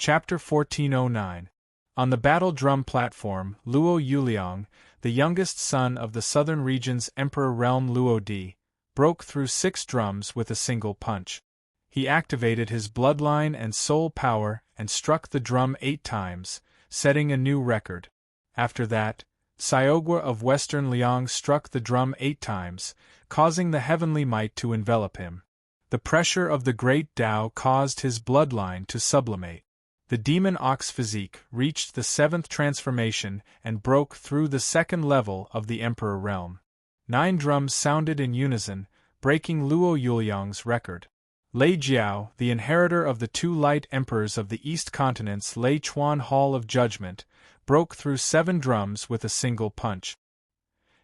Chapter 1409. On the battle drum platform, Luo Yuliang, the youngest son of the southern region's emperor realm Luo Di, broke through 6 drums with a single punch. He activated his bloodline and soul power and struck the drum 8 times, setting a new record. After that, Xiaogua of Western Liang struck the drum 8 times, causing the heavenly might to envelop him. The pressure of the great Tao caused his bloodline to sublimate. The demon ox physique reached the 7th transformation and broke through the 2nd level of the emperor realm. 9 drums sounded in unison, breaking Luo Yuliang's record. Lei Jiao, the inheritor of the 2 light emperors of the East Continent's Lei Chuan Hall of Judgment, broke through 7 drums with a single punch.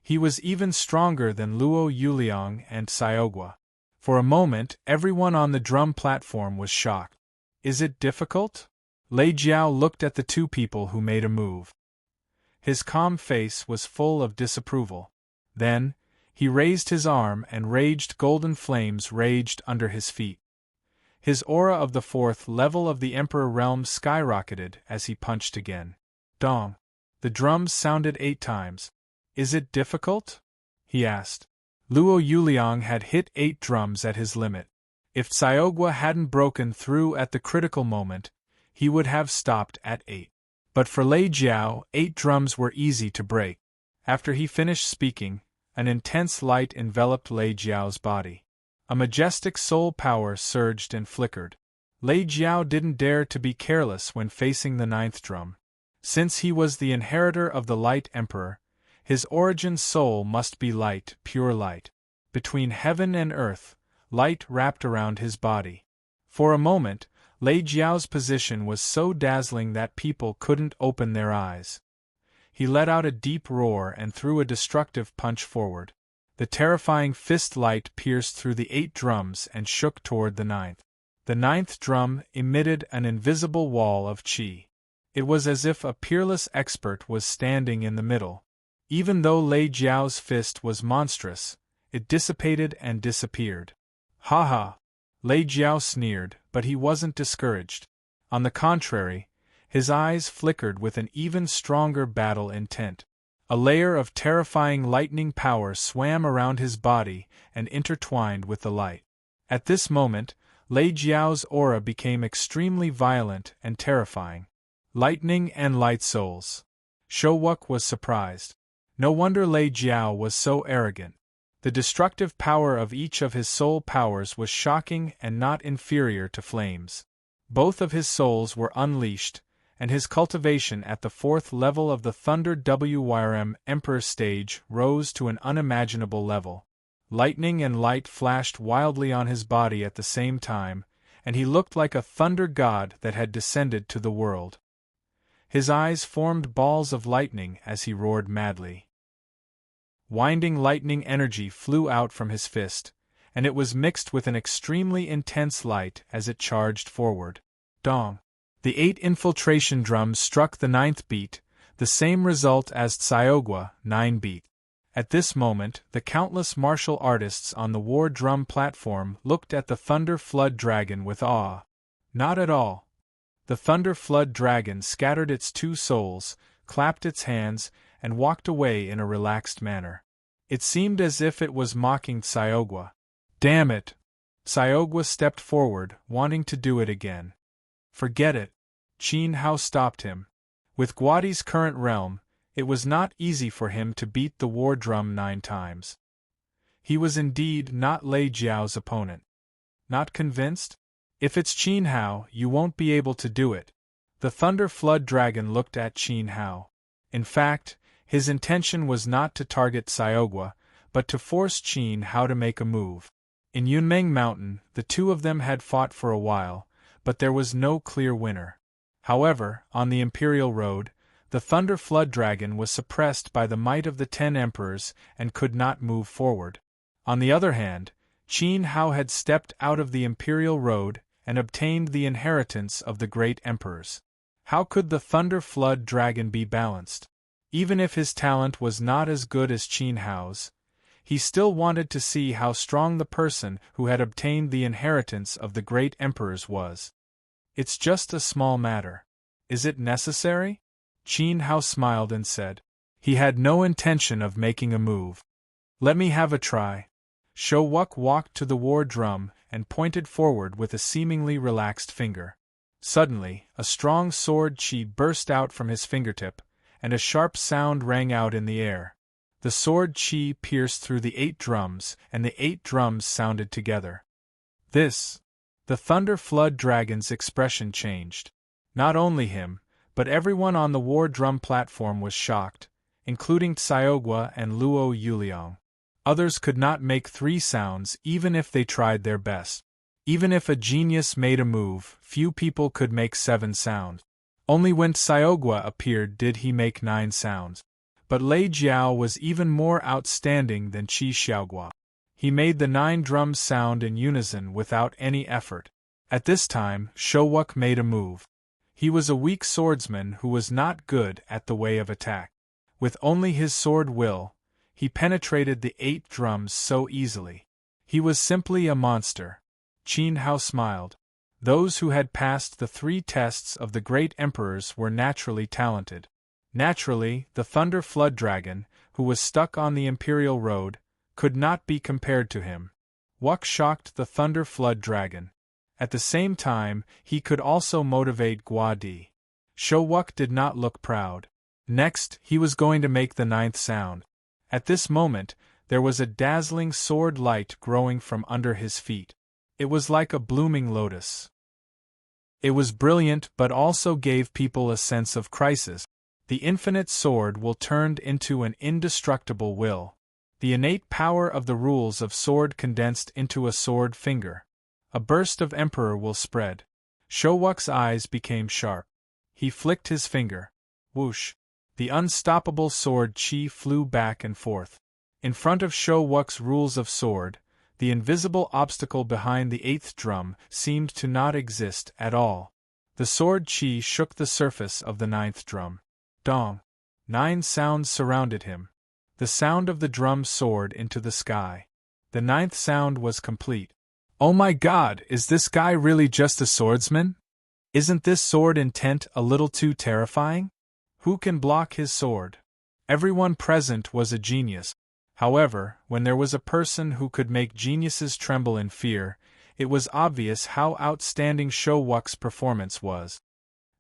He was even stronger than Luo Yuliang and Xiaogua. For a moment, everyone on the drum platform was shocked. Is it difficult? Lei Jiao looked at the 2 people who made a move. His calm face was full of disapproval. Then, he raised his arm and raged golden flames raged under his feet. His aura of the 4th level of the Emperor realm skyrocketed as he punched again. Dong. The drums sounded 8 times. Is it difficult? He asked. Luo Yuliang had hit 8 drums at his limit. If Xiaogua hadn't broken through at the critical moment, he would have stopped at 8. But for Lei Jiao, 8 drums were easy to break. After he finished speaking, an intense light enveloped Lei Jiao's body. A majestic soul power surged and flickered. Lei Jiao didn't dare to be careless when facing the 9th drum. Since he was the inheritor of the Light Emperor, his origin soul must be light, pure light. Between heaven and earth, light wrapped around his body. For a moment, Lei Jiao's position was so dazzling that people couldn't open their eyes. He let out a deep roar and threw a destructive punch forward. The terrifying fist light pierced through the 8 drums and shook toward the 9th. The 9th drum emitted an invisible wall of qi. It was as if a peerless expert was standing in the middle. Even though Lei Jiao's fist was monstrous, it dissipated and disappeared. Ha ha! Lei Jiao sneered, but he wasn't discouraged. On the contrary, his eyes flickered with an even stronger battle intent. A layer of terrifying lightning power swam around his body and intertwined with the light. At this moment, Lei Jiao's aura became extremely violent and terrifying. Lightning and light souls. Shouwuk was surprised. No wonder Lei Jiao was so arrogant. The destructive power of each of his soul powers was shocking and not inferior to flames. Both of his souls were unleashed, and his cultivation at the 4th level of the Thunder Wyrm Emperor stage rose to an unimaginable level. Lightning and light flashed wildly on his body at the same time, and he looked like a thunder god that had descended to the world. His eyes formed balls of lightning as he roared madly. Winding lightning energy flew out from his fist, and it was mixed with an extremely intense light as it charged forward. Dong. The 8 infiltration drums struck the 9th beat, the same result as Xiaogua, 9 beat. At this moment, the countless martial artists on the war drum platform looked at the Thunder Flood Dragon with awe. Not at all. The Thunder Flood Dragon scattered its 2 souls, clapped its hands, and walked away in a relaxed manner. It seemed as if it was mocking Xiaogua. Damn it! Xiaogua stepped forward, wanting to do it again. Forget it. Qin Hao stopped him. With Guadi's current realm, it was not easy for him to beat the war drum 9 times. He was indeed not Lei Jiao's opponent. Not convinced? If it's Qin Hao, you won't be able to do it. The Thunder Flood Dragon looked at Qin Hao. In fact, his intention was not to target Xiaogua, but to force Qin Hao to make a move. In Yunmeng Mountain, the 2 of them had fought for a while, but there was no clear winner. However, on the Imperial Road, the Thunder Flood Dragon was suppressed by the might of the 10 emperors and could not move forward. On the other hand, Qin Hao had stepped out of the Imperial Road and obtained the inheritance of the great emperors. How could the Thunder Flood Dragon be balanced? Even if his talent was not as good as Qin Hao's, he still wanted to see how strong the person who had obtained the inheritance of the great emperors was. It's just a small matter. Is it necessary? Qin Hao smiled and said. He had no intention of making a move. Let me have a try. Shou Wuck walked to the war drum and pointed forward with a seemingly relaxed finger. Suddenly, a strong sword chi burst out from his fingertip, and a sharp sound rang out in the air. The sword chi pierced through the 8 drums, and the 8 drums sounded together. The Thunder Flood Dragon's expression changed. Not only him, but everyone on the war drum platform was shocked, including Xiaogua and Luo Yuliang. Others could not make 3 sounds even if they tried their best. Even if a genius made a move, few people could make 7 sounds. Only when Xiaogua appeared did he make 9 sounds. But Lei Jiao was even more outstanding than Qi Xiaogua. He made the 9 drums sound in unison without any effort. At this time, Shou Wuck made a move. He was a weak swordsman who was not good at the way of attack. With only his sword will, he penetrated the 8 drums so easily. He was simply a monster. Qin Hao smiled. Those who had passed the 3 tests of the great emperors were naturally talented. Naturally, the Thunder Flood Dragon, who was stuck on the Imperial Road, could not be compared to him. Wuck shocked the Thunder Flood Dragon. At the same time, he could also motivate Gua Di. Shou Wuck did not look proud. Next, he was going to make the 9th sound. At this moment, there was a dazzling sword light growing from under his feet. It was like a blooming lotus. It was brilliant but also gave people a sense of crisis. The infinite sword will turned into an indestructible will. The innate power of the rules of sword condensed into a sword finger. A burst of emperor will spread. Shou Wuck's eyes became sharp. He flicked his finger. Whoosh! The unstoppable sword chi flew back and forth. In front of Shou Wuck's rules of sword, the invisible obstacle behind the 8th drum seemed to not exist at all. The sword chi shook the surface of the 9th drum. Dong! 9 sounds surrounded him. The sound of the drum soared into the sky. The 9th sound was complete. Oh my God, is this guy really just a swordsman? Isn't this sword intent a little too terrifying? Who can block his sword? Everyone present was a genius. However, when there was a person who could make geniuses tremble in fear, it was obvious how outstanding Shou Wuck's performance was.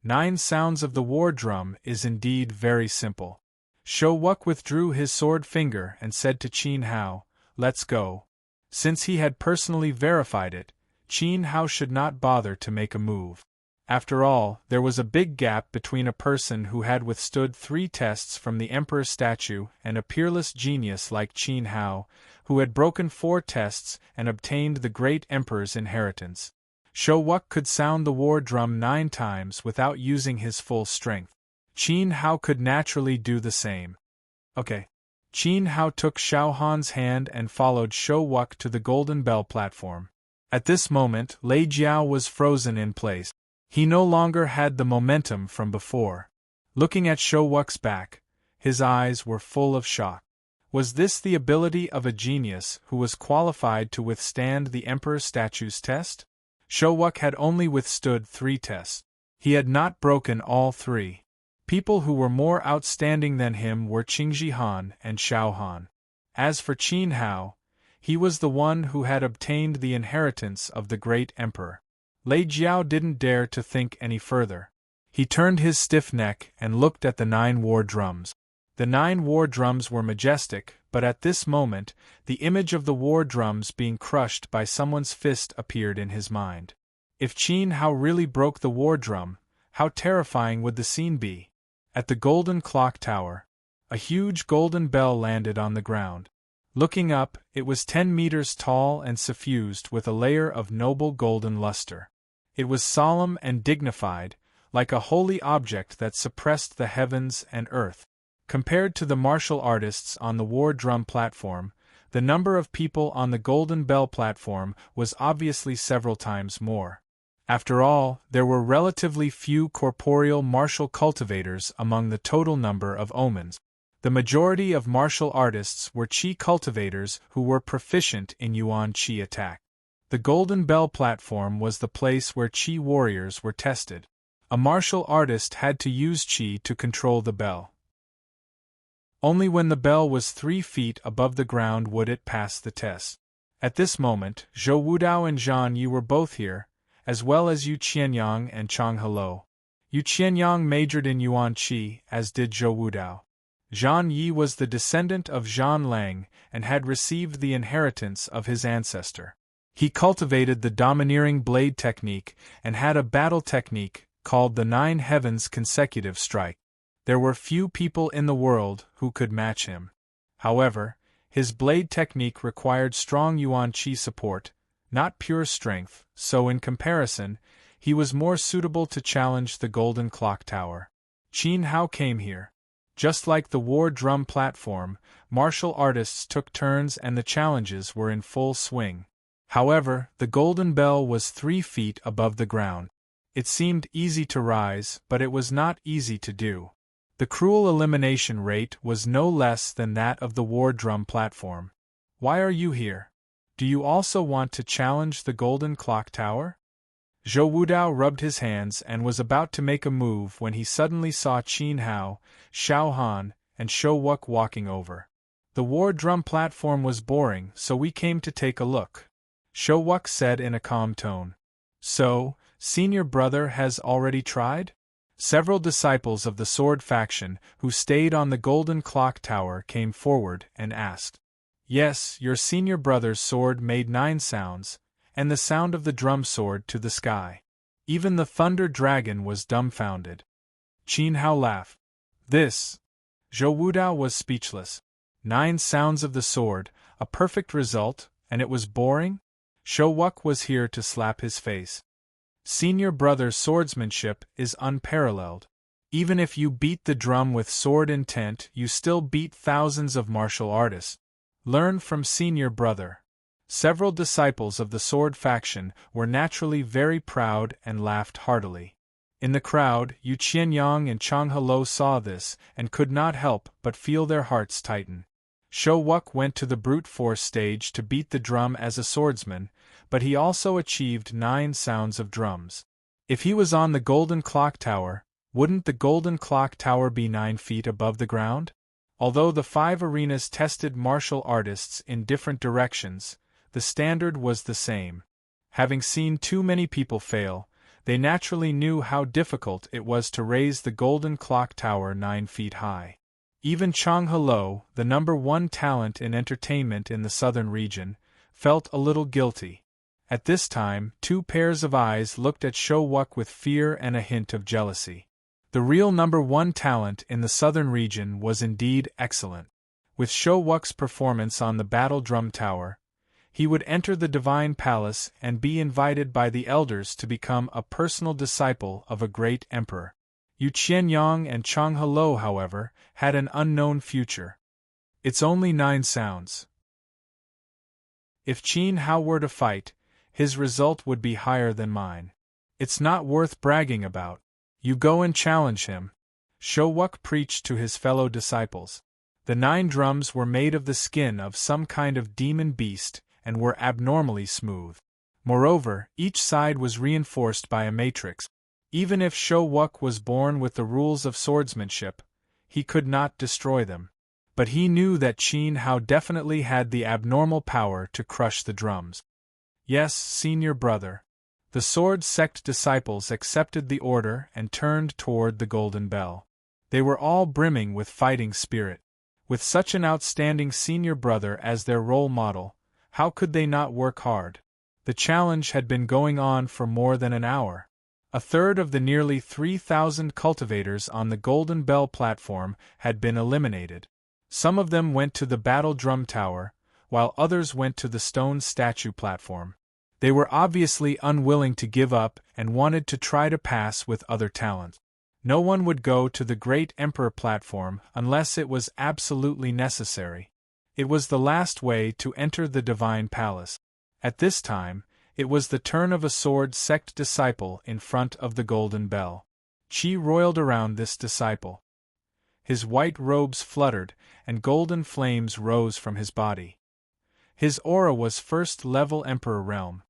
9 sounds of the war drum is indeed very simple. Shou Wuck withdrew his sword finger and said to Qin Hao, "Let's go." Since he had personally verified it, Qin Hao should not bother to make a move. After all, there was a big gap between a person who had withstood 3 tests from the Emperor's statue and a peerless genius like Qin Hao, who had broken 4 tests and obtained the great Emperor's inheritance. Shou Wuck could sound the war drum 9 times without using his full strength. Qin Hao could naturally do the same. Okay. Qin Hao took Xiao Han's hand and followed Shou Wuck to the Golden Bell platform. At this moment, Lei Jiao was frozen in place. He no longer had the momentum from before. Looking at Shou Wuck's back, his eyes were full of shock. Was this the ability of a genius who was qualified to withstand the Emperor's statue's test? Shou Wuck had only withstood 3 tests. He had not broken all 3. People who were more outstanding than him were Qingji Han and Xiao Han. As for Qin Hao, he was the one who had obtained the inheritance of the great emperor. Lei Jiao didn't dare to think any further. He turned his stiff neck and looked at the 9 war drums. The 9 war drums were majestic, but at this moment, the image of the war drums being crushed by someone's fist appeared in his mind. If Qin Hao really broke the war drum, how terrifying would the scene be? At the Golden Clock Tower, a huge golden bell landed on the ground. Looking up, it was 10 meters tall and suffused with a layer of noble golden luster. It was solemn and dignified, like a holy object that suppressed the heavens and earth. Compared to the martial artists on the war drum platform, the number of people on the Golden Bell platform was obviously several times more. After all, there were relatively few corporeal martial cultivators among the total number of omens. The majority of martial artists were Qi cultivators who were proficient in Yuan Qi attack. The Golden Bell platform was the place where Qi warriors were tested. A martial artist had to use Qi to control the bell. Only when the bell was 3 feet above the ground would it pass the test. At this moment, Zhou Wudao and Zhang Yi were both here, as well as Yu Qianyang and Chang Helou. Yu Qianyang majored in Yuan Qi, as did Zhou Wudao. Zhang Yi was the descendant of Zhan Lang and had received the inheritance of his ancestor. He cultivated the domineering blade technique and had a battle technique called the 9 Heavens Consecutive Strike. There were few people in the world who could match him. However, his blade technique required strong Yuan Qi support, not pure strength, so in comparison, he was more suitable to challenge the Golden Clock Tower. Qin Hao came here. Just like the war drum platform, martial artists took turns and the challenges were in full swing. However, the Golden Bell was 3 feet above the ground. It seemed easy to rise, but it was not easy to do. The cruel elimination rate was no less than that of the war drum platform. Why are you here? Do you also want to challenge the Golden Clock Tower? Zhou Wudao rubbed his hands and was about to make a move when he suddenly saw Qin Hao, Xiao Han, and Shou Wuk walking over. The war drum platform was boring, so we came to take a look, Shou Wuk said in a calm tone. So, senior brother has already tried? Several disciples of the sword faction who stayed on the Golden Clock Tower came forward and asked. Yes, your senior brother's sword made 9 sounds, and the sound of the drum soared to the sky. Even the Thunder Dragon was dumbfounded. Qin Hao laughed. This! Zhou Wudao was speechless. 9 sounds of the sword, a perfect result, and it was boring? Shou Wuk was here to slap his face. Senior brother's swordsmanship is unparalleled. Even if you beat the drum with sword intent, you still beat thousands of martial artists. Learn from senior brother. Several disciples of the sword faction were naturally very proud and laughed heartily. In the crowd, Yu Qianyang and Chang Helou saw this and could not help but feel their hearts tighten. Shou Wuk went to the brute force stage to beat the drum as a swordsman, but he also achieved 9 sounds of drums. If he was on the Golden Clock Tower, wouldn't the Golden Clock Tower be 9 feet above the ground? Although the 5 arenas tested martial artists in different directions, the standard was the same. Having seen too many people fail, they naturally knew how difficult it was to raise the Golden Clock Tower 9 feet high. Even Chang Helou, the #1 talent in entertainment in the southern region, felt a little guilty. At this time, 2 pairs of eyes looked at Shou Wuk with fear and a hint of jealousy. The real #1 talent in the southern region was indeed excellent. With Shou Wuk's performance on the Battle Drum Tower, he would enter the Divine Palace and be invited by the elders to become a personal disciple of a great emperor. Yu Qianyang and Chang Helou, however, had an unknown future. It's only 9 sounds. If Qin Hao were to fight, his result would be higher than mine. It's not worth bragging about. You go and challenge him. Shou Wuk preached to his fellow disciples. The 9 drums were made of the skin of some kind of demon beast and were abnormally smooth. Moreover, each side was reinforced by a matrix. Even if Shou Wuk was born with the rules of swordsmanship, he could not destroy them. But he knew that Qin Hao definitely had the abnormal power to crush the drums. Yes, senior brother. The sword sect disciples accepted the order and turned toward the Golden Bell. They were all brimming with fighting spirit. With such an outstanding senior brother as their role model, how could they not work hard? The challenge had been going on for more than an hour. A third of the nearly 3,000 cultivators on the Golden Bell platform had been eliminated. Some of them went to the Battle Drum Tower, while others went to the stone statue platform. They were obviously unwilling to give up and wanted to try to pass with other talent. No one would go to the Great Emperor platform unless it was absolutely necessary. It was the last way to enter the Divine Palace. At this time, it was the turn of a sword sect disciple in front of the Golden Bell. Qi roiled around this disciple. His white robes fluttered, and golden flames rose from his body. His aura was first-level Emperor realm.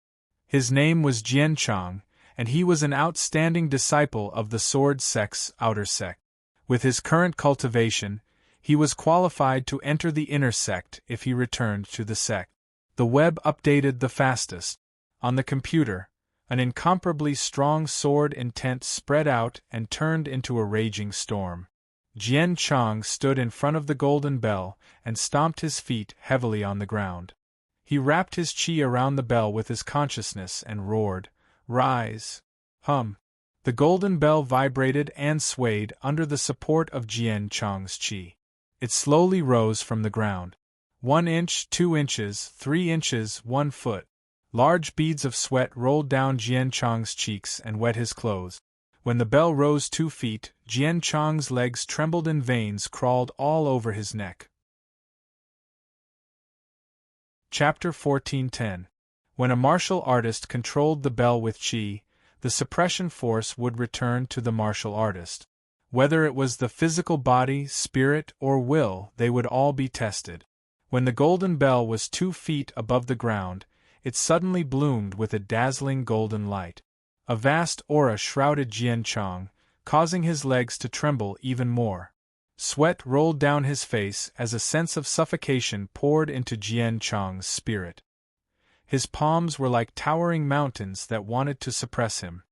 His name was Jian Chang, and he was an outstanding disciple of the Sword Sect's outer sect. With his current cultivation, he was qualified to enter the inner sect if he returned to the sect. The web updated the fastest. On the computer, an incomparably strong sword intent spread out and turned into a raging storm. Jian Chang stood in front of the golden bell and stomped his feet heavily on the ground. He wrapped his chi around the bell with his consciousness and roared, "Rise! Hum!" The golden bell vibrated and swayed under the support of Jian Chang's chi. It slowly rose from the ground. 1 inch, 2 inches, 3 inches, 1 foot. Large beads of sweat rolled down Jian Chang's cheeks and wet his clothes. When the bell rose 2 feet, Jian Chang's legs trembled and veins crawled all over his neck. Chapter 1410. When a martial artist controlled the bell with chi, the suppression force would return to the martial artist. Whether it was the physical body, spirit, or will, they would all be tested. When the golden bell was 2 feet above the ground, it suddenly bloomed with a dazzling golden light. A vast aura shrouded Jian Chang, causing his legs to tremble even more. Sweat rolled down his face as a sense of suffocation poured into Jian Chang's spirit. His palms were like towering mountains that wanted to suppress him.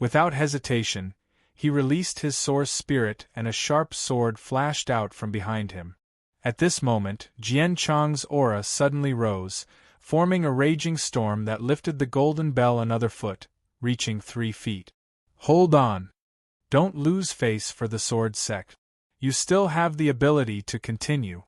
Without hesitation, he released his source spirit and a sharp sword flashed out from behind him. At this moment, Jian Chang's aura suddenly rose, forming a raging storm that lifted the golden bell another foot, reaching 3 feet. Hold on! Don't lose face for the Sword Sect. You still have the ability to continue.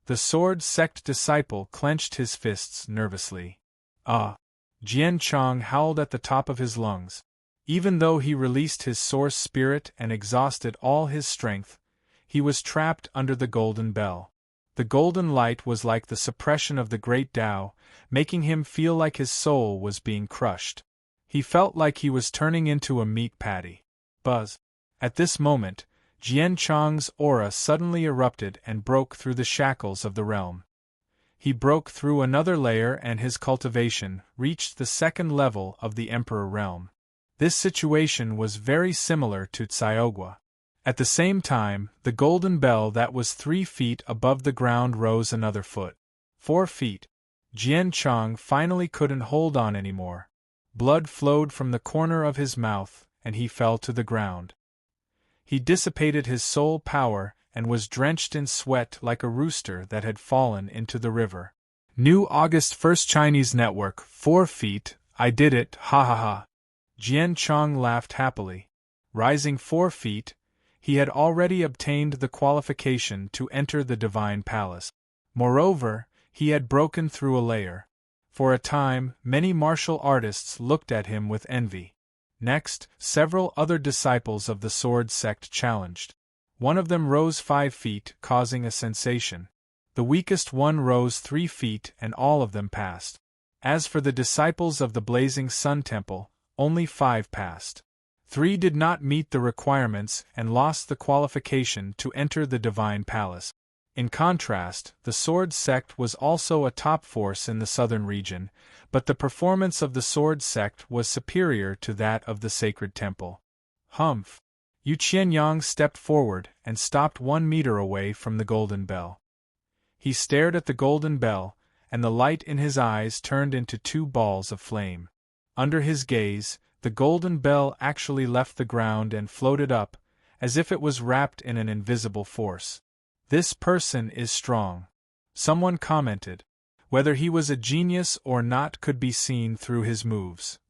The Sword Sect disciple clenched his fists nervously. Ah! Jian Chang howled at the top of his lungs. Even though he released his source spirit and exhausted all his strength, he was trapped under the golden bell. The golden light was like the suppression of the great Tao, making him feel like his soul was being crushed. He felt like he was turning into a meat patty. Buzz! At this moment, Jian Chang's aura suddenly erupted and broke through the shackles of the realm. He broke through another layer and his cultivation reached the second level of the Emperor realm. This situation was very similar to Tsiogwa. At the same time, the golden bell that was 3 feet above the ground rose another foot. 4 feet. Jian Chang finally couldn't hold on anymore. Blood flowed from the corner of his mouth, and he fell to the ground. He dissipated his soul power and was drenched in sweat like a rooster that had fallen into the river. New August 1st Chinese Network, 4 feet, I did it, ha ha ha. Jian Chang laughed happily. Rising 4 feet, he had already obtained the qualification to enter the Divine Palace. Moreover, he had broken through a layer. For a time, many martial artists looked at him with envy. Next, several other disciples of the Sword Sect challenged. One of them rose 5 feet, causing a sensation. The weakest one rose 3 feet and all of them passed. As for the disciples of the Blazing Sun Temple, only 5 passed. 3 did not meet the requirements and lost the qualification to enter the Divine Palace. In contrast, the Sword Sect was also a top force in the southern region, but the performance of the Sword Sect was superior to that of the Sacred Temple. Humph! Yu Qianyang stepped forward and stopped 1 meter away from the golden bell. He stared at the golden bell, and the light in his eyes turned into 2 balls of flame. Under his gaze, the golden bell actually left the ground and floated up, as if it was wrapped in an invisible force. This person is strong. Someone commented. Whether he was a genius or not could be seen through his moves.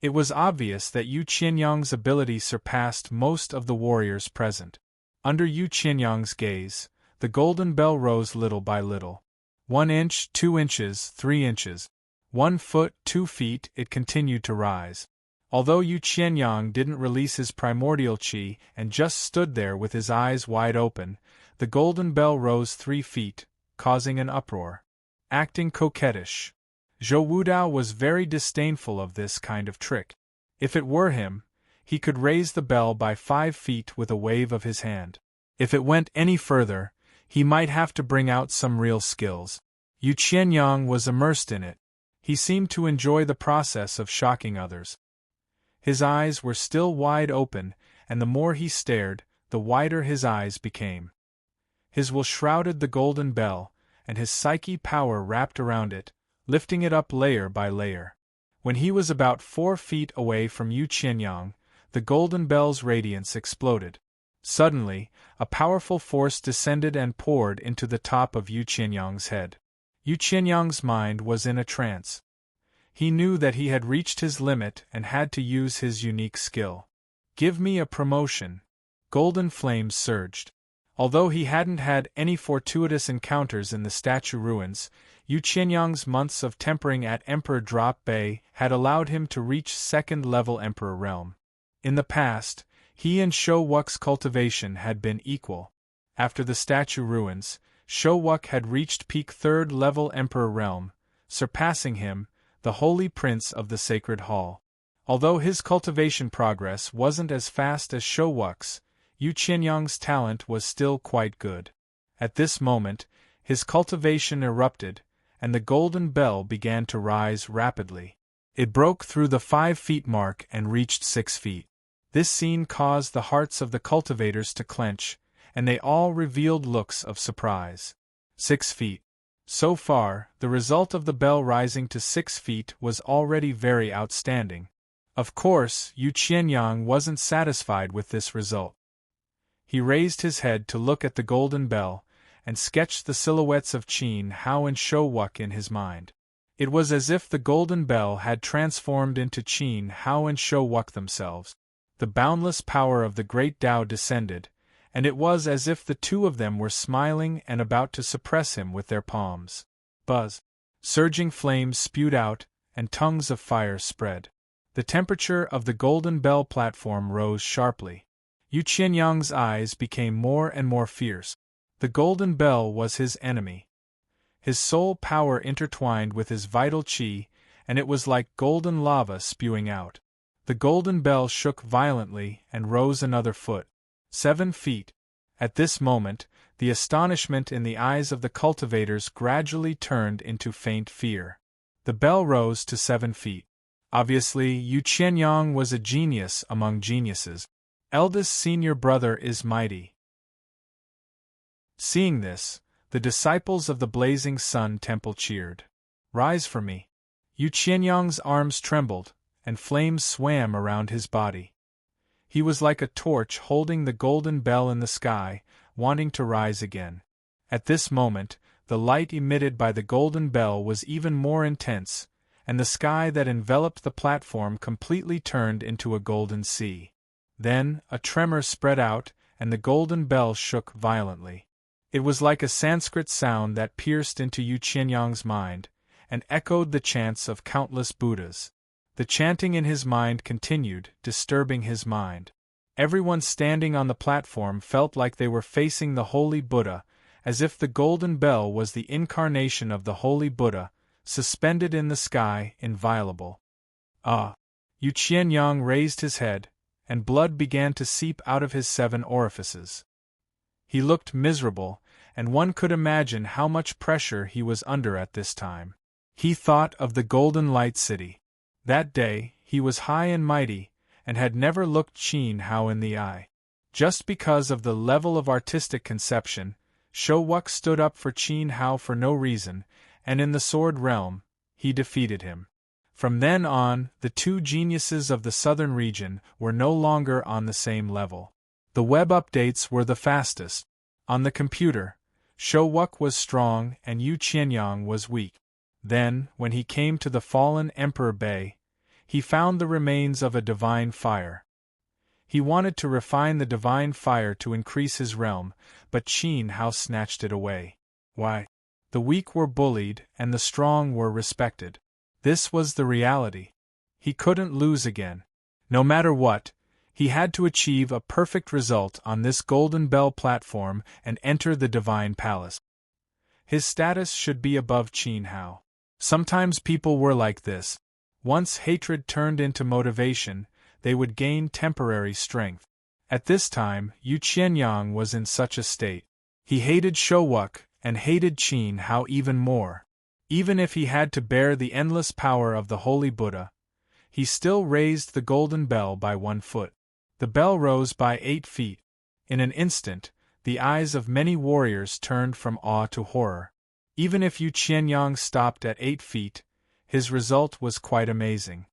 It was obvious that Yu Qianyang's ability surpassed most of the warriors present. Under Yu Qianyang's gaze, the golden bell rose little by little. 1 inch, 2 inches, 3 inches. 1 foot, 2 feet, it continued to rise. Although Yu Qianyang didn't release his primordial qi and just stood there with his eyes wide open, the golden bell rose 3 feet, causing an uproar. Acting coquettish. Zhou Wudao was very disdainful of this kind of trick. If it were him, he could raise the bell by 5 feet with a wave of his hand. If it went any further, he might have to bring out some real skills. Yu Qianyang was immersed in it. He seemed to enjoy the process of shocking others. His eyes were still wide open, and the more he stared, the wider his eyes became. His will shrouded the golden bell, and his psyche power wrapped around it, lifting it up layer by layer. When he was about 4 feet away from Yu Qianyang, the golden bell's radiance exploded. Suddenly, a powerful force descended and poured into the top of Yu Qianyang's head. Yu Qianyang's mind was in a trance. He knew that he had reached his limit and had to use his unique skill. "Give me a promotion." Golden flames surged. Although he hadn't had any fortuitous encounters in the statue ruins, Yu Qianyang's months of tempering at Emperor Drop Bay had allowed him to reach 2nd level Emperor realm. In the past, he and Shou-Wuck's cultivation had been equal. After the statue ruins, Shou-Wuck had reached peak 3rd level Emperor realm, surpassing him, the Holy Prince of the Sacred Hall. Although his cultivation progress wasn't as fast as Shou-Wuck's, Yu Qianyang's talent was still quite good. At this moment, his cultivation erupted, and the golden bell began to rise rapidly. It broke through the 5-feet mark and reached 6 feet. This scene caused the hearts of the cultivators to clench, and they all revealed looks of surprise. 6 feet. So far, the result of the bell rising to 6 feet was already very outstanding. Of course, Yu Qianyang wasn't satisfied with this result. He raised his head to look at the golden bell, and sketched the silhouettes of Qin Hao and Shou-Wuck in his mind. It was as if the golden bell had transformed into Qin Hao and Shou-Wuck themselves. The boundless power of the great Tao descended, and it was as if the two of them were smiling and about to suppress him with their palms. Buzz! Surging flames spewed out, and tongues of fire spread. The temperature of the golden bell platform rose sharply. Yu Qianyang's eyes became more and more fierce. The golden bell was his enemy. His soul power intertwined with his vital qi, and it was like golden lava spewing out. The golden bell shook violently and rose another foot. 7 feet. At this moment, the astonishment in the eyes of the cultivators gradually turned into faint fear. The bell rose to 7 feet. Obviously, Yu Qianyang was a genius among geniuses. Eldest senior brother is mighty. Seeing this, the disciples of the Blazing Sun Temple cheered. "Rise for me." Yu Qianyang's arms trembled, and flames swam around his body. He was like a torch holding the golden bell in the sky, wanting to rise again. At this moment, the light emitted by the golden bell was even more intense, and the sky that enveloped the platform completely turned into a golden sea. Then, a tremor spread out, and the golden bell shook violently. It was like a Sanskrit sound that pierced into Yu Qianyang's mind, and echoed the chants of countless Buddhas. The chanting in his mind continued, disturbing his mind. Everyone standing on the platform felt like they were facing the Holy Buddha, as if the golden bell was the incarnation of the Holy Buddha, suspended in the sky, inviolable. Ah! Yu Qianyang raised his head, and blood began to seep out of his 7 orifices. He looked miserable, and one could imagine how much pressure he was under at this time. He thought of the Golden Light City. That day, he was high and mighty, and had never looked Qin Hao in the eye. Just because of the level of artistic conception, Shou-Wuck stood up for Qin Hao for no reason, and in the Sword Realm, he defeated him. From then on, the two geniuses of the southern region were no longer on the same level. The web updates were the fastest. On the computer, Shou-Wuck was strong and Yu Qianyang was weak. Then, when he came to the fallen Emperor Bay, he found the remains of a divine fire. He wanted to refine the divine fire to increase his realm, but Qin Hao snatched it away. Why? The weak were bullied and the strong were respected. This was the reality. He couldn't lose again. No matter what, he had to achieve a perfect result on this Golden Bell platform and enter the Divine Palace. His status should be above Qin Hao. Sometimes people were like this. Once hatred turned into motivation, they would gain temporary strength. At this time, Yu Qianyang was in such a state. He hated Shou-Wuck and hated Qin Hao even more. Even if he had to bear the endless power of the Holy Buddha, he still raised the golden bell by 1 foot. The bell rose by 8 feet. In an instant, the eyes of many warriors turned from awe to horror. Even if Yu Qianyang stopped at 8 feet, his result was quite amazing.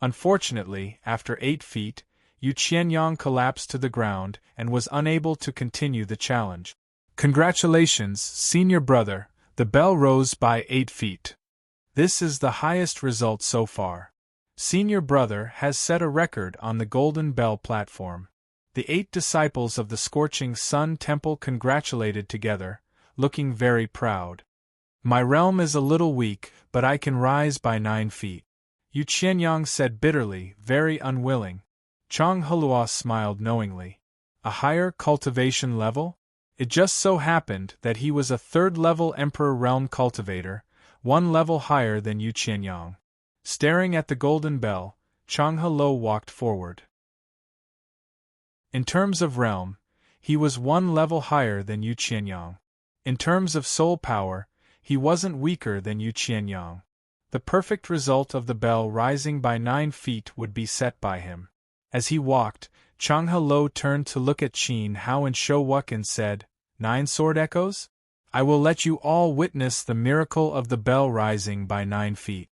Unfortunately, after 8 feet, Yu Qianyang collapsed to the ground and was unable to continue the challenge. Congratulations, senior brother, the bell rose by 8 feet. This is the highest result so far. Senior brother has set a record on the Golden Bell platform. The 8 disciples of the Scorching Sun Temple congratulated together, looking very proud. My realm is a little weak, but I can rise by 9 feet. Yu Qianyang said bitterly, very unwilling. Chang Helua smiled knowingly. A higher cultivation level? It just so happened that he was a 3rd-level Emperor Realm cultivator, 1 level higher than Yu Qianyang. Staring at the golden bell, Chang Helou walked forward. In terms of realm, he was 1 level higher than Yu Qianyang. In terms of soul power, he wasn't weaker than Yu Qianyang. The perfect result of the bell rising by 9 feet would be set by him. As he walked, Chang Helou turned to look at Qin Hao and Shou Wuk and said, 9 sword echoes? I will let you all witness the miracle of the bell rising by 9 feet.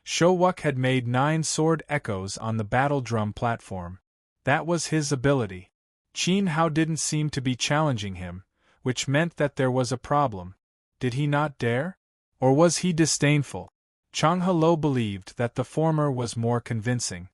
Shou Wuk had made 9 sword echoes on the battle drum platform. That was his ability. Qin Hao didn't seem to be challenging him, which meant that there was a problem. Did he not dare? Or was he disdainful? Chang Helou believed that the former was more convincing.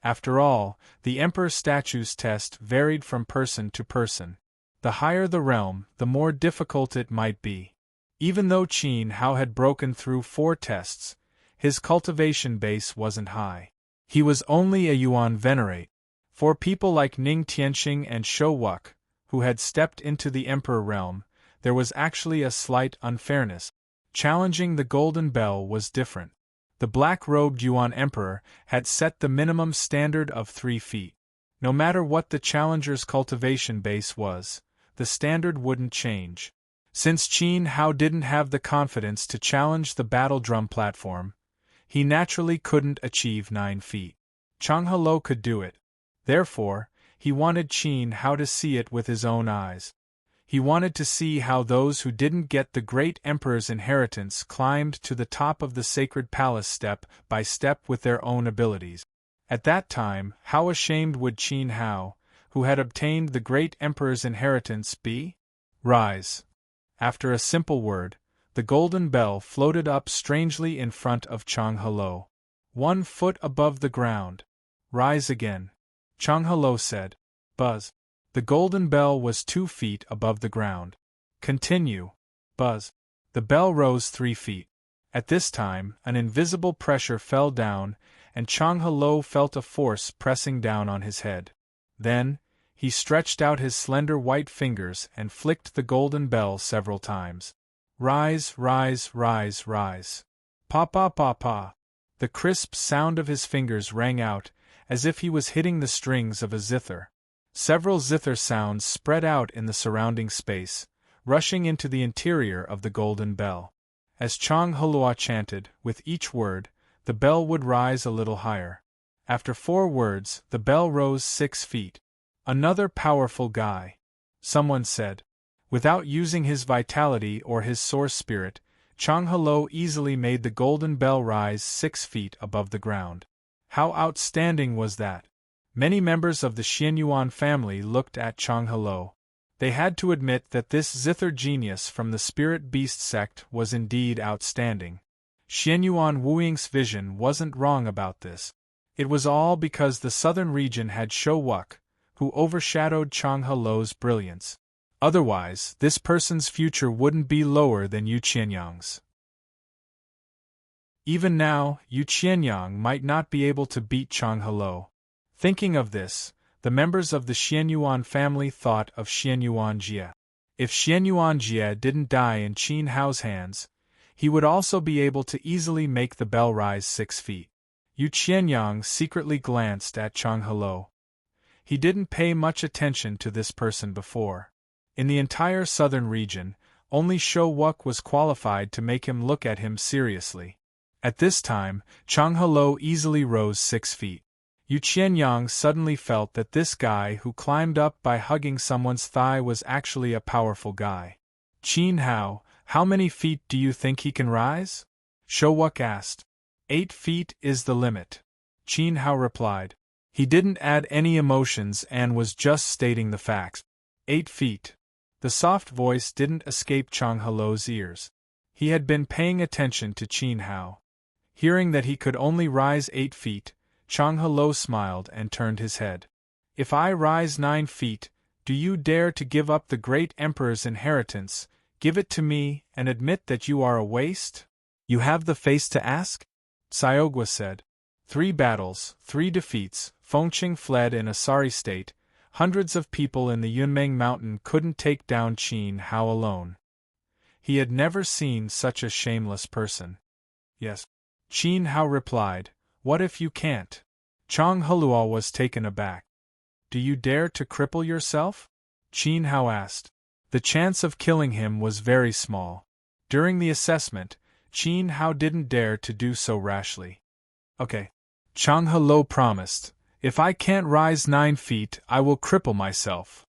After all, the Emperor statue's test varied from person to person. The higher the realm, the more difficult it might be. Even though Qin Hao had broken through 4 tests, his cultivation base wasn't high. He was only a Yuan Venerate. For people like Ning Tianxing and Shou Wuk, who had stepped into the Emperor realm, there was actually a slight unfairness. Challenging the Golden Bell was different. The black-robed Yuan Emperor had set the minimum standard of 3 feet. No matter what the challenger's cultivation base was, the standard wouldn't change. Since Qin Hao didn't have the confidence to challenge the battle drum platform, he naturally couldn't achieve 9 feet. Chang Helou could do it. Therefore, he wanted Qin Hao to see it with his own eyes. He wanted to see how those who didn't get the great emperor's inheritance climbed to the top of the sacred palace step by step with their own abilities. At that time, how ashamed would Qin Hao, who had obtained the great emperor's inheritance, be? Rise. After a simple word, the golden bell floated up strangely in front of Chang Helou. 1 foot above the ground. Rise again. Chang Helou said. Buzz. The golden bell was 2 feet above the ground. Continue. Buzz. The bell rose 3 feet. At this time, an invisible pressure fell down, and Chang Helou felt a force pressing down on his head. Then, he stretched out his slender white fingers and flicked the golden bell several times. Rise, rise, rise, rise. Pa pa pa pa. The crisp sound of his fingers rang out, as if he was hitting the strings of a zither. Several zither sounds spread out in the surrounding space, rushing into the interior of the golden bell. As Chang Helou chanted, with each word, the bell would rise a little higher. After 4 words, the bell rose 6 feet. Another powerful guy, someone said. Without using his vitality or his source spirit, Chang Helou easily made the golden bell rise 6 feet above the ground. How outstanding was that? Many members of the Xianyuan family looked at Chang Helou. They had to admit that this zither genius from the spirit beast sect was indeed outstanding. Xianyuan Wuying's vision wasn't wrong about this. It was all because the southern region had Shou Wuk, who overshadowed Chang Helou's brilliance. Otherwise, this person's future wouldn't be lower than Yu Qianyang's. Even now, Yu Qianyang might not be able to beat Chang Helou. Thinking of this, the members of the Xianyuan family thought of Xianyuan Jie. If Xianyuan Jie didn't die in Qin Hao's hands, he would also be able to easily make the bell rise 6 feet. Yu Qianyang secretly glanced at Chang Helou. He didn't pay much attention to this person before. In the entire southern region, Only Shou Wuk was qualified to make him look at him seriously. At this time, Chang Helou easily rose 6 feet. Yu Qianyang suddenly felt that this guy who climbed up by hugging someone's thigh was actually a powerful guy. Qin Hao, how many feet do you think he can rise? Shou Wuk asked. 8 feet is the limit. Qin Hao replied. He didn't add any emotions and was just stating the facts. 8 feet. The soft voice didn't escape Chang Helou's ears. He had been paying attention to Qin Hao. Hearing that he could only rise 8 feet, Chang Helou smiled and turned his head. If I rise 9 feet, do you dare to give up the great emperor's inheritance, give it to me, and admit that you are a waste? You have the face to ask? Xiaogua said. 3 battles, 3 defeats, Fengqing fled in a sorry state, hundreds of people in the Yunmeng mountain couldn't take down Qin Hao alone. He had never seen such a shameless person. Yes. Qin Hao replied, what if you can't? Chang Helou was taken aback. Do you dare to cripple yourself? Qin Hao asked. The chance of killing him was very small. During the assessment, Qin Hao didn't dare to do so rashly. Okay. Chang Helou promised, if I can't rise 9 feet, I will cripple myself.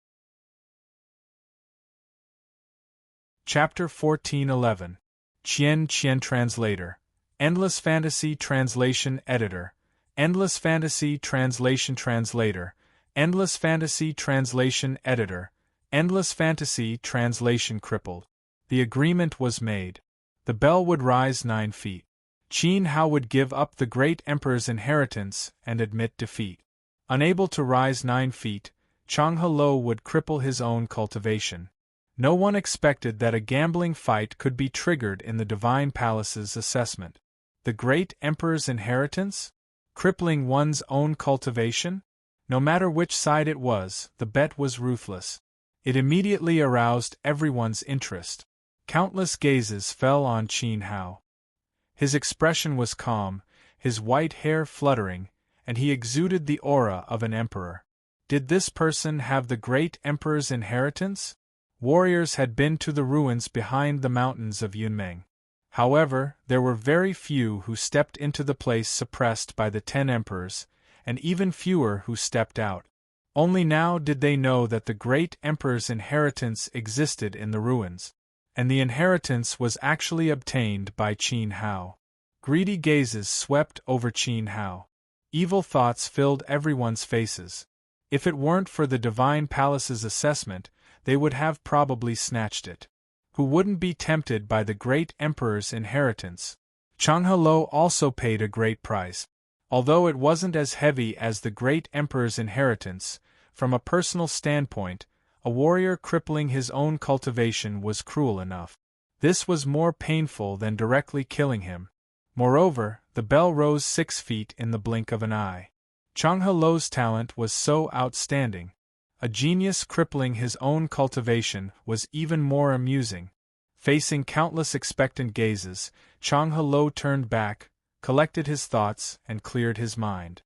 Chapter 1411. Qian Translator. Endless Fantasy Translation Editor. Endless Fantasy Translation Translator. Endless Fantasy Translation Editor. Endless Fantasy Translation Crippled. The agreement was made. The bell would rise 9 feet. Qin Hao would give up the great emperor's inheritance and admit defeat. Unable to rise 9 feet, Chang Helou would cripple his own cultivation. No one expected that a gambling fight could be triggered in the Divine Palace's assessment. The great emperor's inheritance? Crippling one's own cultivation? No matter which side it was, the bet was ruthless. It immediately aroused everyone's interest. Countless gazes fell on Qin Hao. His expression was calm, his white hair fluttering, and he exuded the aura of an emperor. Did this person have the great emperor's inheritance? Warriors had been to the ruins behind the mountains of Yunmeng. However, there were very few who stepped into the place suppressed by the 10 emperors, and even fewer who stepped out. Only now did they know that the great emperor's inheritance existed in the ruins. And the inheritance was actually obtained by Qin Hao. Greedy gazes swept over Qin Hao. Evil thoughts filled everyone's faces. If it weren't for the Divine Palace's assessment, they would have probably snatched it. Who wouldn't be tempted by the great emperor's inheritance? Chang Helou also paid a great price. Although it wasn't as heavy as the great emperor's inheritance, from a personal standpoint, a warrior crippling his own cultivation was cruel enough. This was more painful than directly killing him. Moreover, the bell rose 6 feet in the blink of an eye. Chang Helou's talent was so outstanding. A genius crippling his own cultivation was even more amusing. Facing countless expectant gazes, Chang Helou turned back, collected his thoughts, and cleared his mind.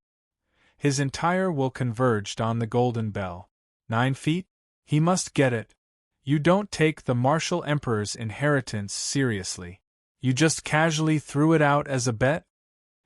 His entire will converged on the golden bell. 9 feet? He must get it. You don't take the martial emperor's inheritance seriously. You just casually threw it out as a bet?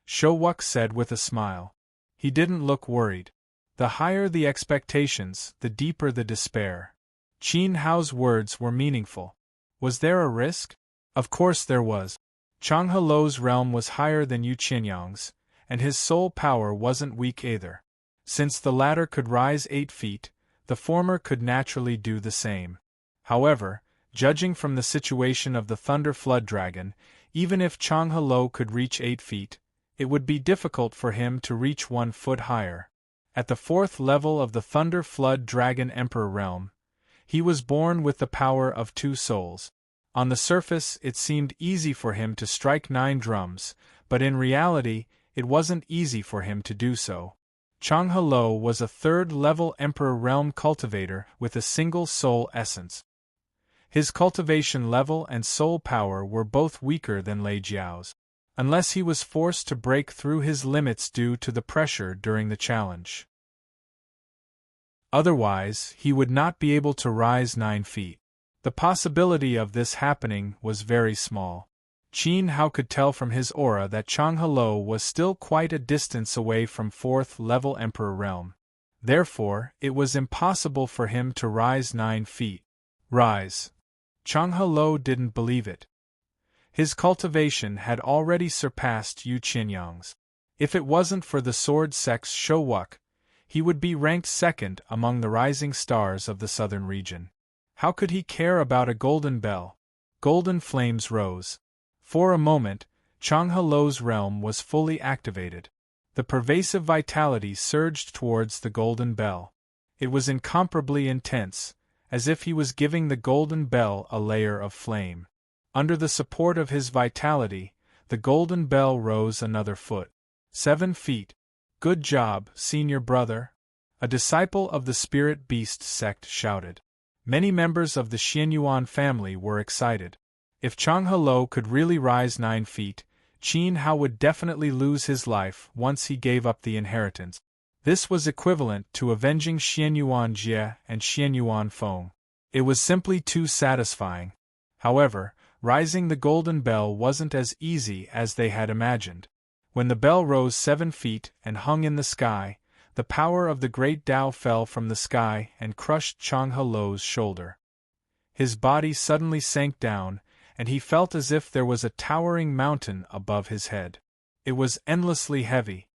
Shou Wuk said with a smile. He didn't look worried. The higher the expectations, the deeper the despair. Qin Hao's words were meaningful. Was there a risk? Of course there was. Chang Helou's realm was higher than Yu Qianyang's, and his soul power wasn't weak either. Since the latter could rise 8 feet, the former could naturally do the same. However, judging from the situation of the Thunder Flood Dragon, even if Chang Helou could reach 8 feet, it would be difficult for him to reach 1 foot higher. At the 4th level of the Thunder Flood Dragon Emperor realm, he was born with the power of 2 souls. On the surface it seemed easy for him to strike 9 drums, but in reality it wasn't easy for him to do so. Chang Helou was a 3rd-level Emperor realm cultivator with a single soul essence. His cultivation level and soul power were both weaker than Lei Jiao's. Unless he was forced to break through his limits due to the pressure during the challenge. Otherwise, he would not be able to rise 9 feet. The possibility of this happening was very small. Qin Hao could tell from his aura that Chang Hello was still quite a distance away from 4th level Emperor Realm. Therefore, it was impossible for him to rise 9 feet. Rise. Chang Hello didn't believe it. His cultivation had already surpassed Yu Qianyang's. If it wasn't for the sword sex Showuk, he would be ranked 2nd among the rising stars of the southern region. How could he care about a golden bell? Golden flames rose. For a moment, Chang Helo's realm was fully activated. The pervasive vitality surged towards the golden bell. It was incomparably intense, as if he was giving the golden bell a layer of flame. Under the support of his vitality, the golden bell rose another foot. 7 feet. Good job, senior brother. A disciple of the spirit beast sect shouted. Many members of the Xianyuan family were excited. If Chang Helo could really rise 9 feet, Qin Hao would definitely lose his life once he gave up the inheritance. This was equivalent to avenging Xianyuan Jie and Xianyuan Feng. It was simply too satisfying. However, rising the golden bell wasn't as easy as they had imagined. When the bell rose 7 feet and hung in the sky, the power of the great Tao fell from the sky and crushed Chang Helo's shoulder. His body suddenly sank down, and he felt as if there was a towering mountain above his head. It was endlessly heavy.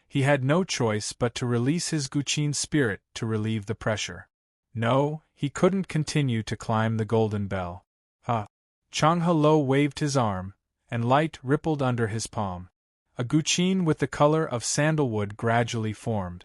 He had no choice but to release his Guqin spirit to relieve the pressure. No, he couldn't continue to climb the golden bell. Chang Helo waved his arm, and light rippled under his palm. A Guqin with the color of sandalwood gradually formed.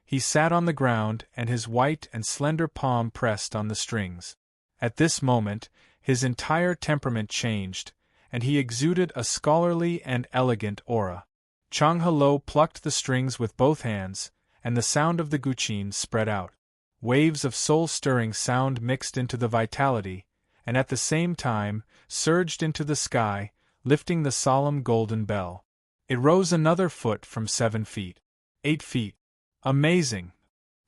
He sat on the ground and his white and slender palm pressed on the strings. At this moment, his entire temperament changed, and he exuded a scholarly and elegant aura. Chang Helo plucked the strings with both hands, and the sound of the Guqin spread out. Waves of soul-stirring sound mixed into the vitality, and at the same time, surged into the sky, lifting the solemn golden bell. It rose another foot from 7 feet. 8 feet. Amazing!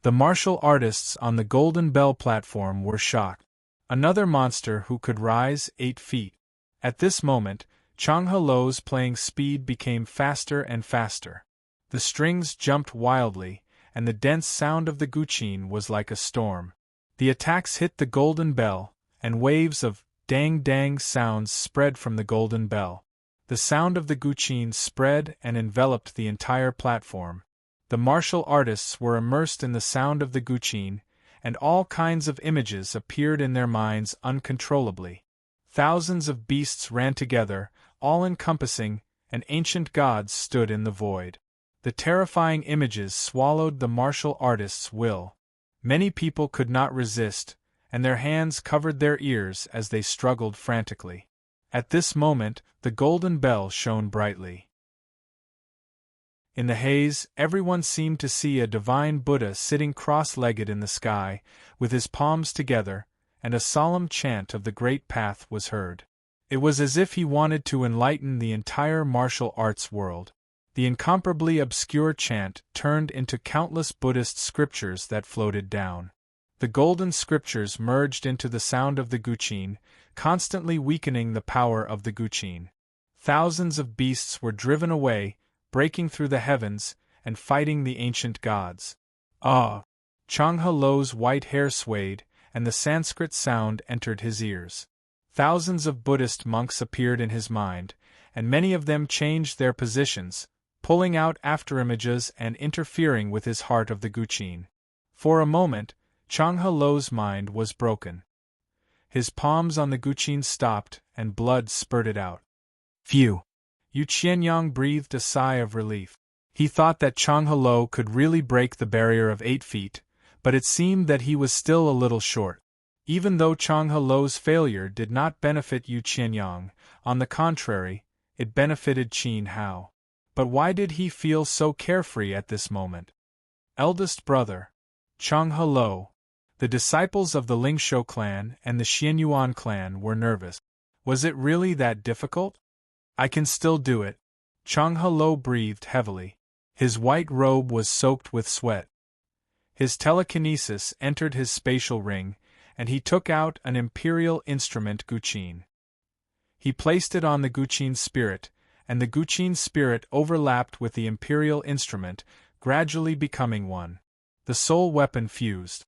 The martial artists on the golden bell platform were shocked. Another monster who could rise 8 feet. At this moment, Chang Helo's playing speed became faster and faster. The strings jumped wildly, and the dense sound of the Guqin was like a storm. The attacks hit the golden bell, and waves of dang-dang sounds spread from the golden bell. The sound of the Guqin spread and enveloped the entire platform. The martial artists were immersed in the sound of the Guqin, and all kinds of images appeared in their minds uncontrollably. Thousands of beasts ran together, all-encompassing, and ancient gods stood in the void. The terrifying images swallowed the martial artists' will. Many people could not resist, and their hands covered their ears as they struggled frantically. At this moment, the golden bell shone brightly. In the haze, everyone seemed to see a divine Buddha sitting cross-legged in the sky, with his palms together, and a solemn chant of the Great Path was heard. It was as if he wanted to enlighten the entire martial arts world. The incomparably obscure chant turned into countless Buddhist scriptures that floated down. The golden scriptures merged into the sound of the Guqin, constantly weakening the power of the Guqin. Thousands of beasts were driven away, breaking through the heavens, and fighting the ancient gods. Ah! Chang Helo's white hair swayed, and the Sanskrit sound entered his ears. Thousands of Buddhist monks appeared in his mind, and many of them changed their positions, pulling out afterimages and interfering with his heart of the Guqin. For a moment, Chang Helo's mind was broken. His palms on the Guqin stopped, and blood spurted out. Phew! Yu Qianyang breathed a sigh of relief. He thought that Chang Helo could really break the barrier of 8 feet, but it seemed that he was still a little short. Even though Chang Helo's failure did not benefit Yu Qianyang, on the contrary, it benefited Qin Hao. But why did he feel so carefree at this moment? Eldest brother, Chang Helo. The disciples of the Lingshou clan and the Xianyuan clan were nervous. Was it really that difficult? I can still do it. Chang Helo breathed heavily. His white robe was soaked with sweat. His telekinesis entered his spatial ring, and he took out an imperial instrument guqin. He placed it on the guqin spirit, and the guqin spirit overlapped with the imperial instrument, gradually becoming one. The soul weapon fused.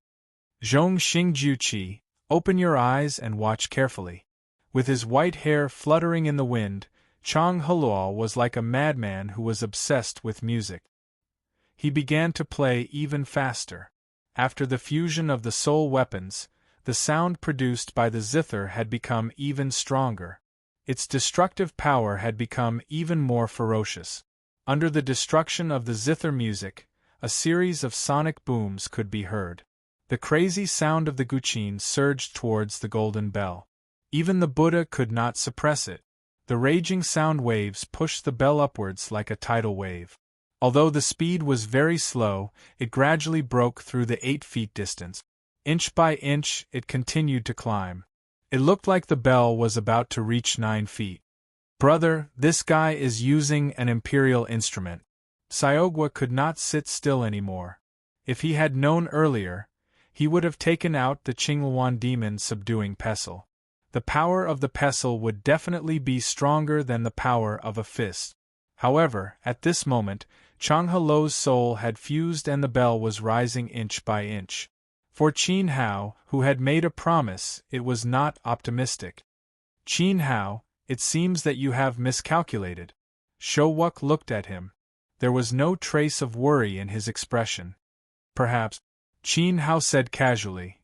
Zhong Xingjuqi, open your eyes and watch carefully. With his white hair fluttering in the wind, Chang Heluo was like a madman who was obsessed with music. He began to play even faster. After the fusion of the soul weapons, the sound produced by the zither had become even stronger. Its destructive power had become even more ferocious. Under the destruction of the zither music, a series of sonic booms could be heard. The crazy sound of the guqin surged towards the golden bell. Even the Buddha could not suppress it. The raging sound waves pushed the bell upwards like a tidal wave. Although the speed was very slow, it gradually broke through the 8 feet distance. Inch by inch, it continued to climb. It looked like the bell was about to reach 9 feet. Brother, this guy is using an imperial instrument. Xiaogua could not sit still anymore. If he had known earlier, he would have taken out the Qingluan demon subduing pestle. The power of the pestle would definitely be stronger than the power of a fist. However, at this moment, Chang Heluo's soul had fused and the bell was rising inch by inch. For Qin Hao, who had made a promise, it was not optimistic. Qin Hao, it seems that you have miscalculated. Shouwuk looked at him. There was no trace of worry in his expression. Perhaps, Qin Hao said casually.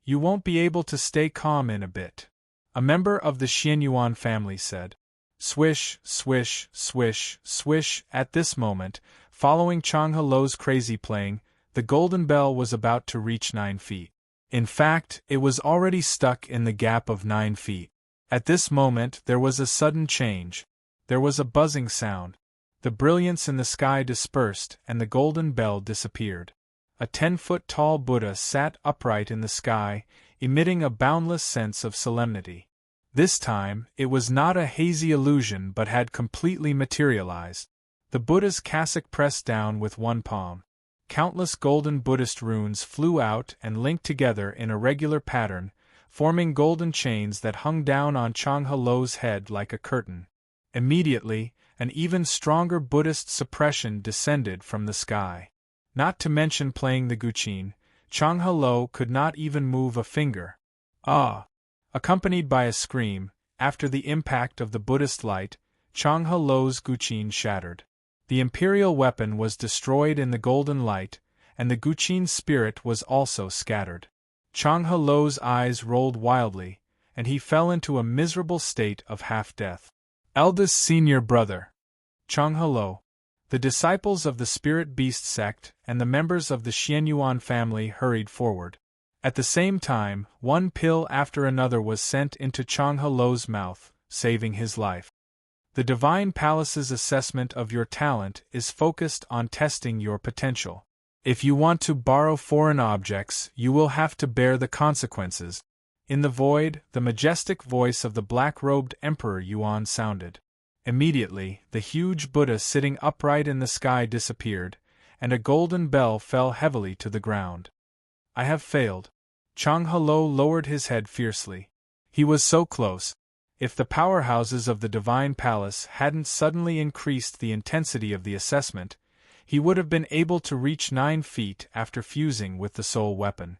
You won't be able to stay calm in a bit. A member of the Xianyuan family said. Swish, swish, swish, swish. At this moment, following Chang Heluo's crazy playing, the golden bell was about to reach 9 feet. In fact, it was already stuck in the gap of 9 feet. At this moment, there was a sudden change. There was a buzzing sound. The brilliance in the sky dispersed, and the golden bell disappeared. A 10-foot-tall Buddha sat upright in the sky, emitting a boundless sense of solemnity. This time, it was not a hazy illusion but had completely materialized. The Buddha's cassock pressed down with one palm. Countless golden Buddhist runes flew out and linked together in a regular pattern, forming golden chains that hung down on Chang Heluo's head like a curtain. Immediately, an even stronger Buddhist suppression descended from the sky. Not to mention playing the guqin, Chang Heluo could not even move a finger. Ah! Accompanied by a scream, after the impact of the Buddhist light, Chang Heluo's guqin shattered. The imperial weapon was destroyed in the golden light, and the guqin spirit was also scattered. Chang Heluo's eyes rolled wildly, and he fell into a miserable state of half-death. Eldest senior brother, Chang Heluo. The disciples of the Spirit Beast sect and the members of the Xianyuan family hurried forward. At the same time, one pill after another was sent into Chang Heluo's mouth, saving his life. The Divine Palace's assessment of your talent is focused on testing your potential. If you want to borrow foreign objects, you will have to bear the consequences. In the void, the majestic voice of the black-robed Emperor Yuan sounded. Immediately, the huge Buddha sitting upright in the sky disappeared, and a golden bell fell heavily to the ground. I have failed. Chang Heluo lowered his head fiercely. He was so close. If the powerhouses of the Divine Palace hadn't suddenly increased the intensity of the assessment, he would have been able to reach 9 feet after fusing with the soul weapon.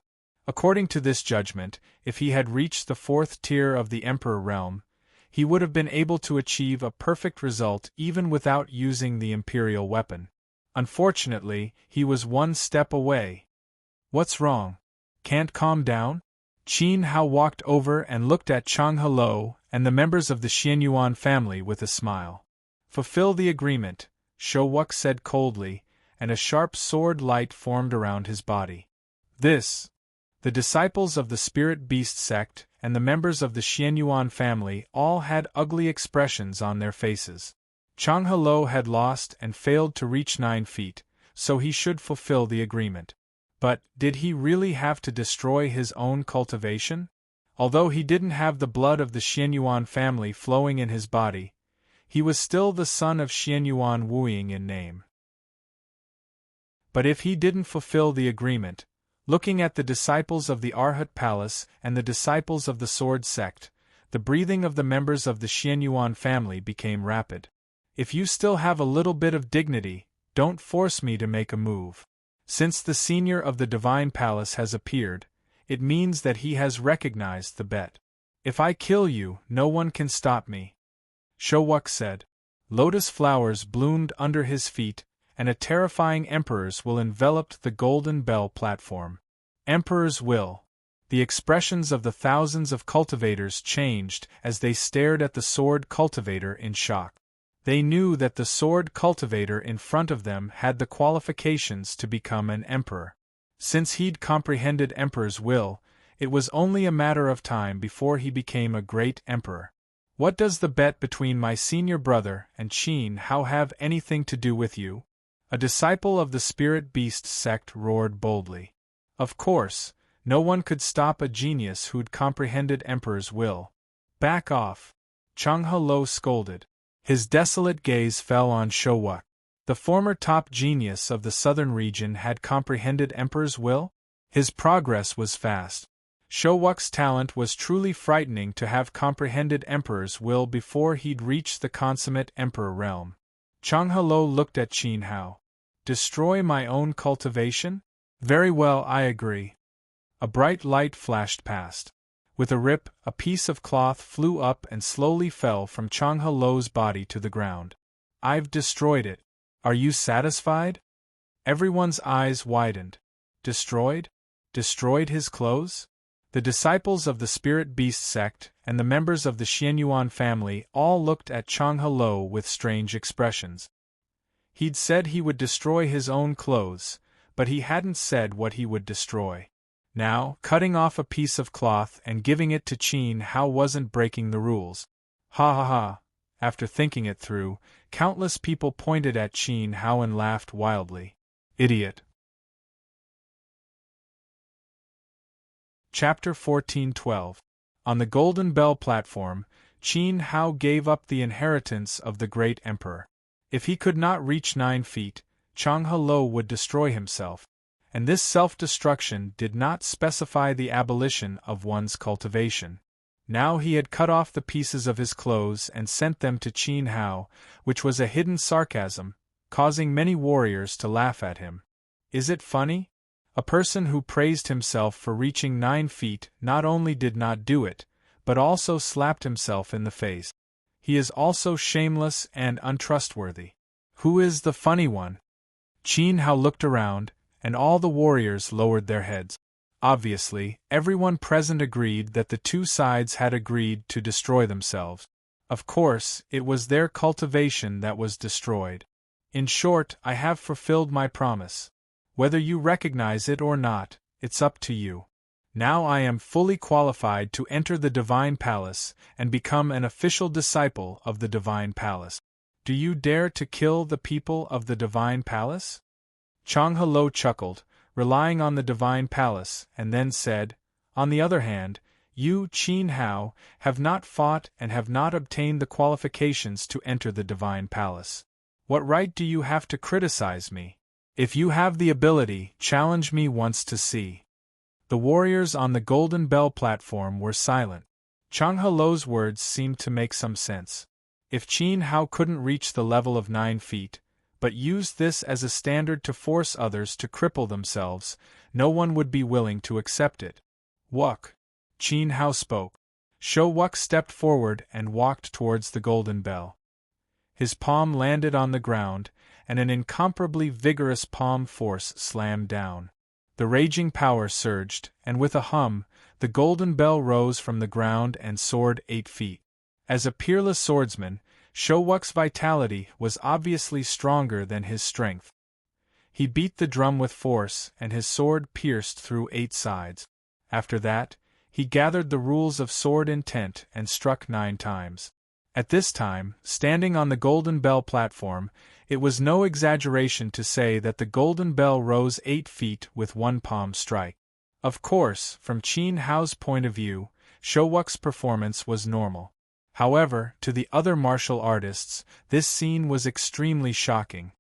According to this judgment, if he had reached the 4th tier of the Emperor realm, he would have been able to achieve a perfect result even without using the imperial weapon. Unfortunately, he was 1 step away. What's wrong? Can't calm down? Qin Hao walked over and looked at Chang Heluo and the members of the Xianyuan family with a smile. Fulfill the agreement, Shouwuk said coldly, and a sharp sword light formed around his body. The disciples of the Spirit Beast sect and the members of the Xianyuan family all had ugly expressions on their faces. Chang Heluo had lost and failed to reach 9 feet, so he should fulfill the agreement. But, did he really have to destroy his own cultivation? Although he didn't have the blood of the Xianyuan family flowing in his body, he was still the son of Xianyuan Wuying in name. But if he didn't fulfill the agreement, Looking at the disciples of the Arhat Palace and the disciples of the Sword Sect, the breathing of the members of the Xianyuan family became rapid. If you still have a little bit of dignity, don't force me to make a move. Since the senior of the Divine Palace has appeared, it means that he has recognized the bet. If I kill you, no one can stop me. Showuk said. Lotus flowers bloomed under his feet, and a terrifying emperor's will enveloped the Golden Bell platform. Emperor's will. The expressions of the thousands of cultivators changed as they stared at the sword cultivator in shock. They knew that the sword cultivator in front of them had the qualifications to become an emperor. Since he'd comprehended Emperor's will, it was only a matter of time before he became a great emperor. What does the bet between my senior brother and Qin Hao have anything to do with you? A disciple of the Spirit Beast sect roared boldly. Of course, no one could stop a genius who'd comprehended Emperor's will. Back off! Chang He scolded. His desolate gaze fell on Showuk. The former top genius of the southern region had comprehended Emperor's will? His progress was fast. Showuk's talent was truly frightening to have comprehended Emperor's will before he'd reached the consummate Emperor realm. Chang He looked at Qin Hao. Destroy my own cultivation? Very well, I agree. A bright light flashed past. With a rip, a piece of cloth flew up and slowly fell from Chang He's body to the ground. I've destroyed it. Are you satisfied? Everyone's eyes widened. Destroyed? Destroyed his clothes? The disciples of the Spirit Beast sect and the members of the Xianyuan family all looked at Chang He with strange expressions. He'd said he would destroy his own clothes, but he hadn't said what he would destroy. Now, cutting off a piece of cloth and giving it to Qin Hao wasn't breaking the rules. Ha ha ha! After thinking it through, countless people pointed at Qin Hao and laughed wildly. Idiot! Chapter 14:12. On the Golden Bell platform, Qin Hao gave up the inheritance of the great emperor. If he could not reach 9 feet, Chang He would destroy himself. And this self-destruction did not specify the abolition of one's cultivation. Now he had cut off the pieces of his clothes and sent them to Qin Hao, which was a hidden sarcasm, causing many warriors to laugh at him. Is it funny? A person who praised himself for reaching 9 feet not only did not do it, but also slapped himself in the face. He is also shameless and untrustworthy. Who is the funny one? Qin Hao looked around, and all the warriors lowered their heads. Obviously, everyone present agreed that the two sides had agreed to destroy themselves. Of course, it was their cultivation that was destroyed. In short, I have fulfilled my promise. Whether you recognize it or not, it's up to you. Now I am fully qualified to enter the Divine Palace and become an official disciple of the Divine Palace. Do you dare to kill the people of the Divine Palace? Chang He chuckled, relying on the Divine Palace, and then said, On the other hand, you, Qin Hao, have not fought and have not obtained the qualifications to enter the Divine Palace. What right do you have to criticize me? If you have the ability, challenge me once to see. The warriors on the Golden Bell platform were silent. Chang He's words seemed to make some sense. If Qin Hao couldn't reach the level of 9 feet, but used this as a standard to force others to cripple themselves, no one would be willing to accept it. Wuk! Qin Hao spoke. Showuk stepped forward and walked towards the Golden Bell. His palm landed on the ground, and an incomparably vigorous palm force slammed down. The raging power surged, and with a hum, the Golden Bell rose from the ground and soared 8 feet. As a peerless swordsman, Showuk's vitality was obviously stronger than his strength. He beat the drum with force, and his sword pierced through 8 sides. After that, he gathered the rules of sword intent and struck 9 times. At this time, standing on the Golden Bell platform, it was no exaggeration to say that the Golden Bell rose 8 feet with one palm strike. Of course, from Qin Hao's point of view, Showuk's performance was normal. However, to the other martial artists, this scene was extremely shocking.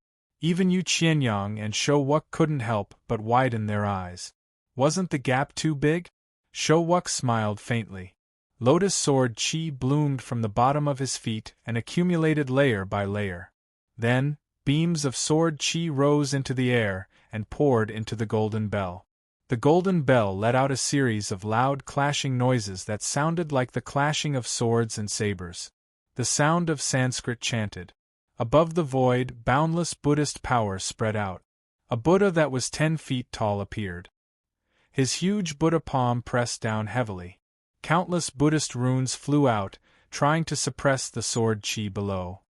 Even Yu Qianyang and Showuk couldn't help but widen their eyes. Wasn't the gap too big? Showuk smiled faintly. Lotus sword chi bloomed from the bottom of his feet and accumulated layer by layer. Then, beams of sword chi rose into the air and poured into the golden bell. The golden bell let out a series of loud clashing noises that sounded like the clashing of swords and sabers. The sound of Sanskrit chanted. Above the void, boundless Buddhist power spread out. A Buddha that was 10 feet tall appeared. His huge Buddha palm pressed down heavily. Countless Buddhist runes flew out, trying to suppress the sword chi below.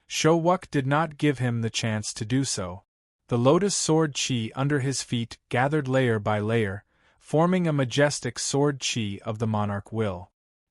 Showuk did not give him the chance to do so. The lotus sword chi under his feet gathered layer by layer, forming a majestic sword chi of the monarch will.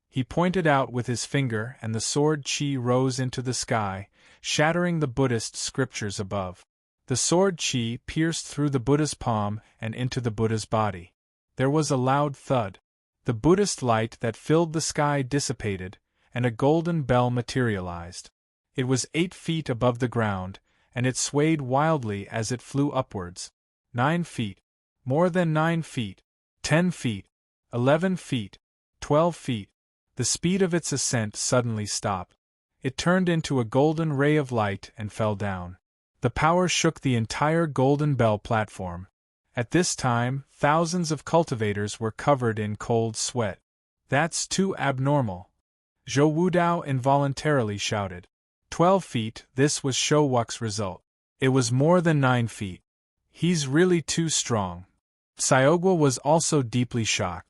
He pointed out with his finger and the sword chi rose into the sky, shattering the Buddhist scriptures above. The sword chi pierced through the Buddha's palm and into the Buddha's body. There was a loud thud. The Buddhist light that filled the sky dissipated, and a golden bell materialized. It was 8 feet above the ground, and it swayed wildly as it flew upwards. 9 feet. More than 9 feet. 10 feet. 11 feet. 12 feet. The speed of its ascent suddenly stopped. It turned into a golden ray of light and fell down. The power shook the entire Golden Bell platform. At this time, thousands of cultivators were covered in cold sweat. That's too abnormal. Zhou Wudao involuntarily shouted. 12 feet, this was Showuk's result. It was more than 9 feet. He's really too strong. Xiaogua was also deeply shocked.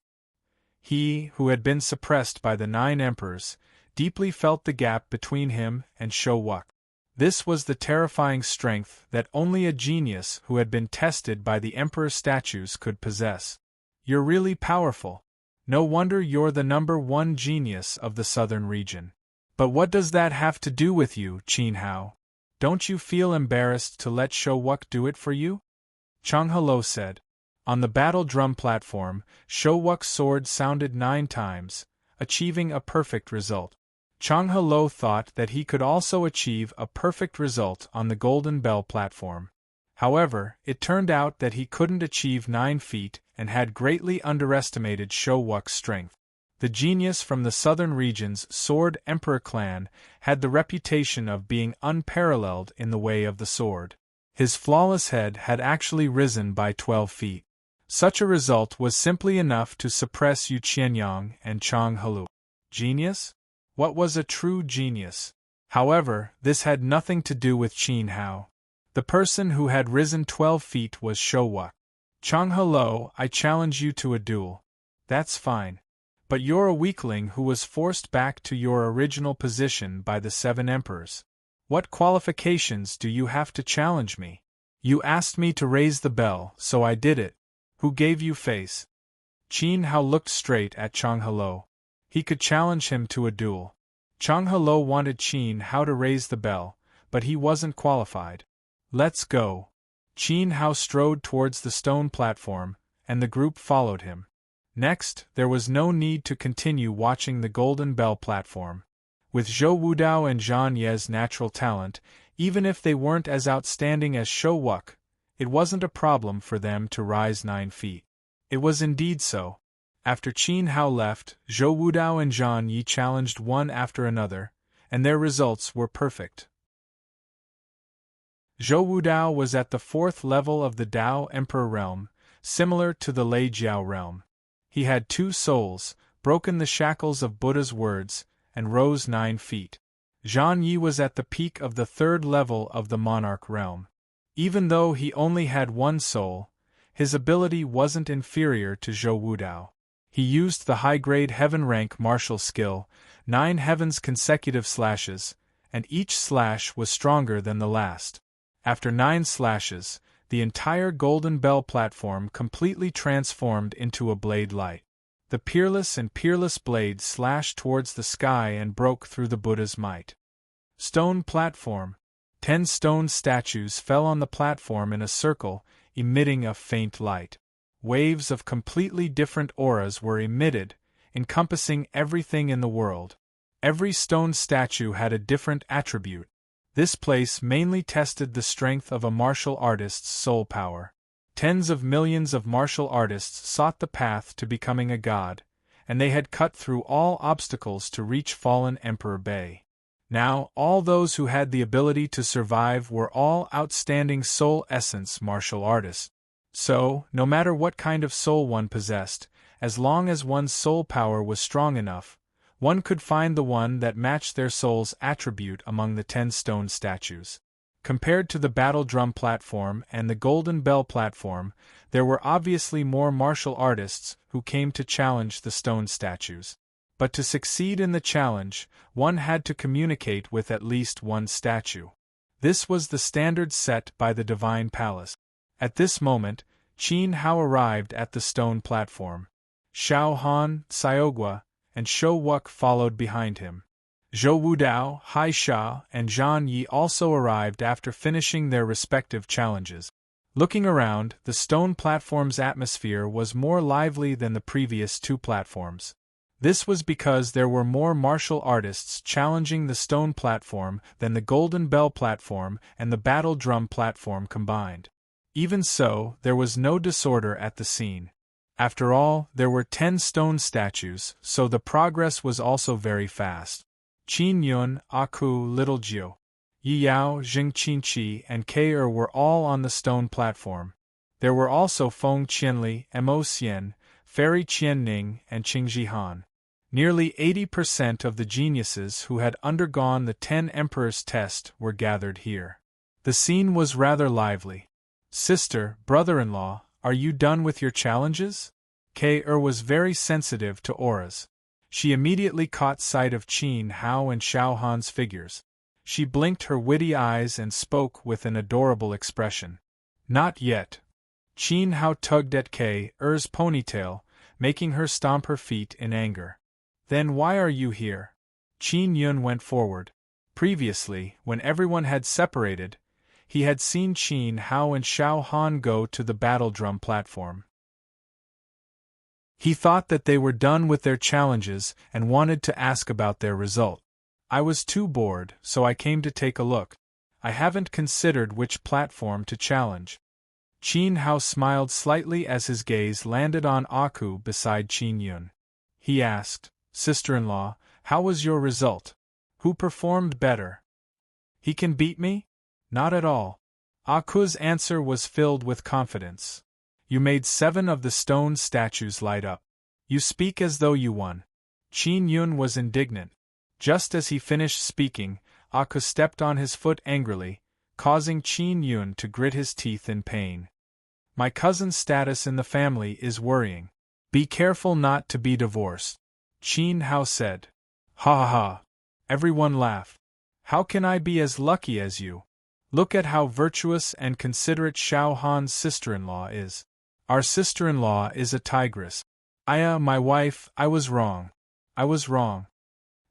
He, who had been suppressed by the 9 emperors, deeply felt the gap between him and Showuk. This was the terrifying strength that only a genius who had been tested by the emperor's statues could possess. You're really powerful. No wonder you're the #1 genius of the southern region. But what does that have to do with you, Qin Hao? Don't you feel embarrassed to let Showuk do it for you? Chang Helo said. On the battle drum platform, Showuk's sword sounded 9 times, achieving a perfect result. Chang Helo thought that he could also achieve a perfect result on the Golden Bell platform. However, it turned out that he couldn't achieve 9 feet and had greatly underestimated Showuk's strength. The genius from the southern region's Sword Emperor clan had the reputation of being unparalleled in the way of the sword. His flawless head had actually risen by 12 feet. Such a result was simply enough to suppress Yu Qianyang and Chang Helu. Genius? What was a true genius? However, this had nothing to do with Qin Hao. The person who had risen 12 feet was Showuk. Chang Helo, I challenge you to a duel. That's fine. But you're a weakling who was forced back to your original position by the 7 emperors. What qualifications do you have to challenge me? You asked me to raise the bell, so I did it. Who gave you face? Qin Hao looked straight at Chang Helo. He could challenge him to a duel. Chang Helo wanted Qin Hao to raise the bell, but he wasn't qualified. Let's go. Qin Hao strode towards the stone platform, and the group followed him. Next, there was no need to continue watching the Golden Bell platform. With Zhou Wudao and Zhan Ye's natural talent, even if they weren't as outstanding as Showuk, it wasn't a problem for them to rise 9 feet. It was indeed so. After Qin Hao left, Zhou Wudao and Zhan Yi challenged one after another, and their results were perfect. Zhou Wudao was at the 4th level of the Dao Emperor realm, similar to the Lei Jiao realm. He had 2 souls, broken the shackles of Buddha's words, and rose 9 feet. Zhan Yi was at the peak of the 3rd level of the Monarch realm. Even though he only had 1 soul, his ability wasn't inferior to Zhou Wudao. He used the high-grade heaven rank martial skill, 9 heavens consecutive slashes, and each slash was stronger than the last. After 9 slashes, the entire Golden Bell platform completely transformed into a blade light. The peerless blade slashed towards the sky and broke through the Buddha's might. Stone platform. 10 stone statues fell on the platform in a circle, emitting a faint light. Waves of completely different auras were emitted, encompassing everything in the world. Every stone statue had a different attribute. This place mainly tested the strength of a martial artist's soul power. Tens of millions of martial artists sought the path to becoming a god, and they had cut through all obstacles to reach fallen Emperor Bei. Now, all those who had the ability to survive were all outstanding soul essence martial artists. So, no matter what kind of soul one possessed, as long as one's soul power was strong enough, one could find the one that matched their soul's attribute among the 10 stone statues. Compared to the Battle Drum platform and the Golden Bell platform, there were obviously more martial artists who came to challenge the stone statues. But to succeed in the challenge, one had to communicate with at least one statue. This was the standard set by the Divine Palace. At this moment, Qin Hao arrived at the stone platform. Xiao Han, Xiaogua, and Shou Wuk followed behind him. Zhou Wudao, Hai Sha, and Zhan Yi also arrived after finishing their respective challenges. Looking around, the stone platform's atmosphere was more lively than the previous 2 platforms. This was because there were more martial artists challenging the stone platform than the Golden Bell platform and the Battle Drum platform combined. Even so, there was no disorder at the scene. After all, there were 10 stone statues, so the progress was also very fast. Qin Yun, Aku, Little Jiu, Yi Yao, Jing Qinqi, and Ke were all on the stone platform. There were also Feng Qianli, Mo Xian, Fairy Qianning, and Qing Jihan. Nearly 80% of the geniuses who had undergone the 10 Emperors test were gathered here. The scene was rather lively. Sister, brother-in-law, are you done with your challenges? Ke was very sensitive to auras. She immediately caught sight of Qin Hao and Xiao Han's figures. She blinked her witty eyes and spoke with an adorable expression. Not yet. Qin Hao tugged at Ke's ponytail, making her stomp her feet in anger. Then why are you here? Qin Yun went forward. Previously, when everyone had separated, he had seen Qin Hao and Xiao Han go to the Battle Drum platform. He thought that they were done with their challenges and wanted to ask about their result. I was too bored, so I came to take a look. I haven't considered which platform to challenge. Qin Hao smiled slightly as his gaze landed on Aku beside Qin Yun. He asked, Sister-in-law, how was your result? Who performed better? He can beat me? Not at all. Aku's answer was filled with confidence. You made 7 of the stone statues light up. You speak as though you won. Qin Yun was indignant. Just as he finished speaking, Aku stepped on his foot angrily, causing Qin Yun to grit his teeth in pain. My cousin's status in the family is worrying. Be careful not to be divorced. Qin Hao said. Ha ha ha. Everyone laughed. How can I be as lucky as you? Look at how virtuous and considerate Xiao Han's sister-in-law is. Our sister-in-law is a tigress. My wife, I was wrong. I was wrong.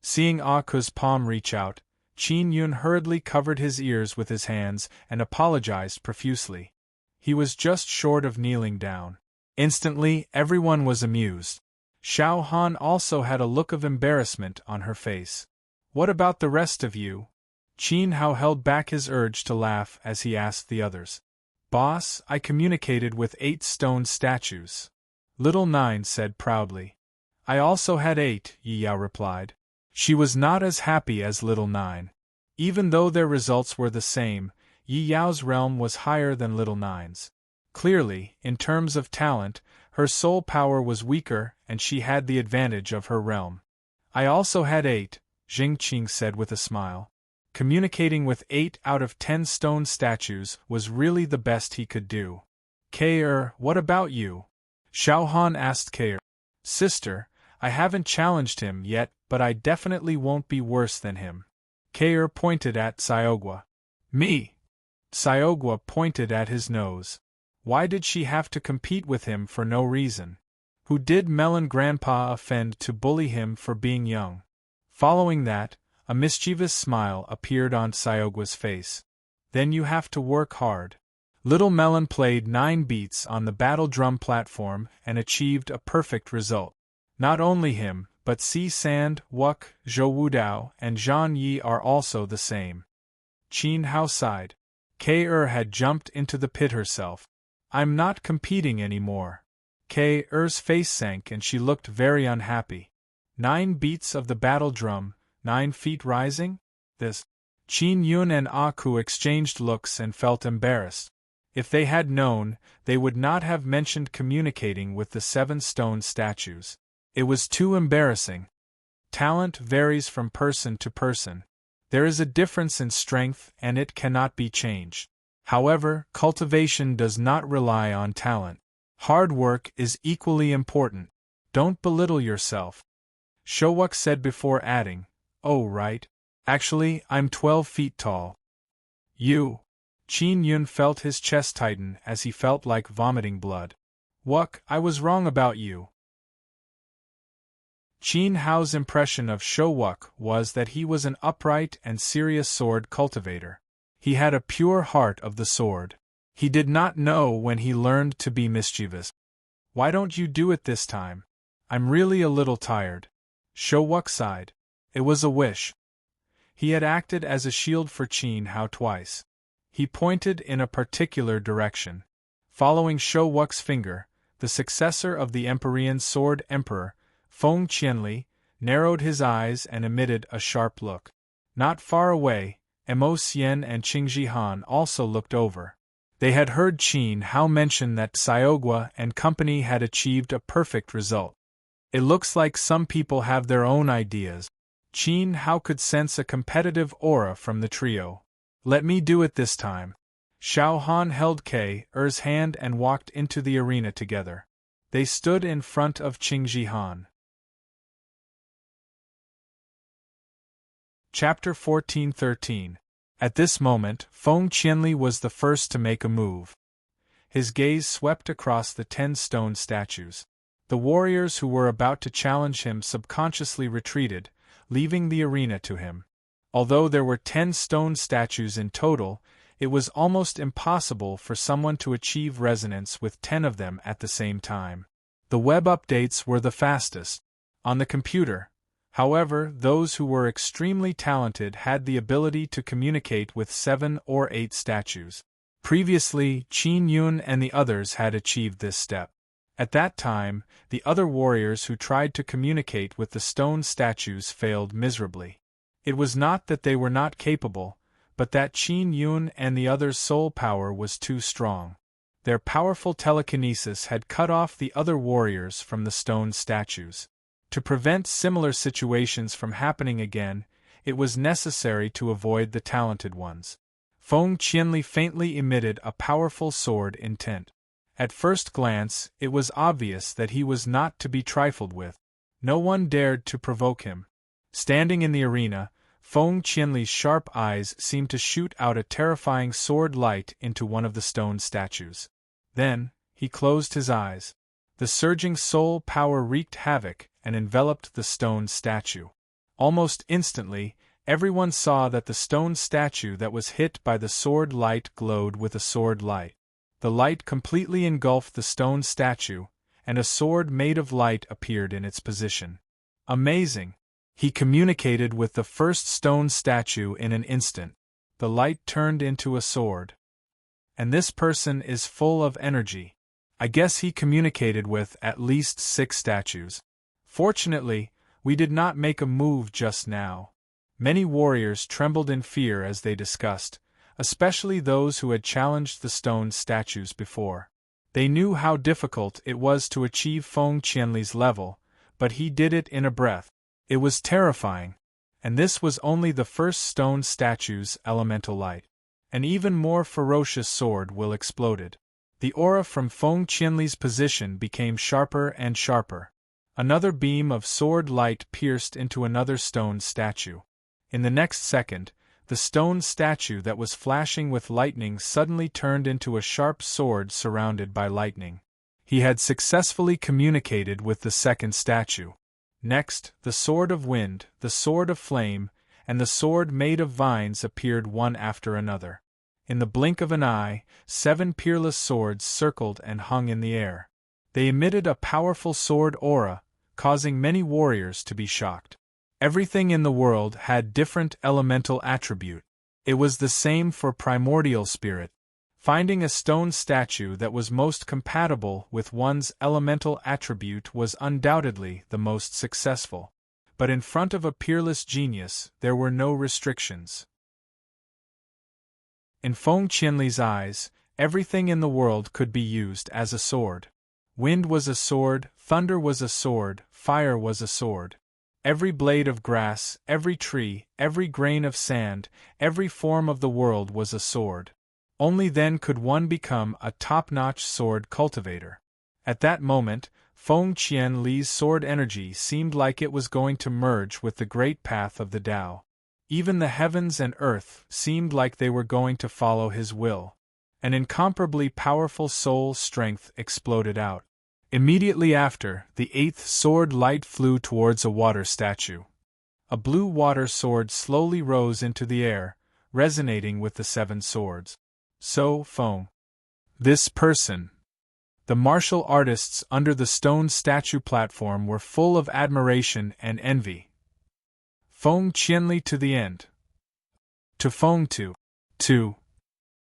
Seeing Aku's palm reach out, Qin Yun hurriedly covered his ears with his hands and apologized profusely. He was just short of kneeling down. Instantly, everyone was amused. Xiao Han also had a look of embarrassment on her face. What about the rest of you? Qin Hao held back his urge to laugh as he asked the others. Boss, I communicated with 8 stone statues. Little Nine said proudly. I also had 8, Yi Yao replied. She was not as happy as Little Nine. Even though their results were the same, Yi Yao's realm was higher than Little Nine's. Clearly, in terms of talent, her soul power was weaker and she had the advantage of her realm. I also had 8, Jing Qing said with a smile. Communicating with 8 out of 10 stone statues was really the best he could do. Ke, what about you? Xiao Han asked Ke. Sister, I haven't challenged him yet, but I definitely won't be worse than him. Ke pointed at Xiaogua. Me? Xiaogua pointed at his nose. Why did she have to compete with him for no reason? Who did Melon Grandpa offend to bully him for being young? Following that, a mischievous smile appeared on Xiaogua's face. Then you have to work hard. Little Melon played 9 beats on the Battle Drum platform and achieved a perfect result. Not only him, but Si Sand, Wuk, Zhou Wudao, and Zhan Yi are also the same. Qin Hao sighed. Ke had jumped into the pit herself. I'm not competing anymore. K's face sank and she looked very unhappy. 9 beats of the battle drum, 9 feet rising? This. Qin Yun and Aku exchanged looks and felt embarrassed. If they had known, they would not have mentioned communicating with the 7 stone statues. It was too embarrassing. Talent varies from person to person. There is a difference in strength and it cannot be changed. However, cultivation does not rely on talent. Hard work is equally important. Don't belittle yourself. Showuk said before adding, "Oh right. Actually, I'm 12 feet tall." You. Qin Yun felt his chest tighten as he felt like vomiting blood. Wuk, I was wrong about you. Qin Hao's impression of Showuk was that he was an upright and serious sword cultivator. He had a pure heart of the sword. He did not know when he learned to be mischievous. Why don't you do it this time? I'm really a little tired. Showuk sighed. It was a wish. He had acted as a shield for Qin Hao twice. He pointed in a particular direction. Following Showuk's finger, the successor of the Empyrean Sword Emperor, Feng Qianli, narrowed his eyes and emitted a sharp look. Not far away, Mo Xian and Qingji Han also looked over. They had heard Qin Hao mention that Xiaogua and company had achieved a perfect result. It looks like some people have their own ideas. Qin Hao could sense a competitive aura from the trio. Let me do it this time. Xiao Han held K's hand and walked into the arena together. They stood in front of Qingji Han. Chapter 14-13. At this moment, Feng Qianli was the first to make a move. His gaze swept across the 10 stone statues. The warriors who were about to challenge him subconsciously retreated, leaving the arena to him. Although there were 10 stone statues in total, it was almost impossible for someone to achieve resonance with 10 of them at the same time. The web updates were the fastest. On the computer, however, those who were extremely talented had the ability to communicate with 7 or 8 statues. Previously, Qin Yun and the others had achieved this step. At that time, the other warriors who tried to communicate with the stone statues failed miserably. It was not that they were not capable, but that Qin Yun and the others' soul power was too strong. Their powerful telekinesis had cut off the other warriors from the stone statues. To prevent similar situations from happening again, it was necessary to avoid the talented ones. Feng Qianli faintly emitted a powerful sword intent. At first glance, it was obvious that he was not to be trifled with. No one dared to provoke him. Standing in the arena, Feng Qianli's sharp eyes seemed to shoot out a terrifying sword light into one of the stone statues. Then, he closed his eyes. The surging soul power wreaked havoc and enveloped the stone statue. Almost instantly, everyone saw that the stone statue that was hit by the sword light glowed with a sword light. The light completely engulfed the stone statue, and a sword made of light appeared in its position. Amazing! He communicated with the first stone statue in an instant. The light turned into a sword. And this person is full of energy. I guess he communicated with at least 6 statues. Fortunately, we did not make a move just now. Many warriors trembled in fear as they discussed, especially those who had challenged the stone statues before. They knew how difficult it was to achieve Feng Qianli's level, but he did it in a breath. It was terrifying. And this was only the first stone statue's elemental light. An even more ferocious sword will exploded. The aura from Feng Qianli's position became sharper and sharper. Another beam of sword light pierced into another stone statue. In the next second, the stone statue that was flashing with lightning suddenly turned into a sharp sword surrounded by lightning. He had successfully communicated with the second statue. Next, the sword of wind, the sword of flame, and the sword made of vines appeared one after another. In the blink of an eye, 7 peerless swords circled and hung in the air. They emitted a powerful sword aura, causing many warriors to be shocked. Everything in the world had different elemental attribute. It was the same for primordial spirit. Finding a stone statue that was most compatible with one's elemental attribute was undoubtedly the most successful. But in front of a peerless genius, there were no restrictions. In Feng Qianli's eyes, everything in the world could be used as a sword. Wind was a sword, thunder was a sword, fire was a sword. Every blade of grass, every tree, every grain of sand, every form of the world was a sword. Only then could one become a top-notch sword cultivator. At that moment, Feng Qianli's sword energy seemed like it was going to merge with the great path of the Tao. Even the heavens and earth seemed like they were going to follow his will. An incomparably powerful soul strength exploded out. Immediately after, the eighth sword light flew towards a water statue. A blue water sword slowly rose into the air, resonating with the seven swords. So, Feng. This person. The martial artists under the stone statue platform were full of admiration and envy. Feng Qianli to the end. To Feng to.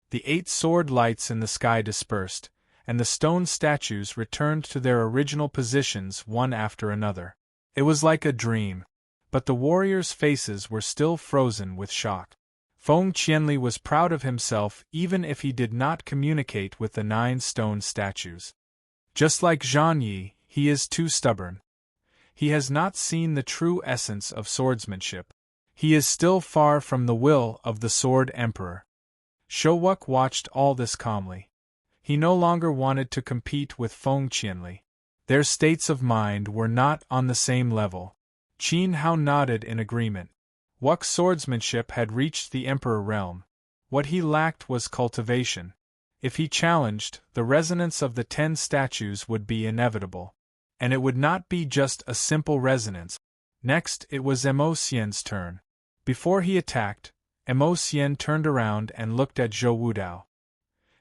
The 8 sword lights in the sky dispersed, and the stone statues returned to their original positions one after another. It was like a dream, but the warriors' faces were still frozen with shock. Feng Qianli was proud of himself even if he did not communicate with the 9 stone statues. Just like Zhang Yi, he is too stubborn. He has not seen the true essence of swordsmanship. He is still far from the will of the Sword Emperor. Shouwuk watched all this calmly. He no longer wanted to compete with Feng Qianli. Their states of mind were not on the same level. Qin Hao nodded in agreement. Wuk's swordsmanship had reached the Emperor realm. What he lacked was cultivation. If he challenged, the resonance of the 10 statues would be inevitable. And it would not be just a simple resonance. Next, it was Emo Xian's turn. Before he attacked, Emo Xian turned around and looked at Zhou Wudao.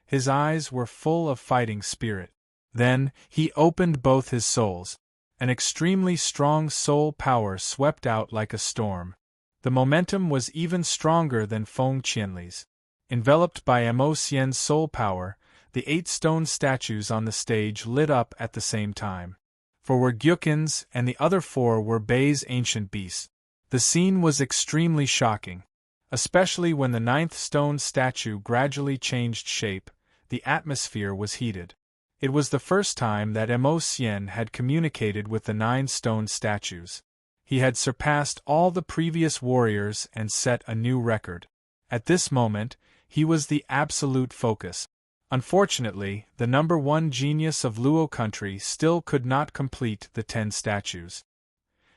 His eyes were full of fighting spirit. Then, he opened both his souls. An extremely strong soul power swept out like a storm. The momentum was even stronger than Feng Qianli's. Enveloped by Emo Xian's soul power, the 8 stone statues on the stage lit up at the same time. 4 were Gyukin's and the other 4 were Bei's ancient beasts. The scene was extremely shocking. Especially when the 9th stone statue gradually changed shape, the atmosphere was heated. It was the first time that Emo Xian had communicated with the 9 stone statues. He had surpassed all the previous warriors and set a new record. At this moment, he was the absolute focus. Unfortunately, the number 1 genius of Luo country still could not complete the 10 statues.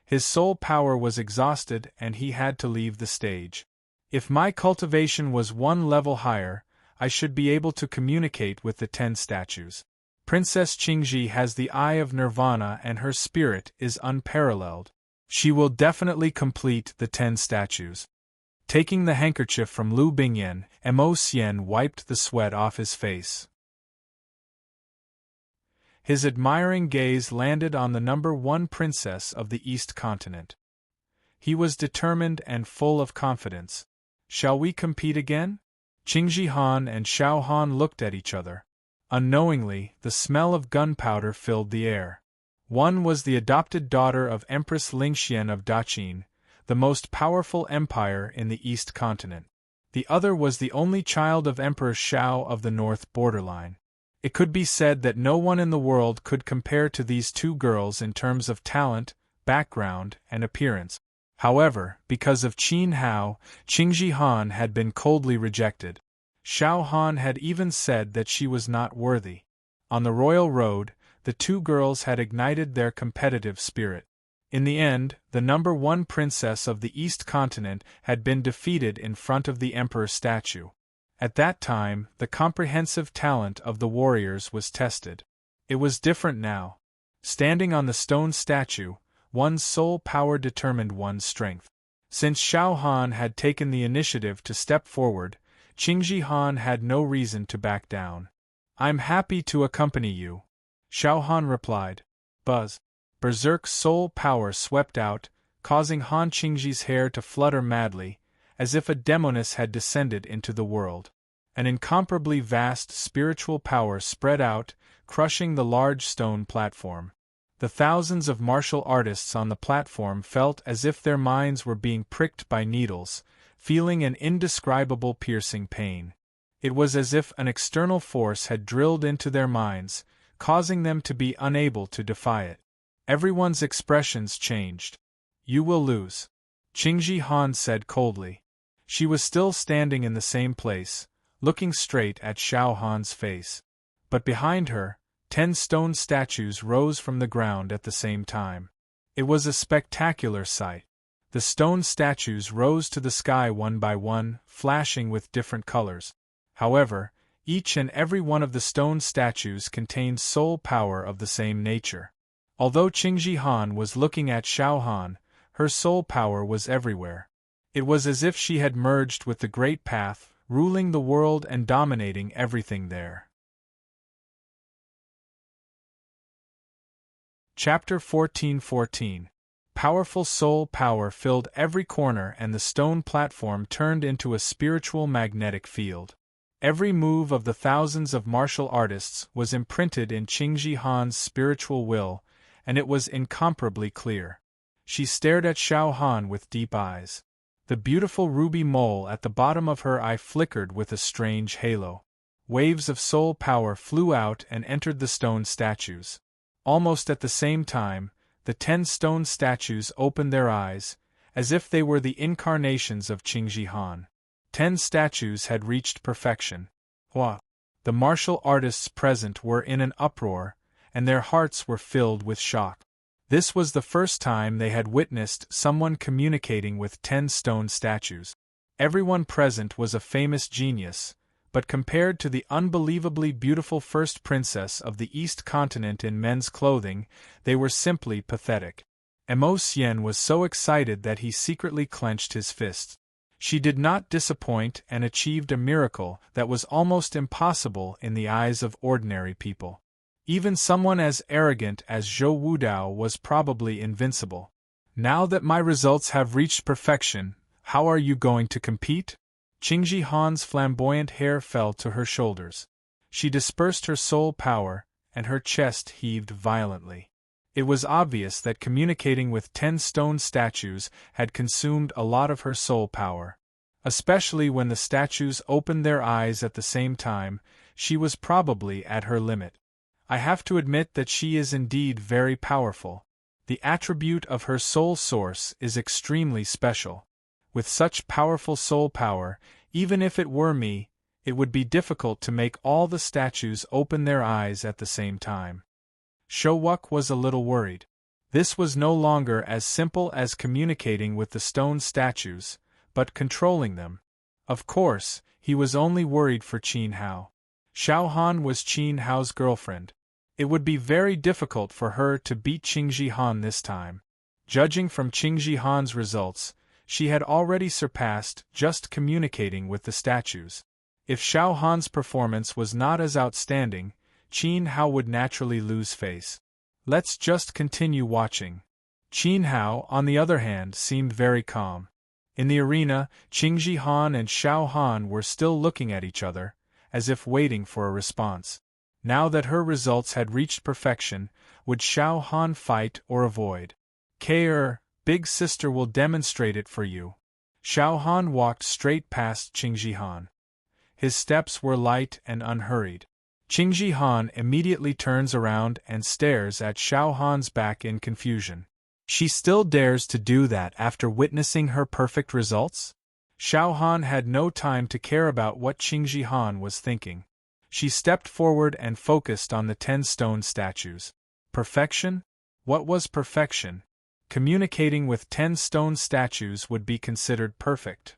His soul power was exhausted and he had to leave the stage. If my cultivation was 1 level higher, I should be able to communicate with the 10 statues. Princess Qingji has the eye of nirvana and her spirit is unparalleled. She will definitely complete the 10 statues. Taking the handkerchief from Lu Bingyan, Emo Xian wiped the sweat off his face. His admiring gaze landed on the number 1 princess of the East Continent. He was determined and full of confidence. Shall we compete again? Qingji Han and Xiao Han looked at each other. Unknowingly, the smell of gunpowder filled the air. One was the adopted daughter of Empress Lingxian of Daqin, the most powerful empire in the East Continent. The other was the only child of Emperor Shao of the North borderline. It could be said that no one in the world could compare to these 2 girls in terms of talent, background, and appearance. However, because of Qin Hao, Qingji Han had been coldly rejected. Xiao Han had even said that she was not worthy. On the royal road, the 2 girls had ignited their competitive spirit. In the end, the number 1 princess of the East Continent had been defeated in front of the emperor statue. At that time, the comprehensive talent of the warriors was tested. It was different now. Standing on the stone statue, one's soul power determined one's strength. Since Xiao Han had taken the initiative to step forward, Qingji Han had no reason to back down. I'm happy to accompany you. Xiao Han replied. Buzz. Berserk soul power swept out, causing Han Qingji's hair to flutter madly, as if a demoness had descended into the world. An incomparably vast spiritual power spread out, crushing the large stone platform. The thousands of martial artists on the platform felt as if their minds were being pricked by needles, feeling an indescribable piercing pain. It was as if an external force had drilled into their minds, causing them to be unable to defy it. Everyone's expressions changed. "You will lose," Qingji Han said coldly. She was still standing in the same place, looking straight at Xiao Han's face. But behind her, 10 stone statues rose from the ground at the same time. It was a spectacular sight. The stone statues rose to the sky one by one, flashing with different colors. However, each and every one of the stone statues contained soul power of the same nature. Although Qingji Han was looking at Xiao Han, her soul power was everywhere. It was as if she had merged with the Great Path, ruling the world and dominating everything there. Chapter 14:14. Powerful soul power filled every corner and the stone platform turned into a spiritual magnetic field. Every move of the thousands of martial artists was imprinted in Qingji Han's spiritual will, and it was incomparably clear. She stared at Xiao Han with deep eyes. The beautiful ruby mole at the bottom of her eye flickered with a strange halo. Waves of soul power flew out and entered the stone statues. Almost at the same time, the 10 stone statues opened their eyes, as if they were the incarnations of Qingji Han. 10 statues had reached perfection. Hua! The martial artists present were in an uproar, and their hearts were filled with shock. This was the first time they had witnessed someone communicating with 10 stone statues. Everyone present was a famous genius, but compared to the unbelievably beautiful first princess of the East Continent in men's clothing, they were simply pathetic. Emo Xian was so excited that he secretly clenched his fists. She did not disappoint and achieved a miracle that was almost impossible in the eyes of ordinary people. Even someone as arrogant as Zhou Wudao was probably invincible. "Now that my results have reached perfection, how are you going to compete?" Qingji Han's flamboyant hair fell to her shoulders. She dispersed her soul power, and her chest heaved violently. It was obvious that communicating with 10 stone statues had consumed a lot of her soul power. Especially when the statues opened their eyes at the same time, she was probably at her limit. I have to admit that she is indeed very powerful. The attribute of her soul source is extremely special. With such powerful soul power, even if it were me, it would be difficult to make all the statues open their eyes at the same time. Shouwuk was a little worried. This was no longer as simple as communicating with the stone statues, but controlling them. Of course, he was only worried for Qin Hao. Xiao Han was Qin Hao's girlfriend. It would be very difficult for her to beat Qingji Han this time. Judging from Qingji Han's results, she had already surpassed just communicating with the statues. If Xiao Han's performance was not as outstanding, Qin Hao would naturally lose face. Let's just continue watching. Qin Hao, on the other hand, seemed very calm. In the arena, Qingji Han and Xiao Han were still looking at each other, as if waiting for a response. Now that her results had reached perfection, would Xiao Han fight or avoid? Big sister will demonstrate it for you. Xiao Han walked straight past Qingji Han. His steps were light and unhurried. Qingji Han immediately turns around and stares at Xiao Han's back in confusion. She still dares to do that after witnessing her perfect results? Xiao Han had no time to care about what Qingji Han was thinking. She stepped forward and focused on the 10 stone statues. Perfection? What was perfection? Communicating with 10 stone statues would be considered perfect.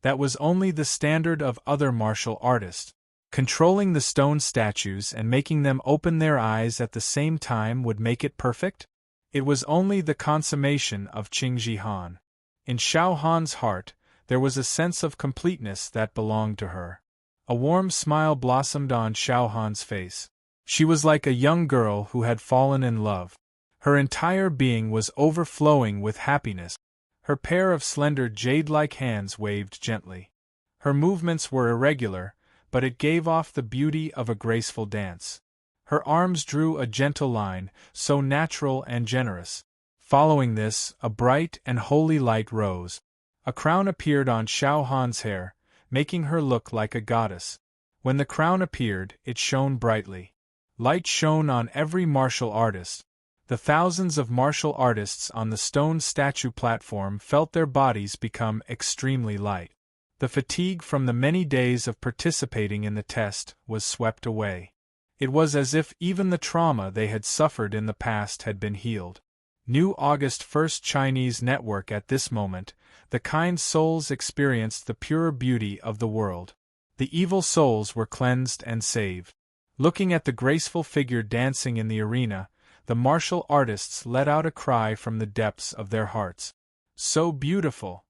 That was only the standard of other martial artists. Controlling the stone statues and making them open their eyes at the same time would make it perfect? It was only the consummation of Qingji Han. In Xiao Han's heart, there was a sense of completeness that belonged to her. A warm smile blossomed on Xiao Han's face. She was like a young girl who had fallen in love. Her entire being was overflowing with happiness. Her pair of slender jade-like hands waved gently. Her movements were irregular, but it gave off the beauty of a graceful dance. Her arms drew a gentle line, so natural and generous. Following this, a bright and holy light rose. A crown appeared on Xiao Han's hair, making her look like a goddess. When the crown appeared, it shone brightly. Light shone on every martial artist. The thousands of martial artists on the stone statue platform felt their bodies become extremely light. The fatigue from the many days of participating in the test was swept away. It was as if even the trauma they had suffered in the past had been healed. New August 1st Chinese network. At this moment, the kind souls experienced the pure beauty of the world. The evil souls were cleansed and saved. Looking at the graceful figure dancing in the arena, the martial artists let out a cry from the depths of their hearts. So beautiful!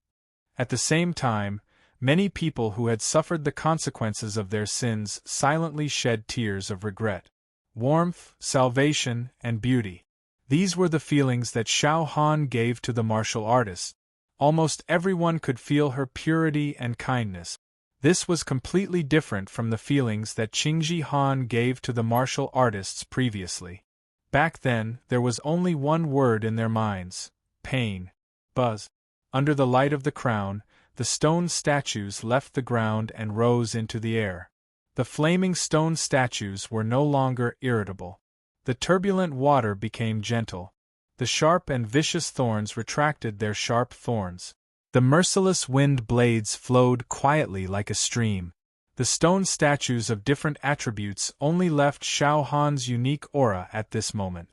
At the same time, many people who had suffered the consequences of their sins silently shed tears of regret. Warmth, salvation, and beauty. These were the feelings that Xiao Han gave to the martial artists. Almost everyone could feel her purity and kindness. This was completely different from the feelings that Qingji Han gave to the martial artists previously. Back then, there was only one word in their minds: pain. Buzz. Under the light of the crown, the stone statues left the ground and rose into the air. The flaming stone statues were no longer irritable. The turbulent water became gentle. The sharp and vicious thorns retracted their sharp thorns. The merciless wind blades flowed quietly like a stream. The stone statues of different attributes only left Xiao Han's unique aura at this moment.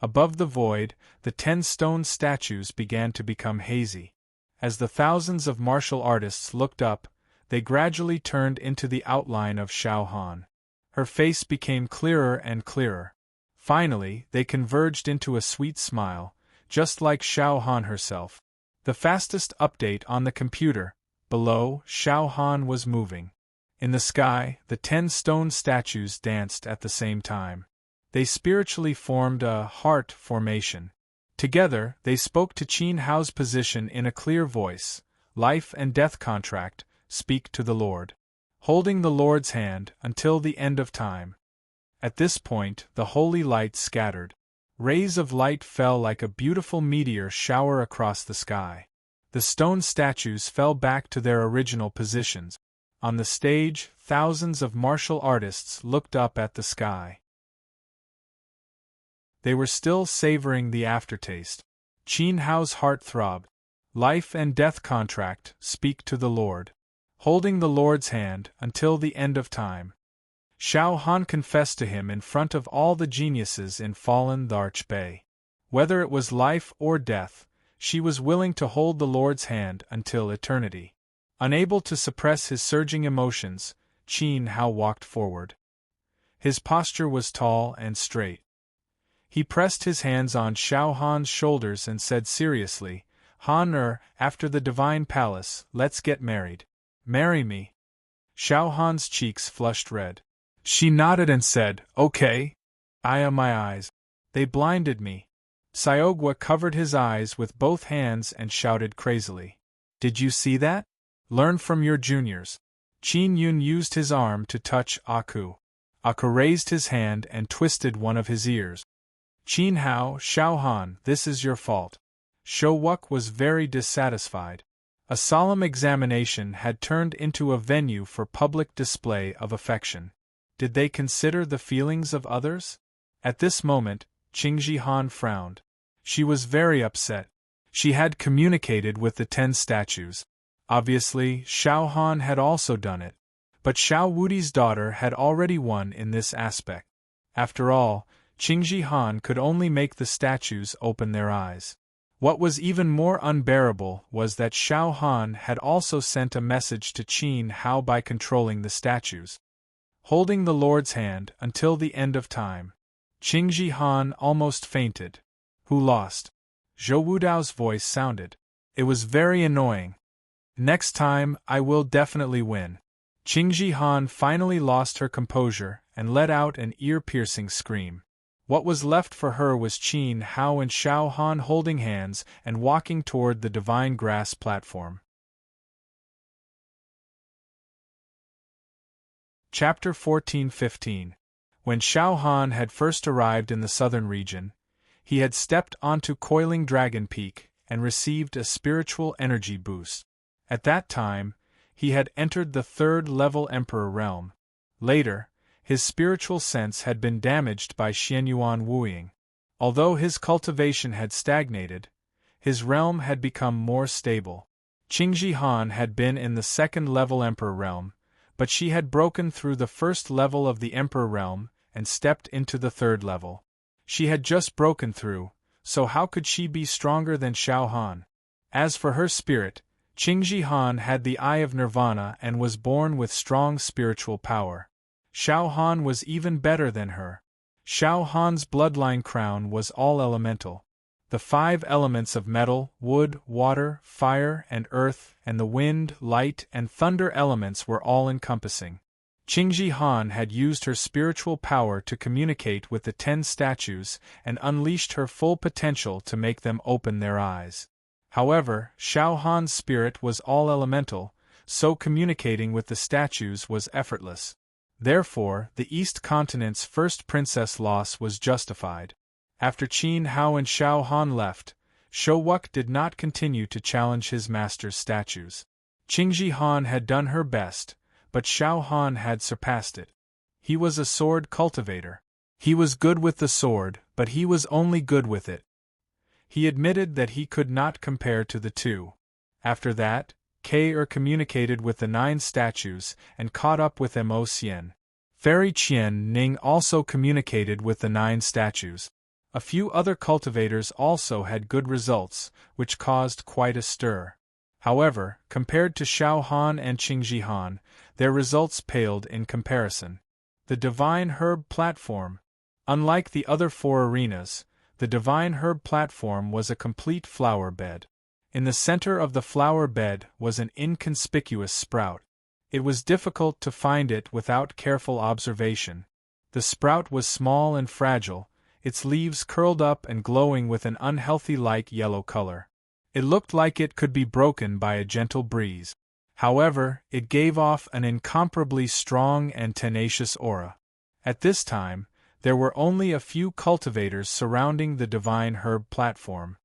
Above the void, the 10 stone statues began to become hazy. As the thousands of martial artists looked up, they gradually turned into the outline of Xiao Han. Her face became clearer and clearer. Finally, they converged into a sweet smile, just like Xiao Han herself. The fastest update on the computer. Below, Xiao Han was moving. In the sky, the 10 stone statues danced at the same time. They spiritually formed a heart formation. Together, they spoke to Qin Hao's position in a clear voice: life and death contract, speak to the Lord. Holding the Lord's hand until the end of time. At this point, the holy light scattered. Rays of light fell like a beautiful meteor shower across the sky. The stone statues fell back to their original positions. On the stage, thousands of martial artists looked up at the sky. They were still savoring the aftertaste. Qin Hao's heart throbbed. Life and death contract, speak to the Lord. Holding the Lord's hand until the end of time. Xiao Han confessed to him in front of all the geniuses in Fallen Arch Bay. Whether it was life or death, she was willing to hold the Lord's hand until eternity. Unable to suppress his surging emotions, Qin Hao walked forward. His posture was tall and straight. He pressed his hands on Xiao Han's shoulders and said seriously, Han after the divine palace, let's get married. Marry me. Xiao Han's cheeks flushed red. She nodded and said, okay. My eyes. They blinded me. Xiaogua covered his eyes with both hands and shouted crazily. Did you see that? Learn from your juniors. Qin Yun used his arm to touch Aku. Aku raised his hand and twisted one of his ears. Qin Hao, Xiao Han, this is your fault. Shouwuk was very dissatisfied. A solemn examination had turned into a venue for public display of affection. Did they consider the feelings of others? At this moment, Qingji Han frowned. She was very upset. She had communicated with the 10 statues. Obviously, Xiao Han had also done it. But Xiao Wudi's daughter had already won in this aspect. After all, Qingji Han could only make the statues open their eyes. What was even more unbearable was that Xiao Han had also sent a message to Qin Hao by controlling the statues. Holding the Lord's hand until the end of time. Qingji Han almost fainted. Who lost? Zhou Wudao's voice sounded. It was very annoying. Next time, I will definitely win. Qingji Han finally lost her composure and let out an ear-piercing scream. What was left for her was Qin Hao and Xiao Han holding hands and walking toward the divine grass platform. Chapter 14-15. When Xiao Han had first arrived in the southern region, he had stepped onto Coiling Dragon Peak and received a spiritual energy boost. At that time, he had entered the third-level Emperor realm. Later, his spiritual sense had been damaged by Xianyuan wooing. Although his cultivation had stagnated, his realm had become more stable. Qingji Han had been in the second-level Emperor realm, but she had broken through the first level of the Emperor realm and stepped into the third level. She had just broken through, so how could she be stronger than Xiao Han? As for her spirit, Qingji Han had the Eye of Nirvana and was born with strong spiritual power. Xiao Han was even better than her. Xiao Han's bloodline crown was all elemental. The 5 elements of metal, wood, water, fire, and earth, and the wind, light, and thunder elements were all-encompassing. Qingji Han had used her spiritual power to communicate with the 10 statues and unleashed her full potential to make them open their eyes. However, Xiao Han's spirit was all-elemental, so communicating with the statues was effortless. Therefore, the East Continent's first princess loss was justified. After Qin Hao and Xiao Han left, Shouwuk did not continue to challenge his master's statues. Qingji Han had done her best, but Xiao Han had surpassed it. He was a sword cultivator. He was good with the sword, but he was only good with it. He admitted that he could not compare to the two. After that, Ke communicated with the 9 statues and caught up with Mo Xian. Fairy Qian Ning also communicated with the 9 statues. A few other cultivators also had good results, which caused quite a stir. However, compared to Xiao Han and Qingji Han, their results paled in comparison. The Divine Herb Platform. Unlike the other 4 arenas, the Divine Herb Platform was a complete flower bed. In the center of the flower bed was an inconspicuous sprout. It was difficult to find it without careful observation. The sprout was small and fragile, its leaves curled up and glowing with an unhealthy light yellow color. It looked like it could be broken by a gentle breeze. However, it gave off an incomparably strong and tenacious aura. At this time, there were only a few cultivators surrounding the Divine Herb Platform.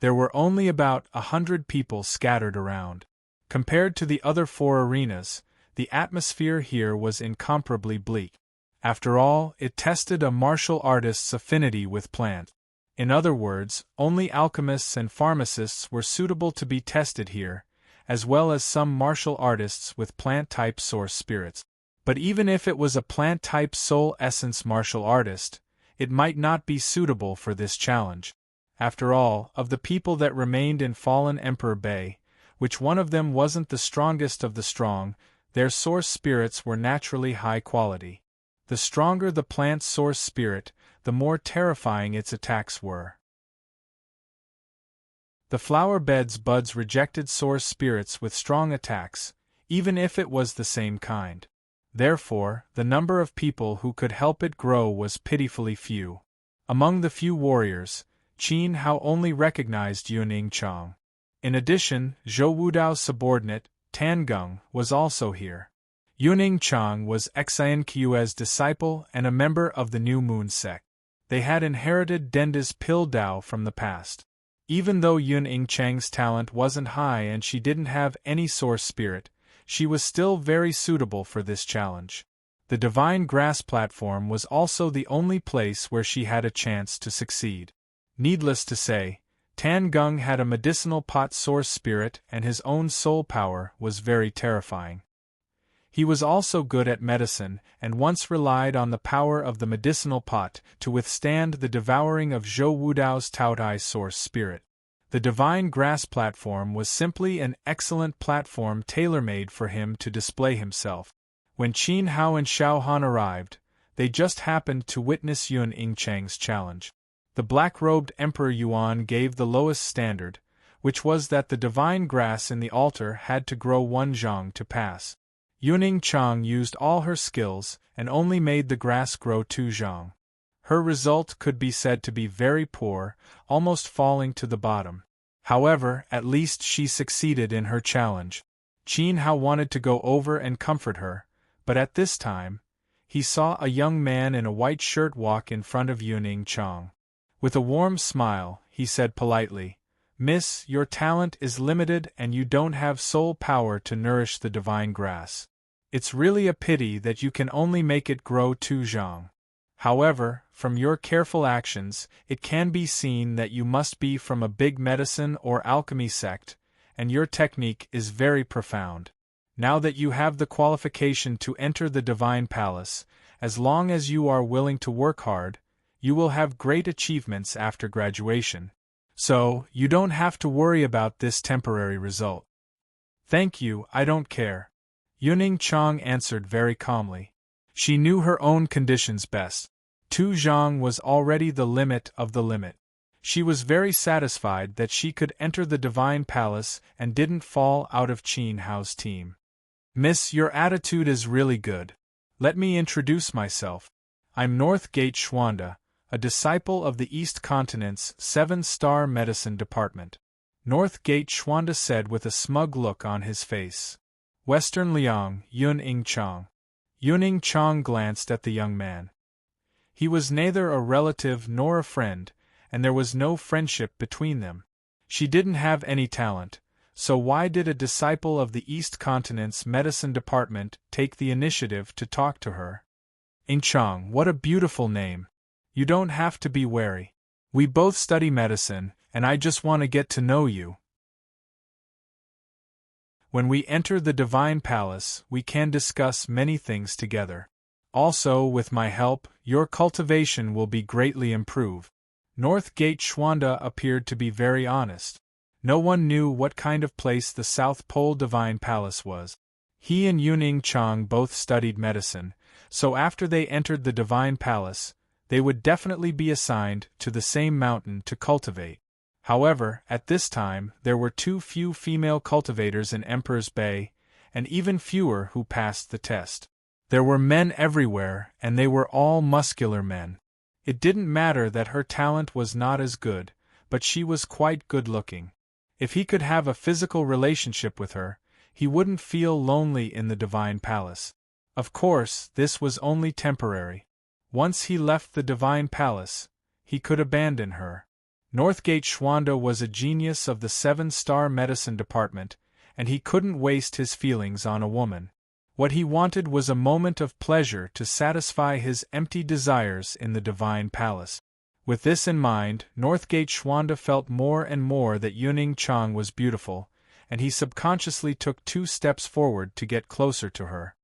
There were only about 100 people scattered around. Compared to the other 4 arenas, the atmosphere here was incomparably bleak. After all, it tested a martial artist's affinity with plant. In other words, only alchemists and pharmacists were suitable to be tested here, as well as some martial artists with plant-type source spirits. But even if it was a plant-type soul essence martial artist, it might not be suitable for this challenge. After all, of the people that remained in Fallen Emperor Bay, which one of them wasn't the strongest of the strong, their source spirits were naturally high quality. The stronger the plant's source spirit, the more terrifying its attacks were. The flower bed's buds rejected source spirits with strong attacks, even if it was the same kind. Therefore, the number of people who could help it grow was pitifully few. Among the few warriors, Qin Hao only recognized Yuning Chang. In addition, Zhou Wudao's subordinate, Tan Geng, was also here. Yuning Chang was Xian Qiue's disciple and a member of the New Moon sect. They had inherited Denda's Pill Dao from the past. Even though Yuning Chang's talent wasn't high and she didn't have any source spirit, she was still very suitable for this challenge. The Divine Grass Platform was also the only place where she had a chance to succeed. Needless to say, Tan Geng had a medicinal pot source spirit and his own soul power was very terrifying. He was also good at medicine and once relied on the power of the medicinal pot to withstand the devouring of Zhou Wudao's Taotai source spirit. The Divine Grass Platform was simply an excellent platform tailor-made for him to display himself. When Qin Hao and Xiao Han arrived, they just happened to witness Yuning Chang's challenge. The black-robed Emperor Yuan gave the lowest standard, which was that the divine grass in the altar had to grow 1 zhang to pass. Yuning Chang used all her skills and only made the grass grow 2 zhang. Her result could be said to be very poor, almost falling to the bottom. However, at least she succeeded in her challenge. Qin Hao wanted to go over and comfort her, But at this time, he saw a young man in a white shirt walk in front of Yuning Chang. With a warm smile, he said politely, "Miss, your talent is limited and you don't have soul power to nourish the divine grass. It's really a pity that you can only make it grow too zhang. However, from your careful actions, it can be seen that you must be from a big medicine or alchemy sect, and your technique is very profound. Now that you have the qualification to enter the divine palace, as long as you are willing to work hard, you will have great achievements after graduation. So, you don't have to worry about this temporary result." "Thank you, I don't care," Yuning Chang answered very calmly. She knew her own conditions best. 2 zhang was already the limit of the limit. She was very satisfied that she could enter the divine palace and didn't fall out of Qin Hao's team. "Miss, your attitude is really good. Let me introduce myself. I'm Northgate Xuanda, a disciple of the East Continent's 7-star medicine department," Northgate Xuanda said with a smug look on his face. "Western Liang, Yuning Chang." Yuning Chang glanced at the young man. He was neither a relative nor a friend, and there was no friendship between them. She didn't have any talent, so why did a disciple of the East Continent's medicine department take the initiative to talk to her? "Chang, what a beautiful name. You don't have to be wary. We both study medicine, and I just want to get to know you. When we enter the divine palace, we can discuss many things together. Also, with my help, your cultivation will be greatly improved." Northgate Xuanda appeared to be very honest. No one knew what kind of place the South Pole Divine Palace was. He and Yuning Chang both studied medicine, so after they entered the Divine Palace, they would definitely be assigned to the same mountain to cultivate. However, at this time, there were too few female cultivators in Emperor's Bay, and even fewer who passed the test. There were men everywhere, and they were all muscular men. It didn't matter that her talent was not as good, but she was quite good-looking. If he could have a physical relationship with her, he wouldn't feel lonely in the Divine Palace. Of course, this was only temporary. Once he left the Divine Palace, he could abandon her. Northgate Xuanda was a genius of the 7-star medicine department, and he couldn't waste his feelings on a woman. What he wanted was a moment of pleasure to satisfy his empty desires in the Divine Palace. With this in mind, Northgate Xuanda felt more and more that Yuning Chang was beautiful, and he subconsciously took 2 steps forward to get closer to her.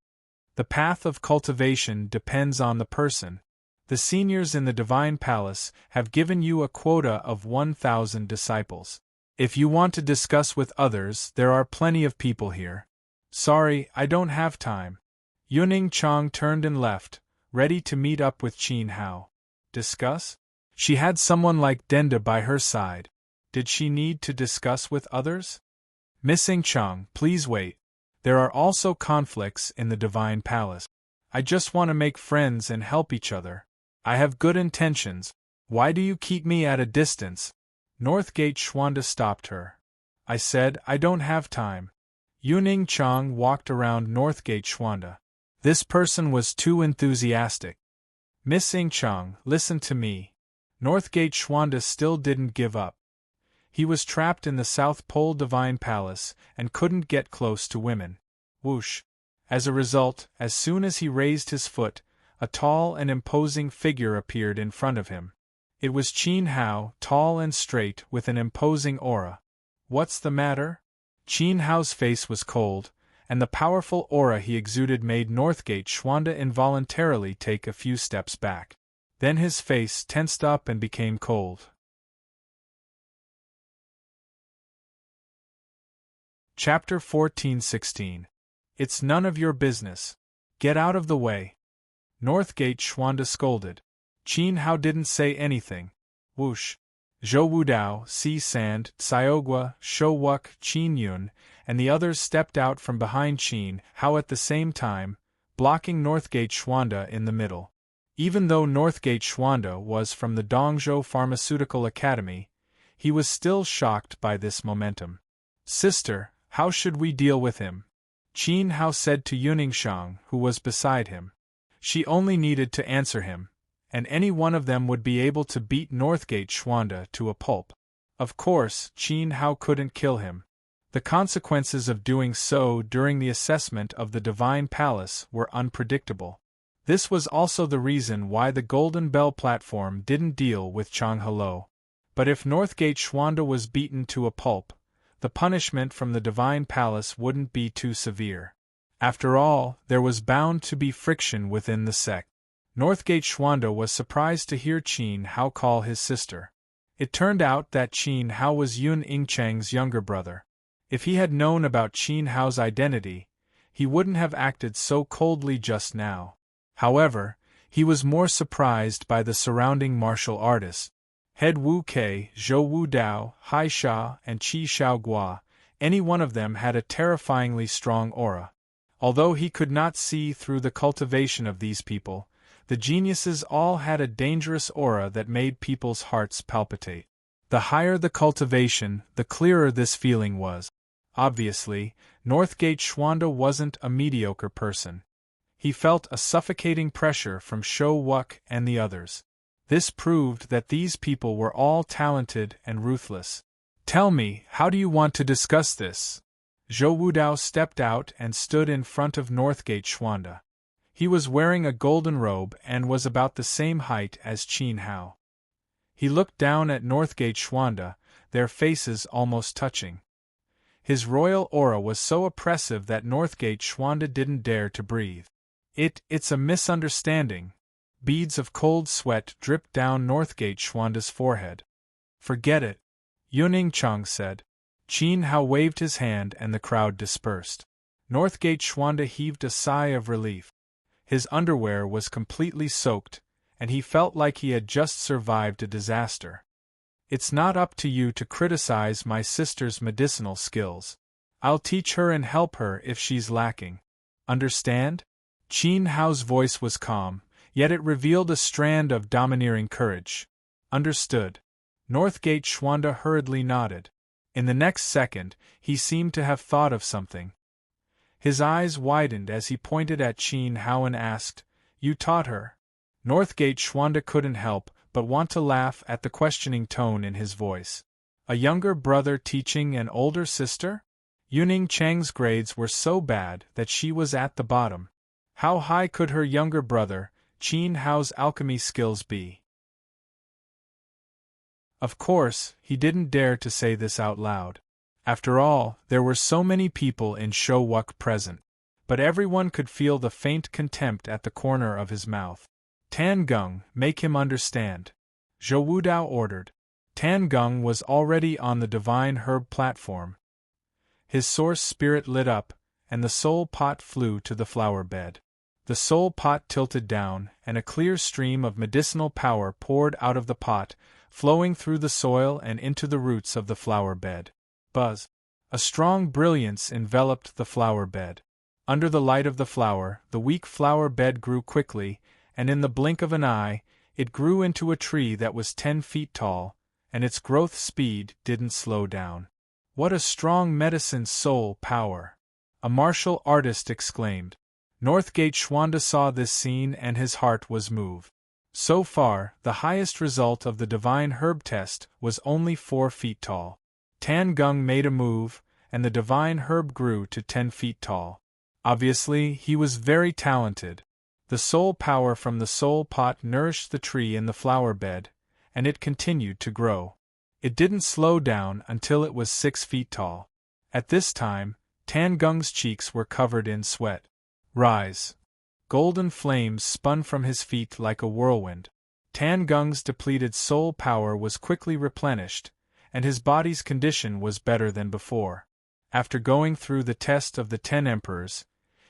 The path of cultivation depends on the person. The seniors in the Divine Palace have given you a quota of 1,000 disciples. If you want to discuss with others, there are plenty of people here. Sorry, I don't have time. Yuning Chang turned and left, ready to meet up with Qin Hao. Discuss? She had someone like Denda by her side. Did she need to discuss with others? Missing Chang, please wait. There are also conflicts in the Divine Palace. I just want to make friends and help each other. I have good intentions. Why do you keep me at a distance? Northgate Xuanda stopped her. I said, I don't have time. Yuning Chang walked around Northgate Xuanda. This person was too enthusiastic. Miss Chang, listen to me. Northgate Xuanda still didn't give up. He was trapped in the South Pole Divine Palace and couldn't get close to women. Whoosh! As a result, as soon as he raised his foot, a tall and imposing figure appeared in front of him. It was Qin Hao, tall and straight, with an imposing aura. What's the matter? Qin Hao's face was cold, and the powerful aura he exuded made Northgate Xuanda involuntarily take a few steps back. Then his face tensed up and became cold. Chapter 14-16. It's none of your business. Get out of the way. Northgate Xuanda scolded. Qin Hao didn't say anything. Whoosh! Zhou Wudao, Si Sand, Xiaogua, Shou Wuk, Qin Yun, and the others stepped out from behind Qin Hao at the same time, blocking Northgate Xuanda in the middle. Even though Northgate Xuanda was from the Dongzhou Pharmaceutical Academy, he was still shocked by this momentum. Sister, how should we deal with him? Qin Hao said to Yuningshang, who was beside him. She only needed to answer him, and any one of them would be able to beat Northgate Schwanda to a pulp. Of course, Qin Hao couldn't kill him. The consequences of doing so during the assessment of the Divine Palace were unpredictable. This was also the reason why the Golden Bell platform didn't deal with Chang Hello. But if Northgate Schwanda was beaten to a pulp, the punishment from the Divine Palace wouldn't be too severe. After all, there was bound to be friction within the sect. Northgate Schwanda was surprised to hear Qin Hao call his sister. It turned out that Qin Hao was Yun Ingchang's younger brother. If he had known about Qin Hao's identity, he wouldn't have acted so coldly just now. However, he was more surprised by the surrounding martial artists. Head Wu Kei, Zhou Wu Dao, Hai Sha, and Qi Xiaogua, any one of them had a terrifyingly strong aura. Although he could not see through the cultivation of these people, the geniuses all had a dangerous aura that made people's hearts palpitate. The higher the cultivation, the clearer this feeling was. Obviously, Northgate Schwanda wasn't a mediocre person. He felt a suffocating pressure from Shou Wuk and the others. This proved that these people were all talented and ruthless. Tell me, how do you want to discuss this? Zhou Wudao stepped out and stood in front of Northgate Schwanda. He was wearing a golden robe and was about the same height as Qin Hao. He looked down at Northgate Schwanda, their faces almost touching. His royal aura was so oppressive that Northgate Schwanda didn't dare to breathe. It's a misunderstanding. Beads of cold sweat dripped down Northgate Schwanda's forehead. Forget it, Yuningshang said. Qin Hao waved his hand and the crowd dispersed. Northgate Schwanda heaved a sigh of relief. His underwear was completely soaked, and he felt like he had just survived a disaster. It's not up to you to criticize my sister's medicinal skills. I'll teach her and help her if she's lacking. Understand? Qin Hao's voice was calm, yet it revealed a strand of domineering courage. Understood. Northgate Schwanda hurriedly nodded. In the next second, he seemed to have thought of something. His eyes widened as he pointed at Qin Hao and asked, "You taught her?" Northgate Schwanda couldn't help but want to laugh at the questioning tone in his voice. A younger brother teaching an older sister? Yuning Chang's grades were so bad that she was at the bottom. How high could her younger brother, Qin Hao's alchemy skills be? Of course, he didn't dare to say this out loud. After all, there were so many people in Shou Wuk present. But everyone could feel the faint contempt at the corner of his mouth. Tan Gung, make him understand. Zhou Wudao ordered. Tan Gung was already on the Divine Herb platform. His source spirit lit up, and the soul pot flew to the flower bed. The soul pot tilted down, and a clear stream of medicinal power poured out of the pot, flowing through the soil and into the roots of the flower bed. Buzz! A strong brilliance enveloped the flower bed. Under the light of the flower, the weak flower bed grew quickly, and in the blink of an eye, it grew into a tree that was 10 feet tall, and its growth speed didn't slow down. What a strong medicine soul power! A martial artist exclaimed. Northgate Schwanda saw this scene and his heart was moved. So far, the highest result of the Divine Herb test was only 4 feet tall. Tan Gung made a move, and the Divine Herb grew to 10 feet tall. Obviously, he was very talented. The soul power from the soul pot nourished the tree in the flower bed, and it continued to grow. It didn't slow down until it was 6 feet tall. At this time, Tan Gung's cheeks were covered in sweat. Rise! Golden flames spun from his feet like a whirlwind. Tan Gung's depleted soul power was quickly replenished, and his body's condition was better than before. After going through the test of the 10 emperors,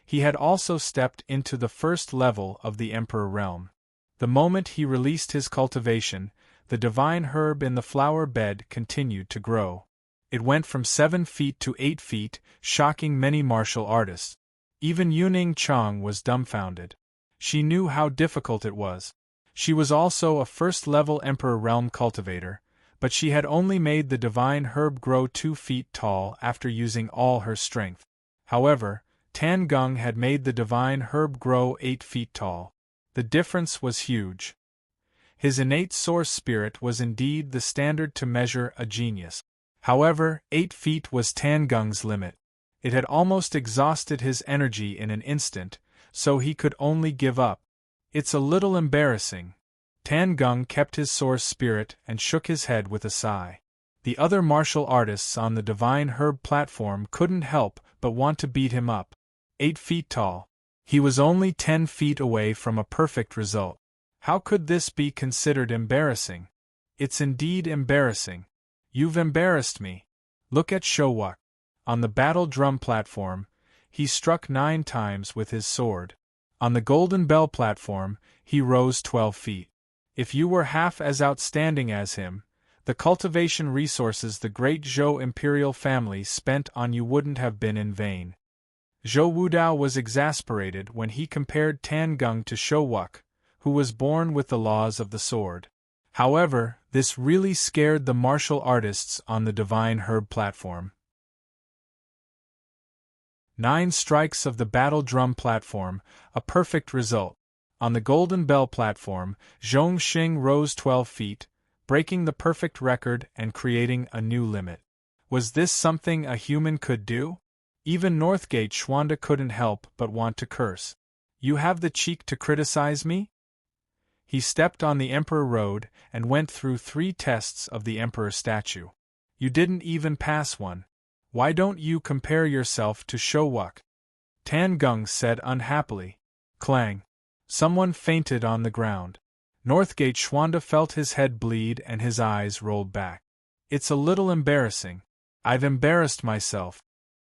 he had also stepped into the first level of the Emperor realm. The moment he released his cultivation, the Divine Herb in the flower bed continued to grow. It went from 7 feet to 8 feet, shocking many martial artists. Even Yuning Chang was dumbfounded. She knew how difficult it was. She was also a first-level Emperor realm cultivator, but she had only made the Divine Herb grow 2 feet tall after using all her strength. However, Tan Gung had made the divine herb grow 8 feet tall. The difference was huge. His innate source spirit was indeed the standard to measure a genius. However, 8 feet was Tan Gung's limit. It had almost exhausted his energy in an instant, so he could only give up. It's a little embarrassing. Tan Gung kept his source spirit and shook his head with a sigh. The other martial artists on the divine herb platform couldn't help but want to beat him up. 8 feet tall. He was only 10 feet away from a perfect result. How could this be considered embarrassing? It's indeed embarrassing. You've embarrassed me. Look at Showuk. On the battle drum platform, he struck 9 times with his sword. On the golden bell platform, he rose 12 feet. If you were half as outstanding as him, the cultivation resources the great Zhou imperial family spent on you wouldn't have been in vain. Zhou Wudao was exasperated when he compared Tan Gung to Showuk, who was born with the laws of the sword. However, this really scared the martial artists on the divine herb platform. 9 strikes of the battle drum platform, a perfect result. On the golden bell platform, Zhong Xing rose 12 feet, breaking the perfect record and creating a new limit. Was this something a human could do? Even Northgate Schwanda couldn't help but want to curse. You have the cheek to criticize me? He stepped on the Emperor Road and went through 3 tests of the Emperor statue. You didn't even pass one. Why don't you compare yourself to Showuk? Tan Gung said unhappily. Clang. Someone fainted on the ground. Northgate Schwanda felt his head bleed and his eyes rolled back. It's a little embarrassing. I've embarrassed myself.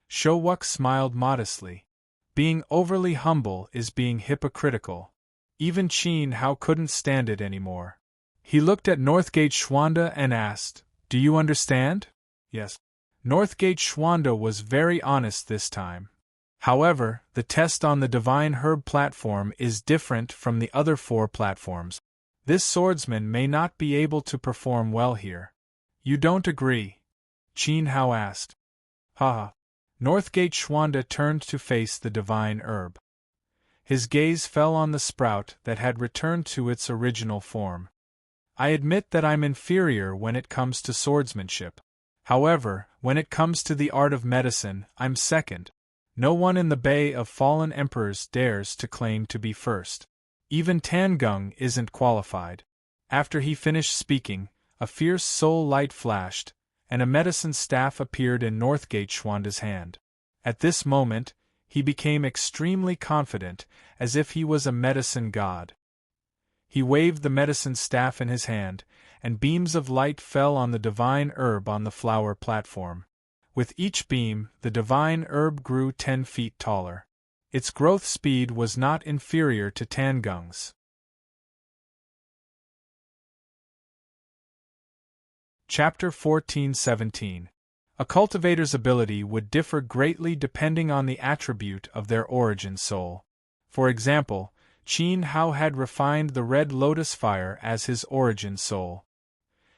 Showuk smiled modestly. Being overly humble is being hypocritical. Even Qin Hao couldn't stand it anymore. He looked at Northgate Schwanda and asked, "Do you understand?" Yes. Northgate Schwanda was very honest this time. However, the test on the divine herb platform is different from the other 4 platforms. This swordsman may not be able to perform well here. You don't agree? Qin Hao asked. Haha. Northgate Schwanda turned to face the divine herb. His gaze fell on the sprout that had returned to its original form. I admit that I'm inferior when it comes to swordsmanship. However, when it comes to the art of medicine, I'm second. No one in the Bay of Fallen Emperors dares to claim to be first. Even Tan Gung isn't qualified. After he finished speaking, a fierce soul light flashed, and a medicine staff appeared in Northgate Schwanda's hand. At this moment, he became extremely confident, as if he was a medicine god. He waved the medicine staff in his hand, and beams of light fell on the divine herb on the flower platform. With each beam, the divine herb grew 10 feet taller. Its growth speed was not inferior to Tan Gung's. Chapter 14-17. A cultivator's ability would differ greatly depending on the attribute of their origin soul. For example, Qin Hao had refined the red lotus fire as his origin soul.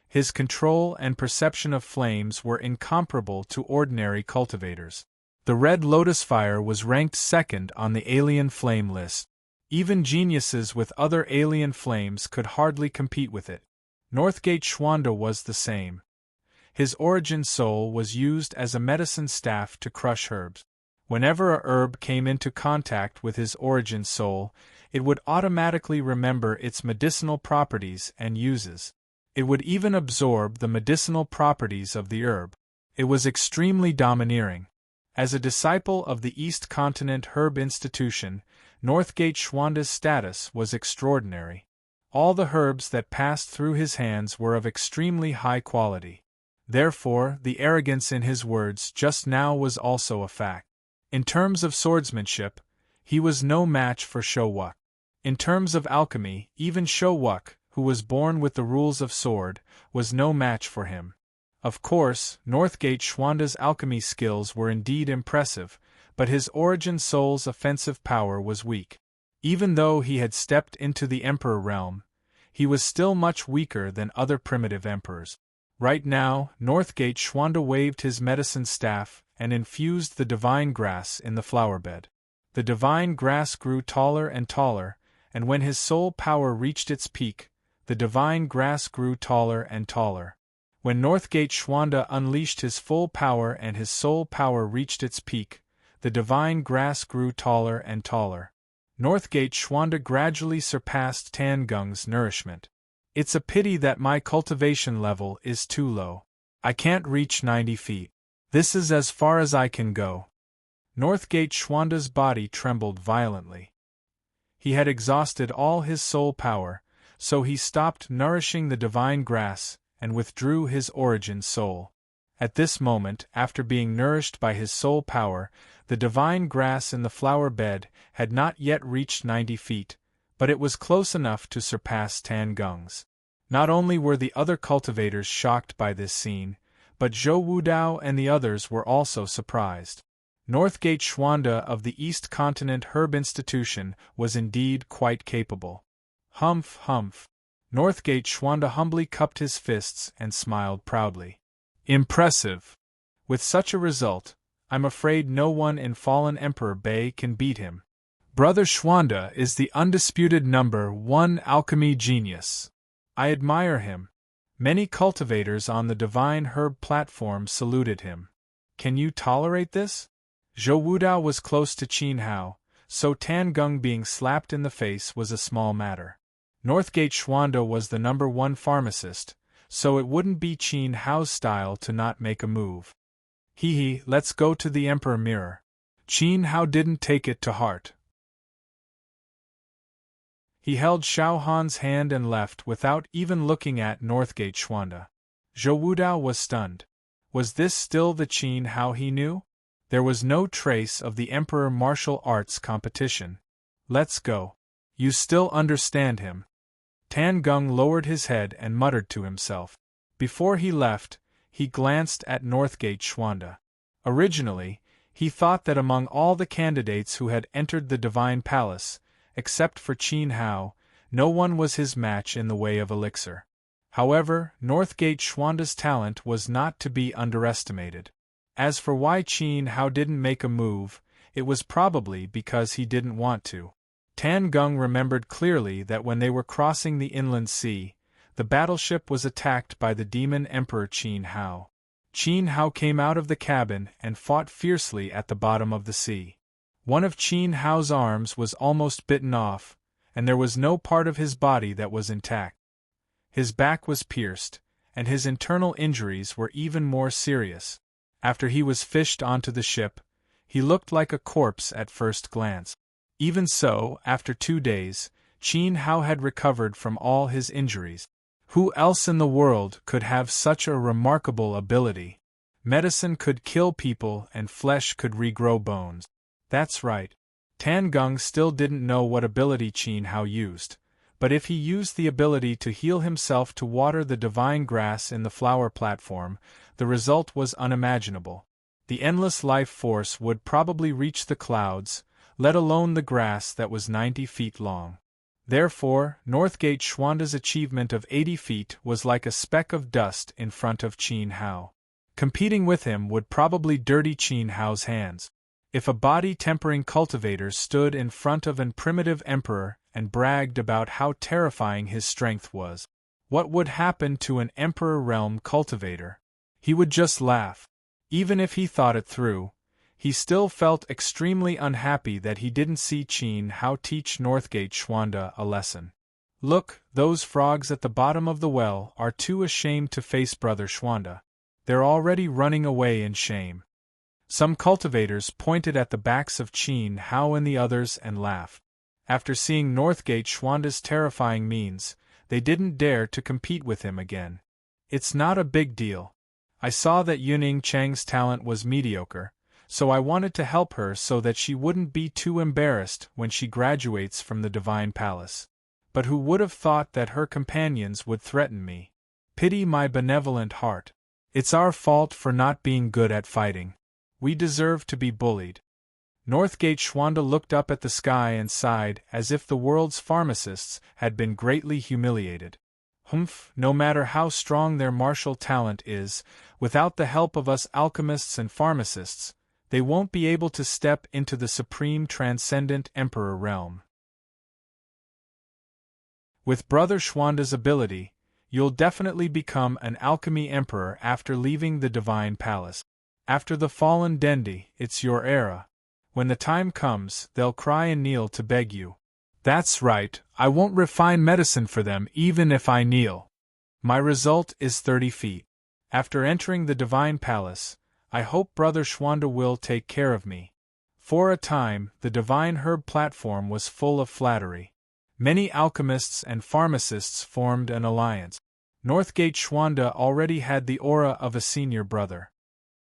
His control and perception of flames were incomparable to ordinary cultivators. The red lotus fire was ranked second on the alien flame list. Even geniuses with other alien flames could hardly compete with it. Northgate Schwanda was the same. His origin soul was used as a medicine staff to crush herbs. Whenever a herb came into contact with his origin soul, it would automatically remember its medicinal properties and uses. It would even absorb the medicinal properties of the herb. It was extremely domineering. As a disciple of the East Continent Herb Institution, Northgate Schwanda's status was extraordinary. All the herbs that passed through his hands were of extremely high quality. Therefore, the arrogance in his words just now was also a fact. In terms of swordsmanship, he was no match for Showuk. In terms of alchemy, even Showuk, who was born with the rules of sword, was no match for him. Of course, Northgate Schwanda's alchemy skills were indeed impressive, but his origin soul's offensive power was weak. Even though he had stepped into the Emperor realm, he was still much weaker than other primitive emperors. Right now, Northgate Schwanda waved his medicine staff and infused the divine grass in the flowerbed. The divine grass grew taller and taller, and when his soul power reached its peak, the divine grass grew taller and taller. When Northgate Schwanda unleashed his full power and his soul power reached its peak, the divine grass grew taller and taller. Northgate Schwanda gradually surpassed Tan Gung's nourishment. It's a pity that my cultivation level is too low. I can't reach 90 feet. This is as far as I can go. Northgate Schwanda's body trembled violently. He had exhausted all his soul power, so he stopped nourishing the divine grass and withdrew his origin soul. At this moment, after being nourished by his soul power, the divine grass in the flower bed had not yet reached 90 feet, but it was close enough to surpass Tan Gung's. Not only were the other cultivators shocked by this scene, but Zhou Wudao and the others were also surprised. Northgate Schwanda of the East Continent Herb Institution was indeed quite capable. Humph, humph. Northgate Schwanda humbly cupped his fists and smiled proudly. Impressive. With such a result, I'm afraid no one in Fallen Emperor Bay can beat him. Brother Schwanda is the undisputed #1 alchemy genius. I admire him. Many cultivators on the Divine Herb platform saluted him. Can you tolerate this? Zhou Wudao was close to Qin Hao, so Tan Gung being slapped in the face was a small matter. Northgate Schwanda was the #1 pharmacist, so it wouldn't be Qin Hao's style to not make a move. Hee, let's go to the Emperor Mirror. Qin Hao didn't take it to heart. He held Xiao Han's hand and left without even looking at Northgate Schwanda. Zhou Wudao was stunned. Was this still the Qin Hao he knew? There was no trace of the Emperor martial arts competition. Let's go. You still understand him. Tan Gung lowered his head and muttered to himself. Before he left, he glanced at Northgate Schwanda. Originally, he thought that among all the candidates who had entered the Divine Palace, except for Qin Hao, no one was his match in the way of Elixir. However, Northgate Schwanda's talent was not to be underestimated. As for why Qin Hao didn't make a move, it was probably because he didn't want to. Tan Gung remembered clearly that when they were crossing the inland sea, the battleship was attacked by the demon Emperor Qin Hao. Qin Hao came out of the cabin and fought fiercely at the bottom of the sea. One of Qin Hao's arms was almost bitten off, and there was no part of his body that was intact. His back was pierced, and his internal injuries were even more serious. After he was fished onto the ship, he looked like a corpse at first glance. Even so, after 2 days, Qin Hao had recovered from all his injuries. Who else in the world could have such a remarkable ability? Medicine could kill people and flesh could regrow bones. That's right. Tan Gung still didn't know what ability Qin Hao used, but if he used the ability to heal himself to water the divine grass in the flower platform, the result was unimaginable. The endless life force would probably reach the clouds, let alone the grass that was 90 feet long. Therefore, Northgate Schwanda's achievement of 80 feet was like a speck of dust in front of Qin Hao. Competing with him would probably dirty Qin Hao's hands. If a body-tempering cultivator stood in front of an primitive emperor and bragged about how terrifying his strength was, what would happen to an emperor realm cultivator? He would just laugh. Even if he thought it through, he still felt extremely unhappy that he didn't see Qin Hao teach Northgate Schwanda a lesson. Look, those frogs at the bottom of the well are too ashamed to face Brother Schwanda. They're already running away in shame. Some cultivators pointed at the backs of Qin Hao and the others and laughed. After seeing Northgate Schwanda's terrifying means, they didn't dare to compete with him again. It's not a big deal. I saw that Yuning Chang's talent was mediocre, so I wanted to help her so that she wouldn't be too embarrassed when she graduates from the Divine Palace. But who would have thought that her companions would threaten me? Pity my benevolent heart. It's our fault for not being good at fighting. We deserve to be bullied. Northgate Schwanda looked up at the sky and sighed as if the world's pharmacists had been greatly humiliated. Humph, no matter how strong their martial talent is, without the help of us alchemists and pharmacists, they won't be able to step into the supreme transcendent Emperor realm. With Brother Schwanda's ability, you'll definitely become an alchemy emperor after leaving the divine palace. After the fallen Dendi, it's your era. When the time comes, they'll cry and kneel to beg you. That's right, I won't refine medicine for them even if I kneel. My result is 30 feet. After entering the divine palace, I hope Brother Schwanda will take care of me. For a time, the divine herb platform was full of flattery. Many alchemists and pharmacists formed an alliance. Northgate Schwanda already had the aura of a senior brother.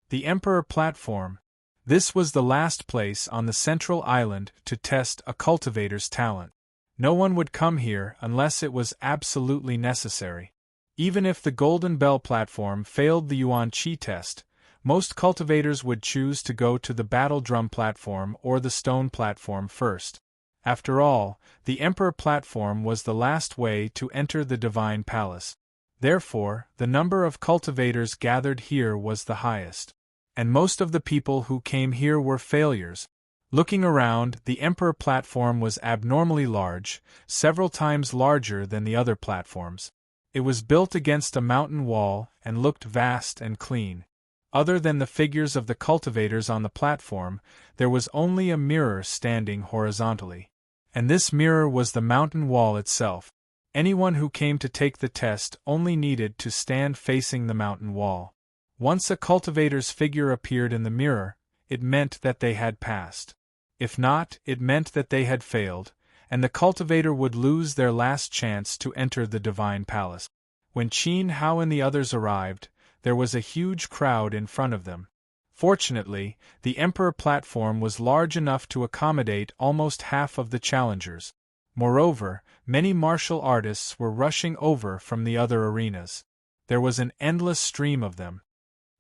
The Emperor platform. This was the last place on the central island to test a cultivator's talent. No one would come here unless it was absolutely necessary. Even if the Golden Bell platform failed the Yuan Qi test, most cultivators would choose to go to the Battle Drum platform or the Stone platform first. After all, the Emperor platform was the last way to enter the Divine Palace. Therefore, the number of cultivators gathered here was the highest. And most of the people who came here were failures. Looking around, the Emperor platform was abnormally large, several times larger than the other platforms. It was built against a mountain wall and looked vast and clean. Other than the figures of the cultivators on the platform, there was only a mirror standing horizontally. And this mirror was the mountain wall itself. Anyone who came to take the test only needed to stand facing the mountain wall. Once a cultivator's figure appeared in the mirror, it meant that they had passed. If not, it meant that they had failed, and the cultivator would lose their last chance to enter the Divine Palace. When Qin Hao and the others arrived, there was a huge crowd in front of them. Fortunately, the Emperor platform was large enough to accommodate almost half of the challengers. Moreover, many martial artists were rushing over from the other arenas. There was an endless stream of them.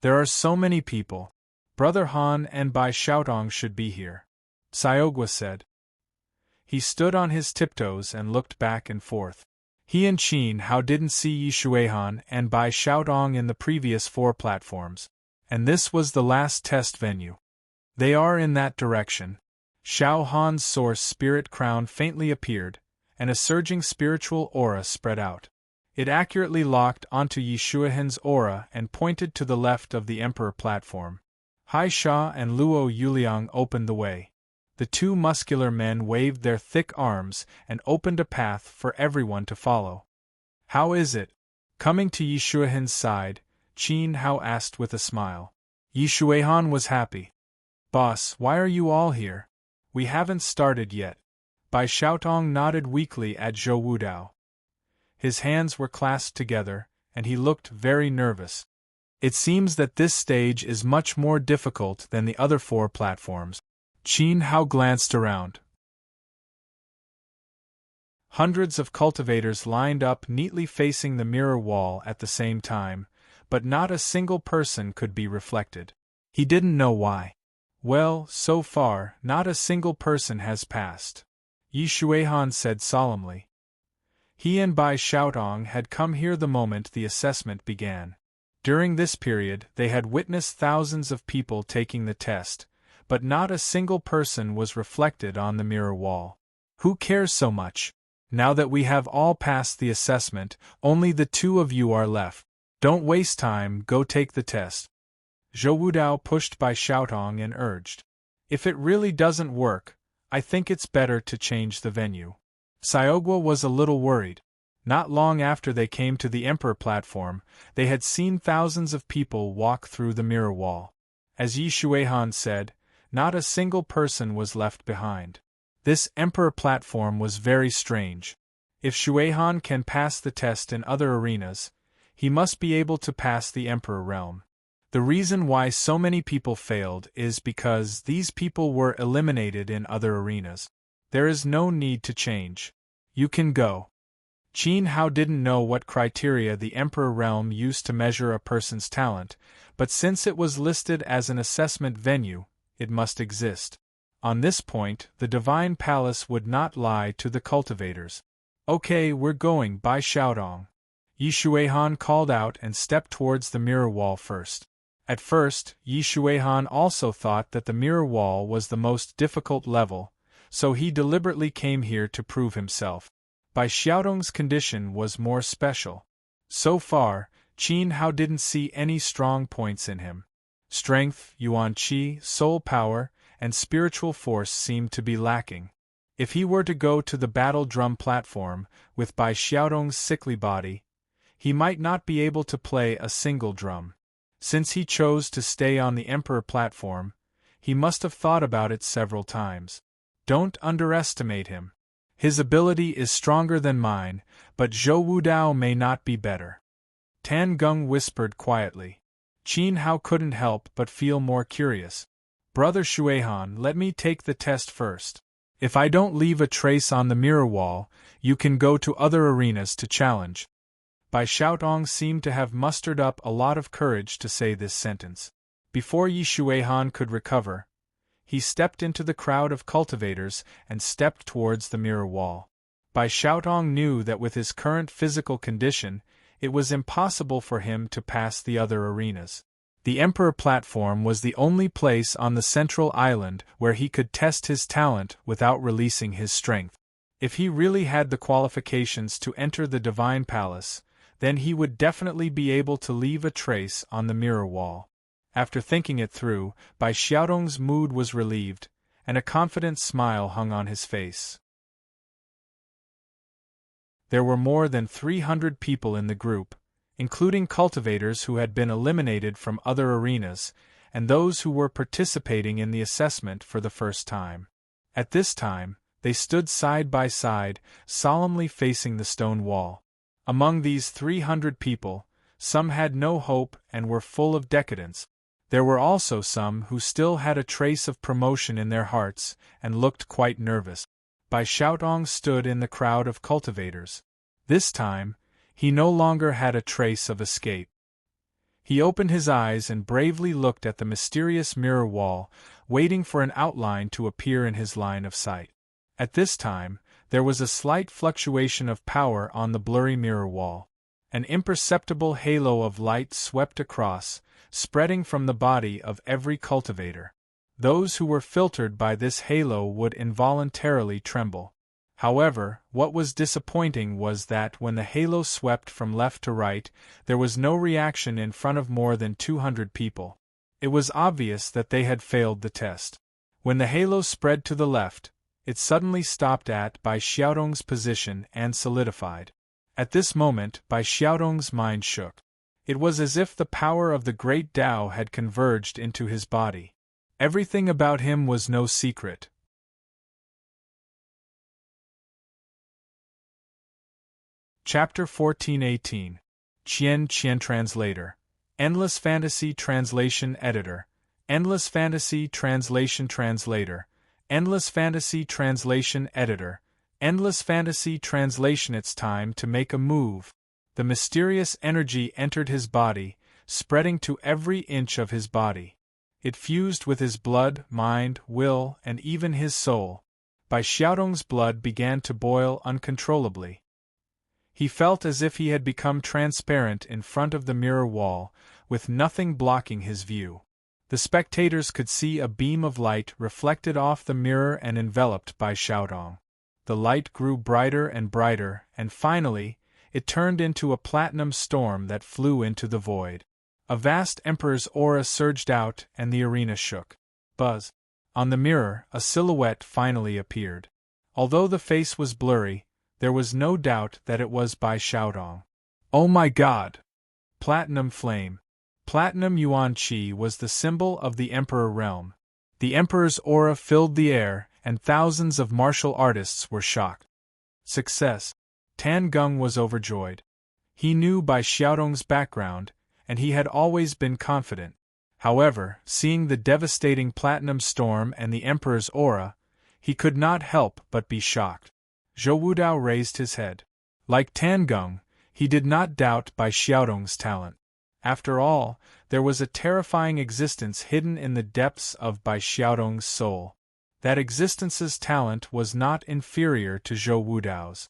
There are so many people. Brother Han and Bai Xiaotong should be here, Xiaogua said. He stood on his tiptoes and looked back and forth. He and Qin Hao didn't see Yi Shuihan and Bai Xiaotong in the previous 4 platforms, and this was the last test venue. They are in that direction. Xiao Han's source spirit crown faintly appeared, and a surging spiritual aura spread out. It accurately locked onto Yi Shuihan's aura and pointed to the left of the Emperor platform. Hai Sha and Luo Yuliang opened the way. The 2 muscular men waved their thick arms and opened a path for everyone to follow. How is it? Coming to Yi Shuihan's side, Qin Hao asked with a smile. Yi Shuihan was happy. Boss, why are you all here? We haven't started yet. Bai Xiaotong nodded weakly at Zhou Wudao. His hands were clasped together, and he looked very nervous. It seems that this stage is much more difficult than the other 4 platforms. Qin Hao glanced around. Hundreds of cultivators lined up neatly facing the mirror wall at the same time, but not a single person could be reflected. He didn't know why. Well, so far, not a single person has passed, Yi Shuihan said solemnly. He and Bai Xiaotong had come here the moment the assessment began. During this period, they had witnessed thousands of people taking the test, but not a single person was reflected on the mirror wall. Who cares so much? Now that we have all passed the assessment, only the 2 of you are left. Don't waste time, go take the test. Zhou Wudao pushed Bai Xiaotong and urged. If it really doesn't work, I think it's better to change the venue. Xiaogua was a little worried. Not long after they came to the Emperor platform, they had seen thousands of people walk through the mirror wall. As Yi Shuihan said, not a single person was left behind. This Emperor platform was very strange. If Shuihan can pass the test in other arenas, he must be able to pass the Emperor realm. The reason why so many people failed is because these people were eliminated in other arenas. There is no need to change. You can go. Qin Hao didn't know what criteria the Emperor realm used to measure a person's talent, but since it was listed as an assessment venue, it must exist. On this point, the Divine Palace would not lie to the cultivators. Okay, we're going, Bai Xiaotong. Yi Shuihan called out and stepped towards the mirror wall first. At first, Yi Shuihan also thought that the mirror wall was the most difficult level, so he deliberately came here to prove himself. Bai Xiaodong's condition was more special. So far, Qin Hao didn't see any strong points in him. Strength, yuan qi, soul power, and spiritual force seemed to be lacking. If he were to go to the battle drum platform, with Bai Xiaodong's sickly body, he might not be able to play a single drum. Since he chose to stay on the Emperor platform, he must have thought about it several times. Don't underestimate him. His ability is stronger than mine, but Zhou Wudao may not be better. Tan Geng whispered quietly. Qin Hao couldn't help but feel more curious. Brother Shuihan, let me take the test first. If I don't leave a trace on the mirror wall, you can go to other arenas to challenge. Bai Xiaodong seemed to have mustered up a lot of courage to say this sentence. Before Yi Shuihan could recover, he stepped into the crowd of cultivators and stepped towards the mirror wall. Bai Xiaodong knew that with his current physical condition, it was impossible for him to pass the other arenas. The Emperor platform was the only place on the central island where he could test his talent without releasing his strength. If he really had the qualifications to enter the Divine Palace, then he would definitely be able to leave a trace on the mirror wall. After thinking it through, Bai Xiaodong's mood was relieved, and a confident smile hung on his face. There were more than 300 people in the group, including cultivators who had been eliminated from other arenas, and those who were participating in the assessment for the first time. At this time, they stood side by side, solemnly facing the stone wall. Among these 300 people, some had no hope and were full of decadence. There were also some who still had a trace of promotion in their hearts and looked quite nervous. Bai Xiaodong stood in the crowd of cultivators. This time, he no longer had a trace of escape. He opened his eyes and bravely looked at the mysterious mirror wall, waiting for an outline to appear in his line of sight. At this time, there was a slight fluctuation of power on the blurry mirror wall. An imperceptible halo of light swept across, spreading from the body of every cultivator. Those who were filtered by this halo would involuntarily tremble. However, what was disappointing was that when the halo swept from left to right, there was no reaction in front of more than 200 people. It was obvious that they had failed the test. When the halo spread to the left, it suddenly stopped at Bai Xiaodong's position and solidified. At this moment, Bai Xiaodong's mind shook. It was as if the power of the great Tao had converged into his body. Everything about him was no secret. Chapter 1418. Qian Translator. Endless Fantasy Translation Editor. Endless Fantasy Translation Translator. Endless Fantasy Translation Editor. Endless Fantasy Translation. It's time to make a move. The mysterious energy entered his body, spreading to every inch of his body. It fused with his blood, mind, will, and even his soul. Bai Xiaodong's blood began to boil uncontrollably. He felt as if he had become transparent in front of the mirror wall, with nothing blocking his view. The spectators could see a beam of light reflected off the mirror and enveloped Bai Xiaodong. The light grew brighter and brighter, and finally, it turned into a platinum storm that flew into the void. A vast emperor's aura surged out and the arena shook. Buzz. On the mirror, a silhouette finally appeared. Although the face was blurry, there was no doubt that it was Bai Xiaodong. Oh my God! Platinum flame. Platinum yuan qi was the symbol of the emperor realm. The emperor's aura filled the air, and thousands of martial artists were shocked. Success. Tan Geng was overjoyed. He knew Bai Xiaodong's background, and he had always been confident. However, seeing the devastating platinum storm and the emperor's aura, he could not help but be shocked. Zhou Wudao raised his head. Like Tan Geng, he did not doubt Bai Xiaodong's talent. After all, there was a terrifying existence hidden in the depths of Bai Xiaodong's soul. That existence's talent was not inferior to Zhou Wudao's.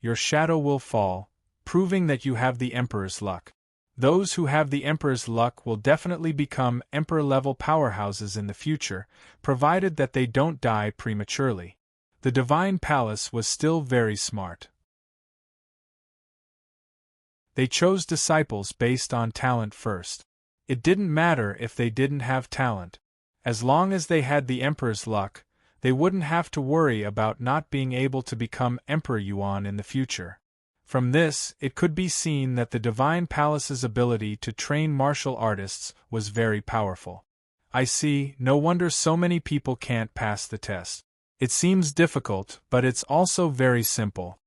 your shadow will fall, proving that you have the Emperor's luck. Those who have the Emperor's luck will definitely become Emperor-level powerhouses in the future, provided that they don't die prematurely. The Divine Palace was still very smart. They chose disciples based on talent first. It didn't matter if they didn't have talent. As long as they had the Emperor's luck, they wouldn't have to worry about not being able to become Emperor Yuan in the future. From this, it could be seen that the Divine Palace's ability to train martial artists was very powerful. I see, no wonder so many people can't pass the test. It seems difficult, but it's also very simple.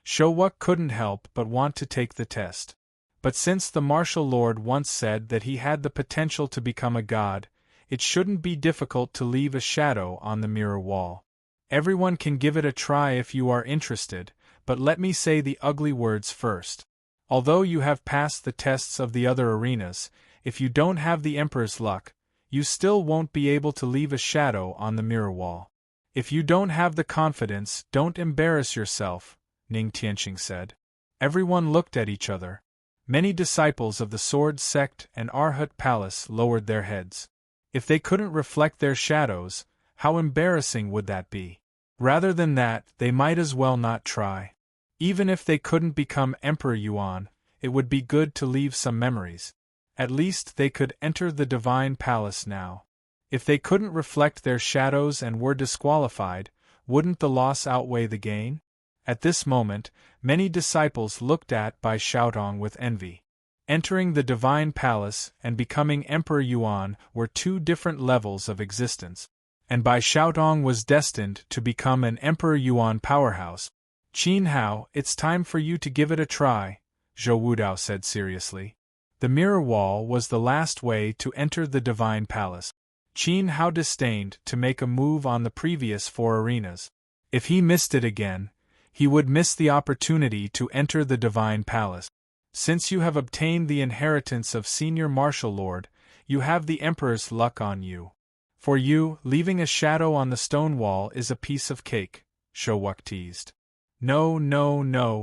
Showuk couldn't help but want to take the test. But since the martial lord once said that he had the potential to become a god, it shouldn't be difficult to leave a shadow on the mirror wall. Everyone can give it a try if you are interested, but let me say the ugly words first. Although you have passed the tests of the other arenas, if you don't have the Emperor's luck, you still won't be able to leave a shadow on the mirror wall. If you don't have the confidence, don't embarrass yourself, Ning Tianqing said. Everyone looked at each other. Many disciples of the Sword Sect and Arhat Palace lowered their heads. If they couldn't reflect their shadows, how embarrassing would that be? Rather than that, they might as well not try. Even if they couldn't become Emperor Yuan, it would be good to leave some memories. At least they could enter the Divine Palace now. If they couldn't reflect their shadows and were disqualified, wouldn't the loss outweigh the gain? At this moment, many disciples looked at Bai Xiaotong with envy. Entering the Divine Palace and becoming Emperor Yuan were two different levels of existence, and Bai Xiaotong was destined to become an Emperor Yuan powerhouse. Qin Hao, it's time for you to give it a try, Zhou Wudao said seriously. The mirror wall was the last way to enter the Divine Palace. Qin Hao disdained to make a move on the previous 4 arenas. If he missed it again, he would miss the opportunity to enter the Divine Palace. Since you have obtained the inheritance of Senior Martial Lord, you have the Emperor's luck on you. For you, leaving a shadow on the stone wall is a piece of cake, Showuk teased. No,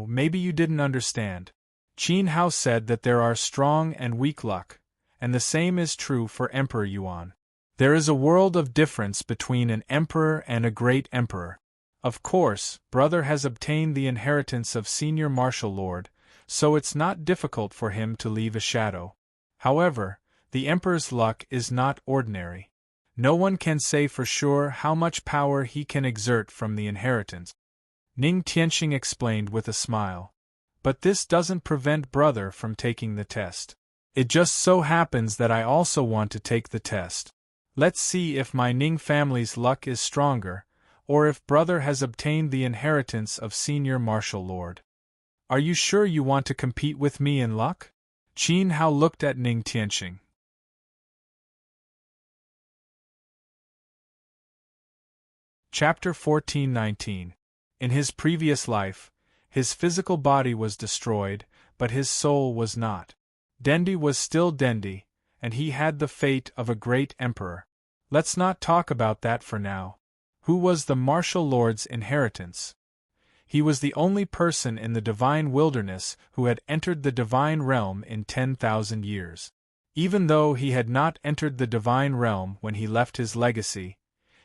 maybe you didn't understand. Qin Hao said that there are strong and weak luck, and the same is true for Emperor Yuan. There is a world of difference between an emperor and a great emperor. Of course, brother has obtained the inheritance of Senior Martial Lord, so it's not difficult for him to leave a shadow. However, the Emperor's luck is not ordinary. No one can say for sure how much power he can exert from the inheritance. Ning Tianqing explained with a smile. But this doesn't prevent brother from taking the test. It just so happens that I also want to take the test. Let's see if my Ning family's luck is stronger, or if brother has obtained the inheritance of Senior Martial Lord. Are you sure you want to compete with me in luck? Qin Hao looked at Ning Tianqing. Chapter 1419. In his previous life, his physical body was destroyed, but his soul was not. Dendi was still Dendi, and he had the fate of a great emperor. Let's not talk about that for now. Who was the martial lord's inheritance? He was the only person in the divine wilderness who had entered the divine realm in 10,000 years. Even though he had not entered the divine realm when he left his legacy,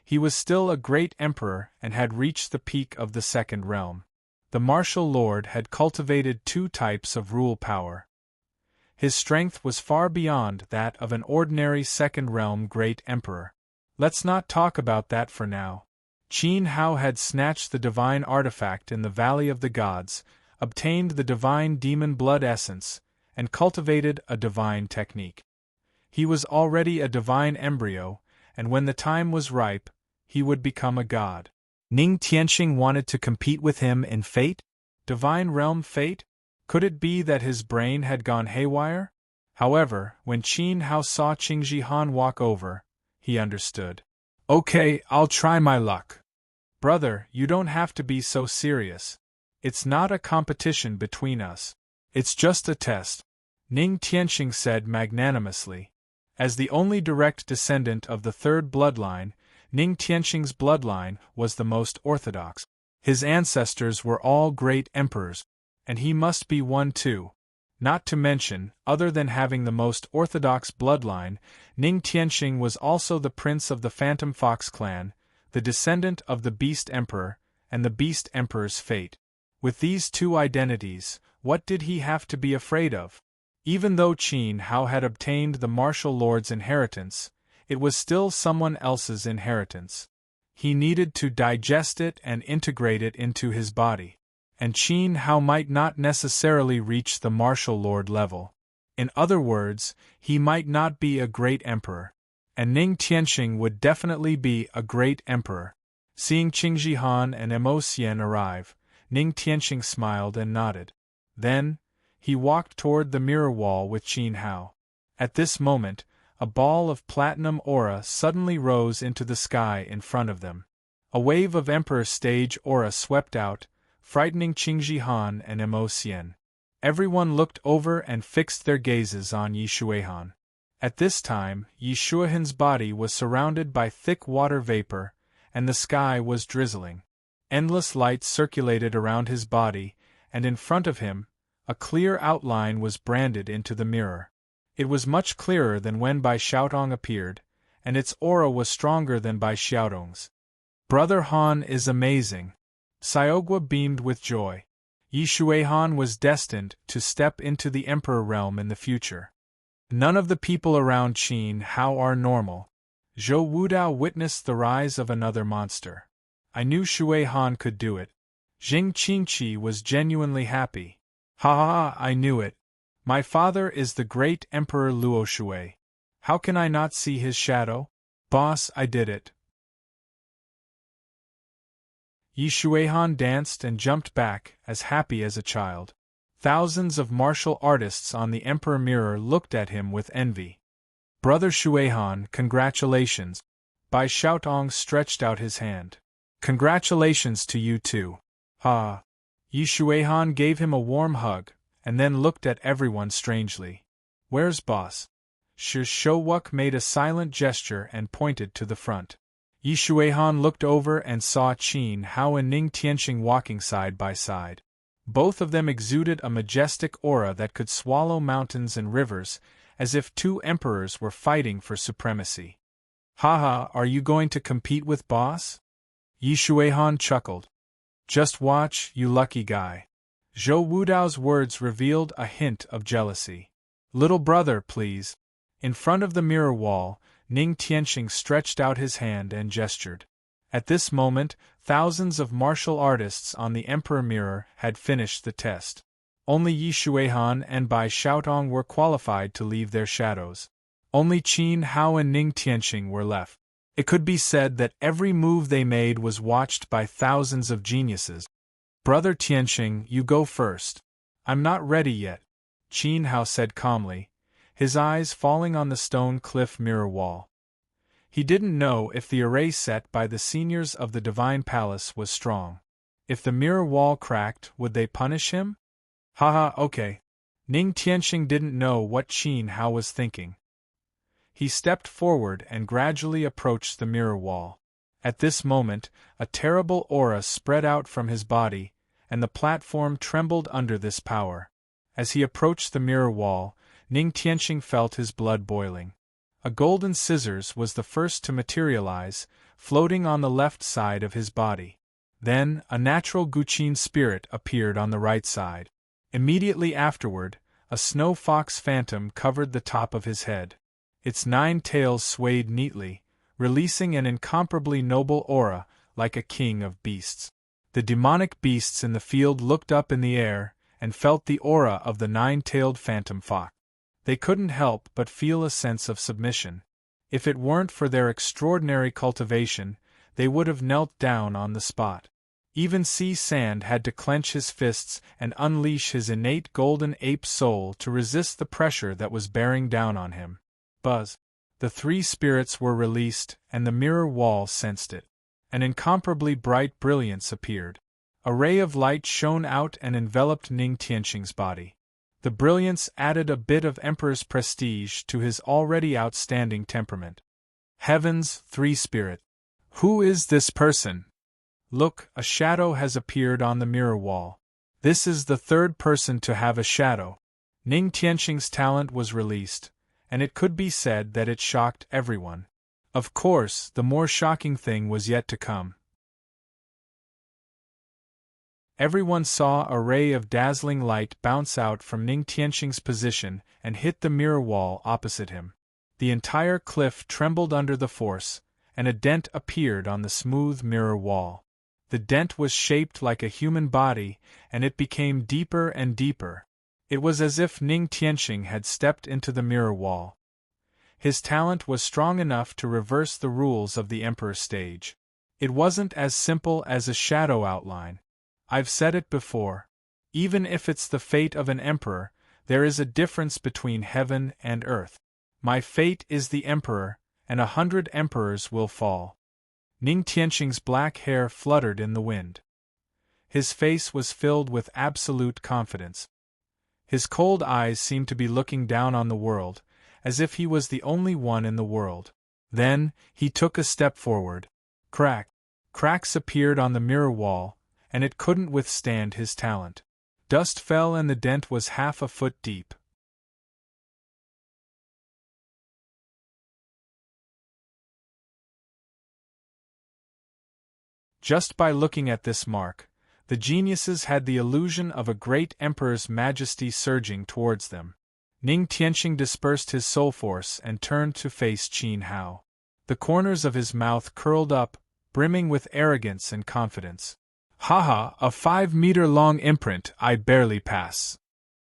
he was still a great emperor and had reached the peak of the second realm. The martial lord had cultivated 2 types of rule power. His strength was far beyond that of an ordinary second realm great emperor. Let's not talk about that for now. Qin Hao had snatched the divine artifact in the Valley of the Gods, obtained the divine demon blood essence, and cultivated a divine technique. He was already a divine embryo, and when the time was ripe, he would become a god. Ning Tianqing wanted to compete with him in fate? Divine realm fate? Could it be that his brain had gone haywire? However, when Qin Hao saw Qingji Han walk over, he understood. Okay, I'll try my luck. Brother, you don't have to be so serious. It's not a competition between us. It's just a test, Ning Tianqing said magnanimously. As the only direct descendant of the third bloodline, Ning Tianqing's bloodline was the most orthodox. His ancestors were all great emperors, and he must be one too. Not to mention, other than having the most orthodox bloodline, Ning Tianxing was also the prince of the Phantom Fox clan, the descendant of the Beast Emperor, and the Beast Emperor's fate. With these two identities, what did he have to be afraid of? Even though Qin Hao had obtained the martial lord's inheritance, it was still someone else's inheritance. He needed to digest it and integrate it into his body. And Qin Hao might not necessarily reach the martial lord level. In other words, he might not be a great emperor. And Ning Tianxing would definitely be a great emperor. Seeing Qing Jihan and Mo Xian arrive, Ning Tianxing smiled and nodded. Then, he walked toward the mirror wall with Qin Hao. At this moment, a ball of platinum aura suddenly rose into the sky in front of them. A wave of Emperor Stage aura swept out, frightening Qing Jihan and Mo Xian. Everyone looked over and fixed their gazes on Yi Shuihan. At this time, Yi Shuihan's body was surrounded by thick water vapor, and the sky was drizzling. Endless light circulated around his body, and in front of him, a clear outline was branded into the mirror. It was much clearer than when Bai Xiaotong appeared, and its aura was stronger than Bai Xiaotong's. Brother Han is amazing. Xiaogua beamed with joy. Yi Shuihan was destined to step into the Emperor realm in the future. None of the people around Qin Hao are normal. Zhou Wudao witnessed the rise of another monster. I knew Shuihan could do it. Jing Qingqi was genuinely happy. Ha ha ha, I knew it. My father is the great Emperor Luo Shui. How can I not see his shadow? Boss, I did it. Yi Shuihan danced and jumped back, as happy as a child. Thousands of martial artists on the Emperor Mirror looked at him with envy. Brother Shuihan, congratulations. Bai Xiaotong stretched out his hand. Congratulations to you too. Ha! Yi Shuihan gave him a warm hug, and then looked at everyone strangely. Where's boss? Shi Shouwuk made a silent gesture and pointed to the front. Yi Shuihan looked over and saw Qin Hao and Ning Tianxing walking side by side. Both of them exuded a majestic aura that could swallow mountains and rivers, as if two emperors were fighting for supremacy. Haha, are you going to compete with boss? Yi Shuihan chuckled. Just watch, you lucky guy. Zhou Wudao's words revealed a hint of jealousy. Little brother, please. In front of the mirror wall, Ning Tianxing stretched out his hand and gestured. At this moment, thousands of martial artists on the Emperor Mirror had finished the test. Only Yi Shuihan and Bai Xiaotong were qualified to leave their shadows. Only Qin Hao and Ning Tianxing were left. It could be said that every move they made was watched by thousands of geniuses. Brother Tianxing, you go first. I'm not ready yet, Qin Hao said calmly, his eyes falling on the stone cliff mirror wall. He didn't know if the array set by the seniors of the Divine Palace was strong. If the mirror wall cracked, would they punish him? Haha, okay. Ning Tianxing didn't know what Qin Hao was thinking. He stepped forward and gradually approached the mirror wall. At this moment, a terrible aura spread out from his body, and the platform trembled under this power. As he approached the mirror wall, Ning Tianxing felt his blood boiling. A golden scissors was the first to materialize, floating on the left side of his body. Then, a natural Guqin spirit appeared on the right side. Immediately afterward, a snow fox phantom covered the top of his head. Its 9 tails swayed neatly, releasing an incomparably noble aura, like a king of beasts. The demonic beasts in the field looked up in the air, and felt the aura of the 9-tailed phantom fox. They couldn't help but feel a sense of submission. If it weren't for their extraordinary cultivation, they would have knelt down on the spot. Even Sea Sand had to clench his fists and unleash his innate golden ape soul to resist the pressure that was bearing down on him. Buzz. The 3 spirits were released, and the mirror wall sensed it. An incomparably bright brilliance appeared. A ray of light shone out and enveloped Ning Tianxing's body. The brilliance added a bit of Emperor's prestige to his already outstanding temperament. Heavens, 3 spirit. Who is this person? Look, a shadow has appeared on the mirror wall. This is the third person to have a shadow. Ning Tianqing's talent was released, and it could be said that it shocked everyone. Of course, the more shocking thing was yet to come. Everyone saw a ray of dazzling light bounce out from Ning Tianqing's position and hit the mirror wall opposite him. The entire cliff trembled under the force, and a dent appeared on the smooth mirror wall. The dent was shaped like a human body, and it became deeper and deeper. It was as if Ning Tianqing had stepped into the mirror wall. His talent was strong enough to reverse the rules of the Emperor stage. It wasn't as simple as a shadow outline. I've said it before. Even if it's the fate of an emperor, there is a difference between heaven and earth. My fate is the emperor, and 100 emperors will fall. Ning Tianqing's black hair fluttered in the wind. His face was filled with absolute confidence. His cold eyes seemed to be looking down on the world, as if he was the only one in the world. Then, he took a step forward. Crack! Cracks appeared on the mirror wall, and it couldn't withstand his talent. Dust fell and the dent was half a foot deep. Just by looking at this mark, the geniuses had the illusion of a great emperor's majesty surging towards them. Ning Tianqing dispersed his soul force and turned to face Qin Hao. The corners of his mouth curled up, brimming with arrogance and confidence. Haha, a 5-meter-long imprint I barely pass.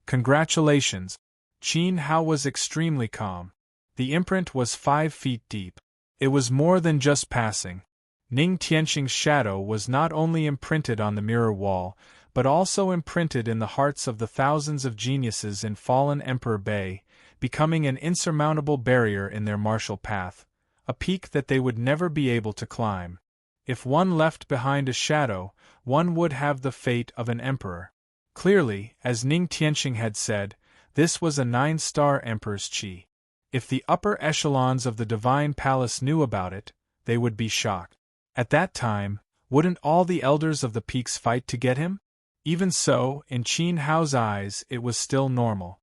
Congratulations. Qin Hao was extremely calm. The imprint was 5 feet deep. It was more than just passing. Ning Tianqing's shadow was not only imprinted on the mirror wall, but also imprinted in the hearts of the thousands of geniuses in fallen Emperor Bei, becoming an insurmountable barrier in their martial path, a peak that they would never be able to climb. If one left behind a shadow, one would have the fate of an emperor. Clearly, as Ning Tianqing had said, this was a 9-star emperor's qi. If the upper echelons of the divine palace knew about it, they would be shocked. At that time, wouldn't all the elders of the peaks fight to get him? Even so, in Qin Hao's eyes it was still normal.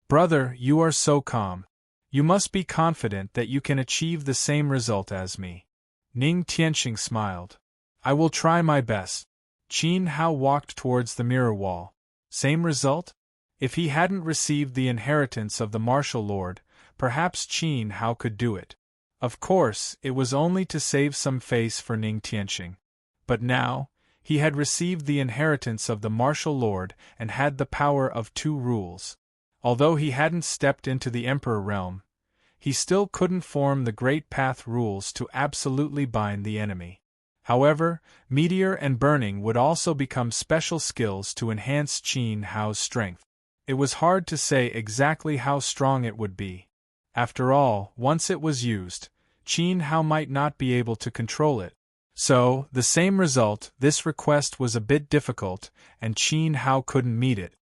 Brother, you are so calm. You must be confident that you can achieve the same result as me. Ning Tianqing smiled. I will try my best. Qin Hao walked towards the mirror wall. Same result? If he hadn't received the inheritance of the martial lord, perhaps Qin Hao could do it. Of course, it was only to save some face for Ning Tianqing. But now, he had received the inheritance of the martial lord and had the power of 2 rules. Although he hadn't stepped into the emperor realm, he still couldn't form the great path rules to absolutely bind the enemy. However, meteor and burning would also become special skills to enhance Qin Hao's strength. It was hard to say exactly how strong it would be. After all, once it was used, Qin Hao might not be able to control it. So, the same result, this request was a bit difficult, and Qin Hao couldn't meet it.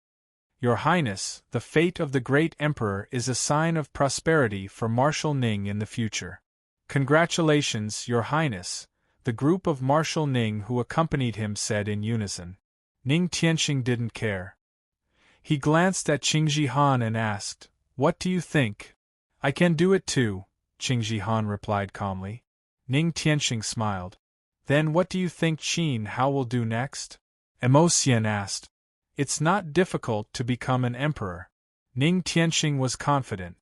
Your Highness, the fate of the great emperor is a sign of prosperity for Marshal Ning in the future. Congratulations, Your Highness, the group of Marshal Ning who accompanied him said in unison. Ning Tianqing didn't care. He glanced at Qingji Han and asked, "What do you think?" "I can do it too," Qingji Han replied calmly. Ning Tianqing smiled. "Then what do you think Qin Hao will do next?" Emocian asked. "It's not difficult to become an emperor." Ning Tianqing was confident.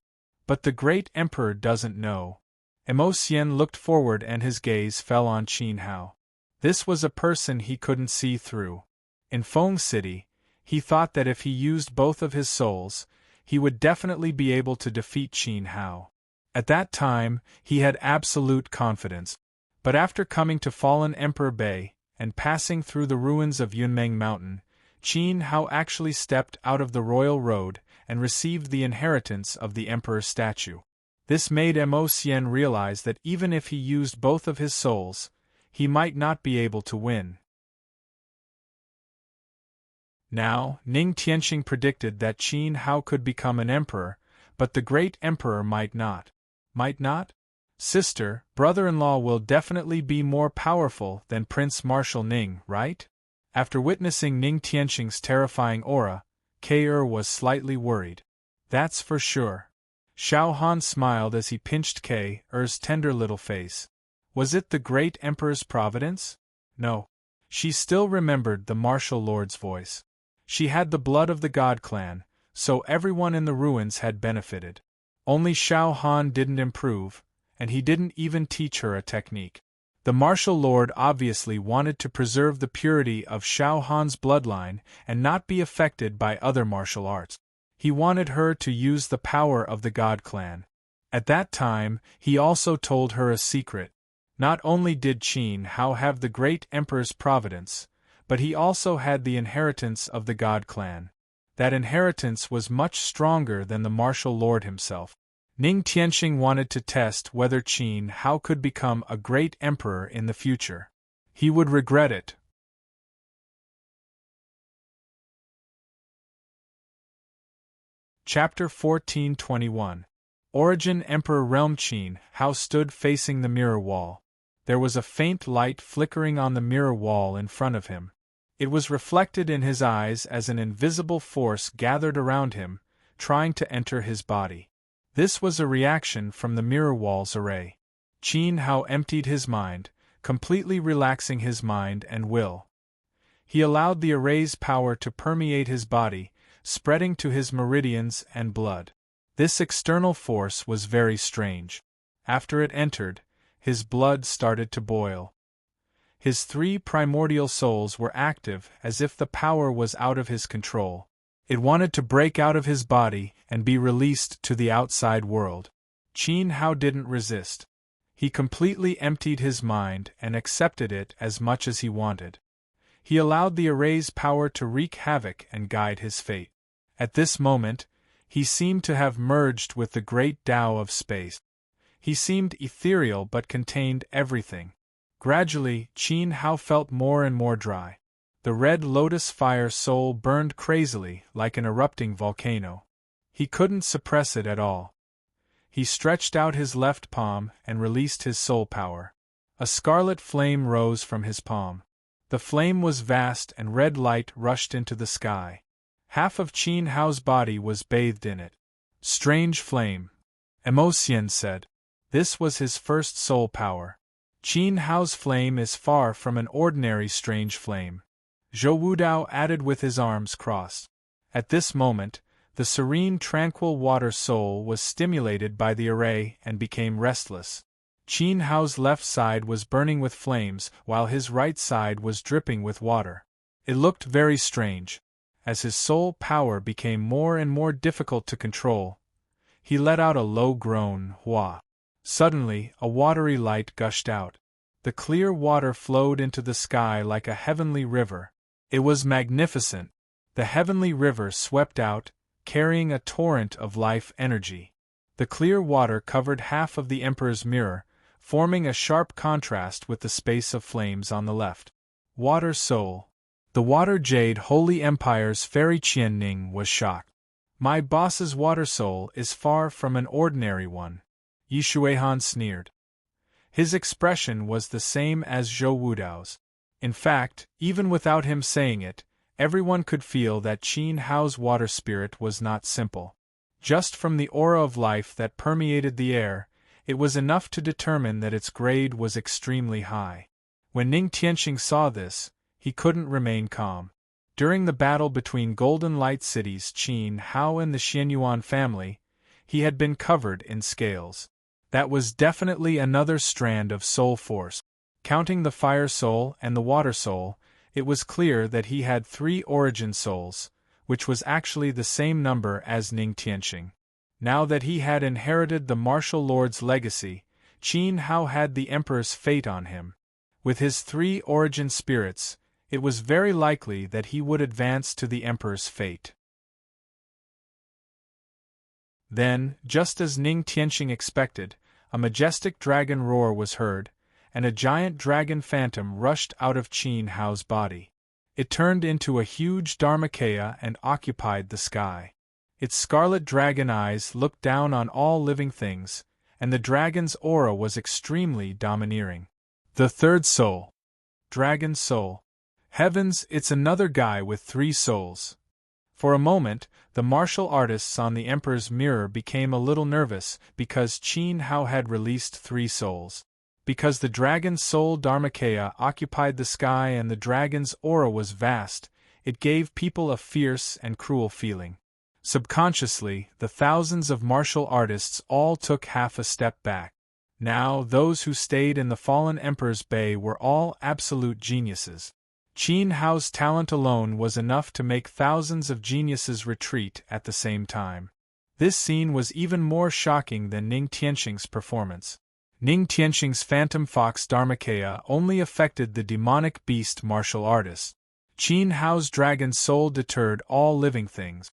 "But the great emperor doesn't know." Emocian looked forward and his gaze fell on Qin Hao. This was a person he couldn't see through. In Feng City, he thought that if he used both of his souls, he would definitely be able to defeat Qin Hao. At that time, he had absolute confidence. But after coming to fallen Emperor Bei, and passing through the ruins of Yunmeng Mountain, Qin Hao actually stepped out of the royal road and received the inheritance of the emperor's statue. This made Emocian realize that even if he used both of his souls, he might not be able to win. Now, Ning Tianqing predicted that Qin Hao could become an emperor, but the great emperor might not. Might not? Sister, brother-in-law will definitely be more powerful than Prince Marshal Ning, right? After witnessing Ning Tianqing's terrifying aura, Ke was slightly worried. That's for sure. Xiao Han smiled as he pinched Ke's tender little face. Was it the great emperor's providence? No. She still remembered the martial lord's voice. She had the blood of the God clan, so everyone in the ruins had benefited. Only Xiao Han didn't improve, and he didn't even teach her a technique. The martial lord obviously wanted to preserve the purity of Xiao Han's bloodline and not be affected by other martial arts. He wanted her to use the power of the God clan. At that time, he also told her a secret. Not only did Qin Hao have the great emperor's providence, but he also had the inheritance of the God clan. That inheritance was much stronger than the martial lord himself. Ning Tianqing wanted to test whether Qin Hao could become a great emperor in the future. He would regret it. Chapter 1421. Origin. Emperor Realm. Qin Hao stood facing the mirror wall. There was a faint light flickering on the mirror wall in front of him. It was reflected in his eyes as an invisible force gathered around him, trying to enter his body. This was a reaction from the mirror wall's array. Qin Hao emptied his mind, completely relaxing his mind and will. He allowed the array's power to permeate his body, spreading to his meridians and blood. This external force was very strange. After it entered, his blood started to boil. His 3 primordial souls were active as if the power was out of his control. It wanted to break out of his body and be released to the outside world. Qin Hao didn't resist. He completely emptied his mind and accepted it as much as he wanted. He allowed the array's power to wreak havoc and guide his fate. At this moment, he seemed to have merged with the great Tao of space. He seemed ethereal but contained everything. Gradually, Qin Hao felt more and more dry. The red lotus fire soul burned crazily like an erupting volcano. He couldn't suppress it at all. He stretched out his left palm and released his soul power. A scarlet flame rose from his palm. The flame was vast and red light rushed into the sky. Half of Qin Hao's body was bathed in it. Strange flame. Emocian said. This was his first soul power. Qin Hao's flame is far from an ordinary strange flame. Zhou Wudao added with his arms crossed. At this moment, the serene tranquil water soul was stimulated by the array and became restless. Qin Hao's left side was burning with flames while his right side was dripping with water. It looked very strange. As his soul power became more and more difficult to control, he let out a low groan, hua. Suddenly, a watery light gushed out. The clear water flowed into the sky like a heavenly river. It was magnificent. The heavenly river swept out, carrying a torrent of life energy. The clear water covered half of the Emperor's mirror, forming a sharp contrast with the space of flames on the left. Water Soul. The Water Jade Holy Empire's Fairy Qianning was shocked. My boss's Water Soul is far from an ordinary one. Yi Shuihan sneered. His expression was the same as Zhou Wudao's. In fact, even without him saying it, everyone could feel that Qin Hao's water spirit was not simple. Just from the aura of life that permeated the air, it was enough to determine that its grade was extremely high. When Ning Tianqing saw this, he couldn't remain calm. During the battle between Golden Light City's Qin Hao and the Xianyuan family, he had been covered in scales. That was definitely another strand of soul force. Counting the Fire Soul and the Water Soul, it was clear that he had 3 origin souls, which was actually the same number as Ning Tianqing. Now that he had inherited the martial lord's legacy, Qin Hao had the Emperor's fate on him. With his 3 origin spirits, it was very likely that he would advance to the Emperor's fate. Then, just as Ning Tianqing expected, a majestic dragon roar was heard, and a giant dragon phantom rushed out of Qin Hao's body. It turned into a huge Dharmakaya and occupied the sky. Its scarlet dragon eyes looked down on all living things, and the dragon's aura was extremely domineering. The third soul. Dragon's soul. Heavens, it's another guy with 3 souls. For a moment, the martial artists on the Emperor's mirror became a little nervous because Qin Hao had released 3 souls. Because the dragon's soul Dharmakaya occupied the sky and the dragon's aura was vast, it gave people a fierce and cruel feeling. Subconsciously, the thousands of martial artists all took half a step back. Now, those who stayed in the fallen Emperor's Bay were all absolute geniuses. Qin Hao's talent alone was enough to make thousands of geniuses retreat at the same time. This scene was even more shocking than Ning Tianxing's performance. Ning Tianxing's Phantom Fox Dharmakaya only affected the demonic beast martial artists. Qin Hao's dragon soul deterred all living things.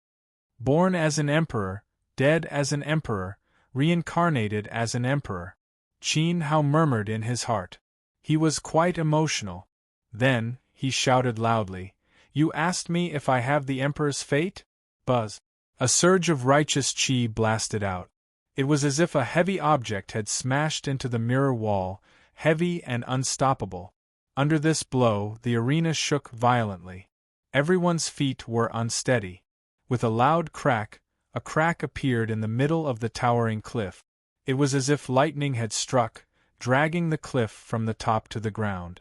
Born as an emperor, dead as an emperor, reincarnated as an emperor. Qin Hao murmured in his heart. He was quite emotional. Then, he shouted loudly, "You asked me if I have the Emperor's fate?" Buzz. A surge of righteous chi blasted out. It was as if a heavy object had smashed into the mirror wall, heavy and unstoppable. Under this blow, the arena shook violently. Everyone's feet were unsteady. With a loud crack, a crack appeared in the middle of the towering cliff. It was as if lightning had struck, dragging the cliff from the top to the ground.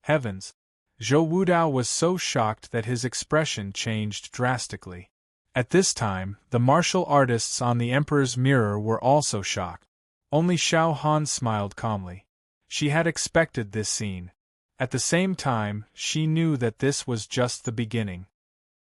Heavens! Zhou Wudao was so shocked that his expression changed drastically. At this time, the martial artists on the Emperor's mirror were also shocked. Only Xiao Han smiled calmly. She had expected this scene. At the same time, she knew that this was just the beginning.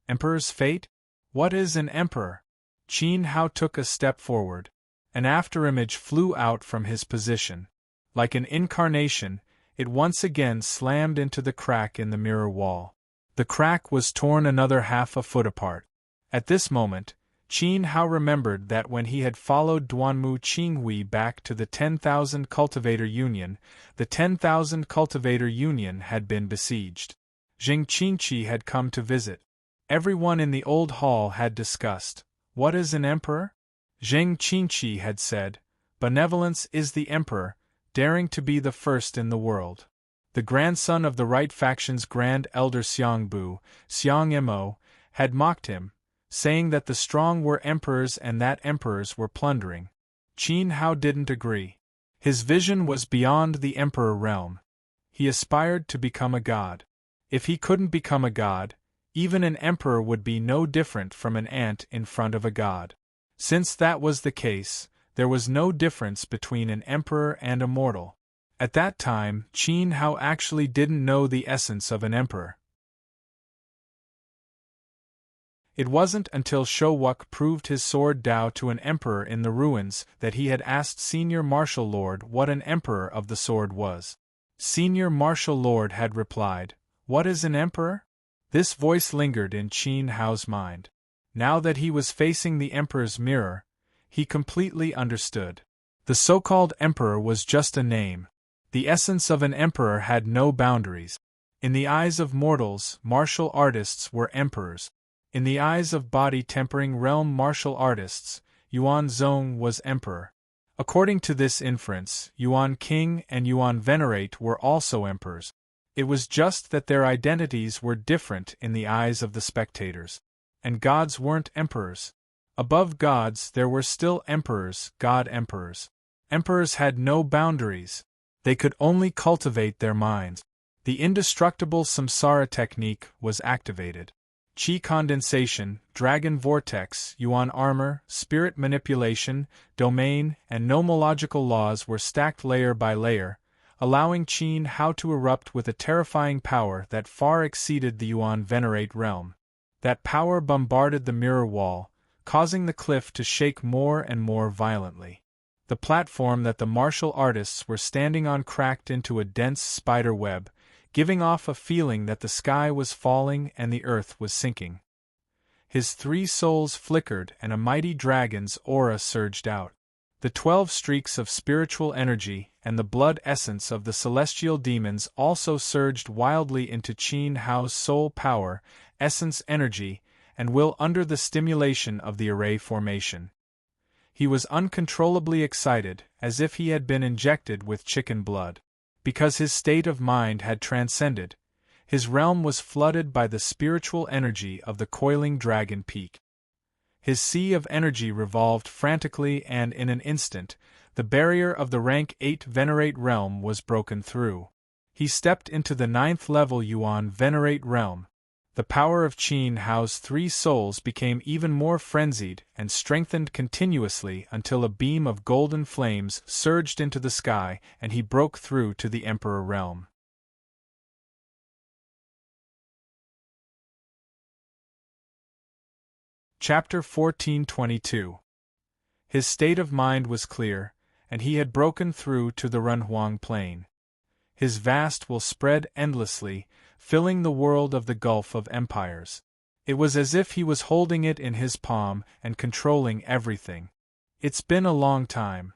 Emperor's fate? What is an emperor? Qin Hao took a step forward. An afterimage flew out from his position. Like an incarnation, it once again slammed into the crack in the mirror wall. The crack was torn another half a foot apart. At this moment, Qin Hao remembered that when he had followed Duanmu Qinghui back to the 10,000 Cultivator Union, the 10,000 Cultivator Union had been besieged. Jing Qingqi had come to visit. Everyone in the old hall had discussed, "What is an emperor?" Zheng Qingqi had said, "Benevolence is the emperor, daring to be the first in the world." The grandson of the right faction's grand elder Xiang Bu, Xiang Mo, had mocked him, saying that the strong were emperors and that emperors were plundering. Qin Hao didn't agree. His vision was beyond the emperor realm. He aspired to become a god. If he couldn't become a god, even an emperor would be no different from an ant in front of a god. Since that was the case, there was no difference between an emperor and a mortal. At that time, Qin Hao actually didn't know the essence of an emperor. It wasn't until Shouwuk proved his sword Dao to an emperor in the ruins that he had asked Senior Martial Lord what an emperor of the sword was. Senior Martial Lord had replied, "What is an emperor?" This voice lingered in Qin Hao's mind. Now that he was facing the emperor's mirror, he completely understood. The so-called emperor was just a name. The essence of an emperor had no boundaries. In the eyes of mortals, martial artists were emperors. In the eyes of body-tempering realm martial artists, Yuan Zong was emperor. According to this inference, Yuan King and Yuan Venerate were also emperors. It was just that their identities were different in the eyes of the spectators. And gods weren't emperors. Above gods there were still emperors, god-emperors. Emperors had no boundaries. They could only cultivate their minds. The indestructible samsara technique was activated. Qi condensation, dragon vortex, yuan armor, spirit manipulation, domain, and nomological laws were stacked layer by layer, allowing Qin Hao to erupt with a terrifying power that far exceeded the Yuan Venerate realm. That power bombarded the mirror wall, causing the cliff to shake more and more violently. The platform that the martial artists were standing on cracked into a dense spider web, giving off a feeling that the sky was falling and the earth was sinking. His 3 souls flickered and a mighty dragon's aura surged out. The 12 streaks of spiritual energy and the blood essence of the celestial demons also surged wildly into Qin Hao's soul power, essence energy, and will under the stimulation of the array formation. He was uncontrollably excited, as if he had been injected with chicken blood. Because his state of mind had transcended, his realm was flooded by the spiritual energy of the coiling dragon peak. His sea of energy revolved frantically, and in an instant, the barrier of the rank 8 Venerate realm was broken through. He stepped into the 9th level Yuan Venerate realm. The power of Qin Hao's 3 souls became even more frenzied and strengthened continuously until a beam of golden flames surged into the sky and he broke through to the Emperor realm. Chapter 1422. His state of mind was clear, and he had broken through to the Runhuang Plain. His vast will spread endlessly, filling the world of the Gulf of Empires. It was as if he was holding it in his palm and controlling everything. It's been a long time.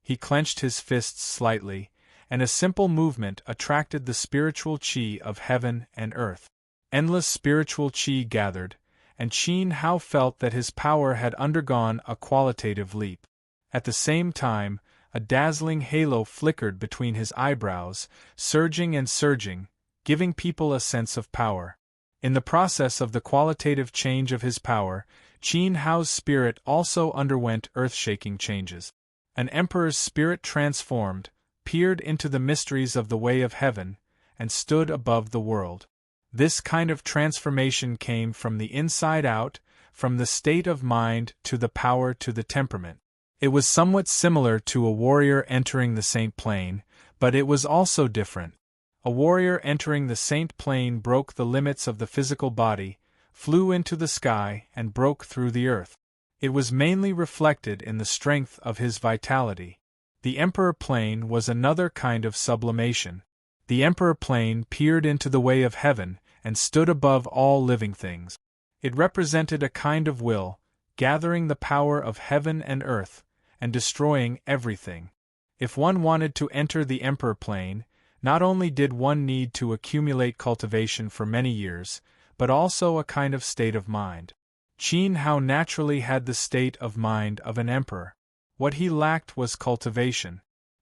He clenched his fists slightly, and a simple movement attracted the spiritual qi of heaven and earth. Endless spiritual qi gathered, and Qin Hao felt that his power had undergone a qualitative leap. At the same time, a dazzling halo flickered between his eyebrows, surging and surging, giving people a sense of power. In the process of the qualitative change of his power, Qin Hao's spirit also underwent earth-shaking changes. An emperor's spirit transformed, peered into the mysteries of the way of heaven, and stood above the world. This kind of transformation came from the inside out, from the state of mind to the power to the temperament. It was somewhat similar to a warrior entering the Saint Plane, but it was also different. A warrior entering the Saint Plane broke the limits of the physical body, flew into the sky, and broke through the earth. It was mainly reflected in the strength of his vitality. The Emperor Plane was another kind of sublimation. The Emperor Plane peered into the way of heaven and stood above all living things. It represented a kind of will, gathering the power of heaven and earth, and destroying everything. If one wanted to enter the Emperor Plane, not only did one need to accumulate cultivation for many years, but also a kind of state of mind. Qin Hao naturally had the state of mind of an emperor. What he lacked was cultivation.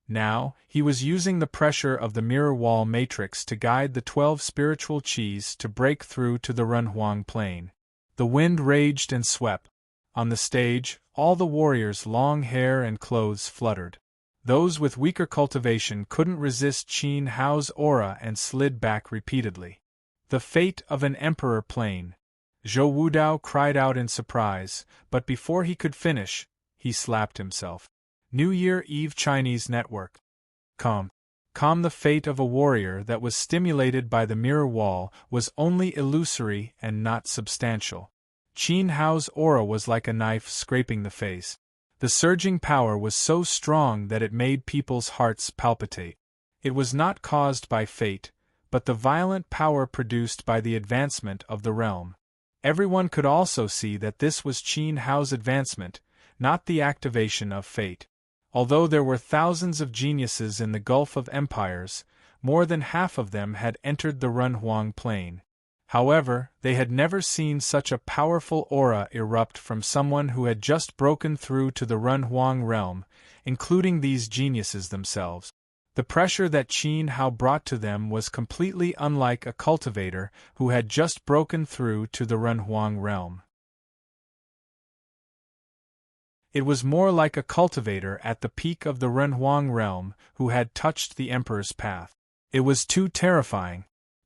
Now, he was using the pressure of the mirror wall matrix to guide the 12 spiritual qis to break through to the Runhuang Plain. The wind raged and swept. On the stage, all the warriors' long hair and clothes fluttered. Those with weaker cultivation couldn't resist Qin Hao's aura and slid back repeatedly. The fate of an emperor Plane. Zhou Wudao cried out in surprise, but before he could finish, he slapped himself. New Year Eve Chinese Network. Calm. The fate of a warrior that was stimulated by the mirror wall was only illusory and not substantial. Qin Hao's aura was like a knife scraping the face. The surging power was so strong that it made people's hearts palpitate. It was not caused by fate, but the violent power produced by the advancement of the realm. Everyone could also see that this was Qin Hao's advancement, not the activation of fate. Although there were thousands of geniuses in the Gulf of Empires, more than half of them had entered the Runhuang Plain. However, they had never seen such a powerful aura erupt from someone who had just broken through to the Runhuang realm, including these geniuses themselves. The pressure that Qin Hao brought to them was completely unlike a cultivator who had just broken through to the Runhuang realm. It was more like a cultivator at the peak of the Runhuang realm who had touched the Emperor's path. It was too terrifying.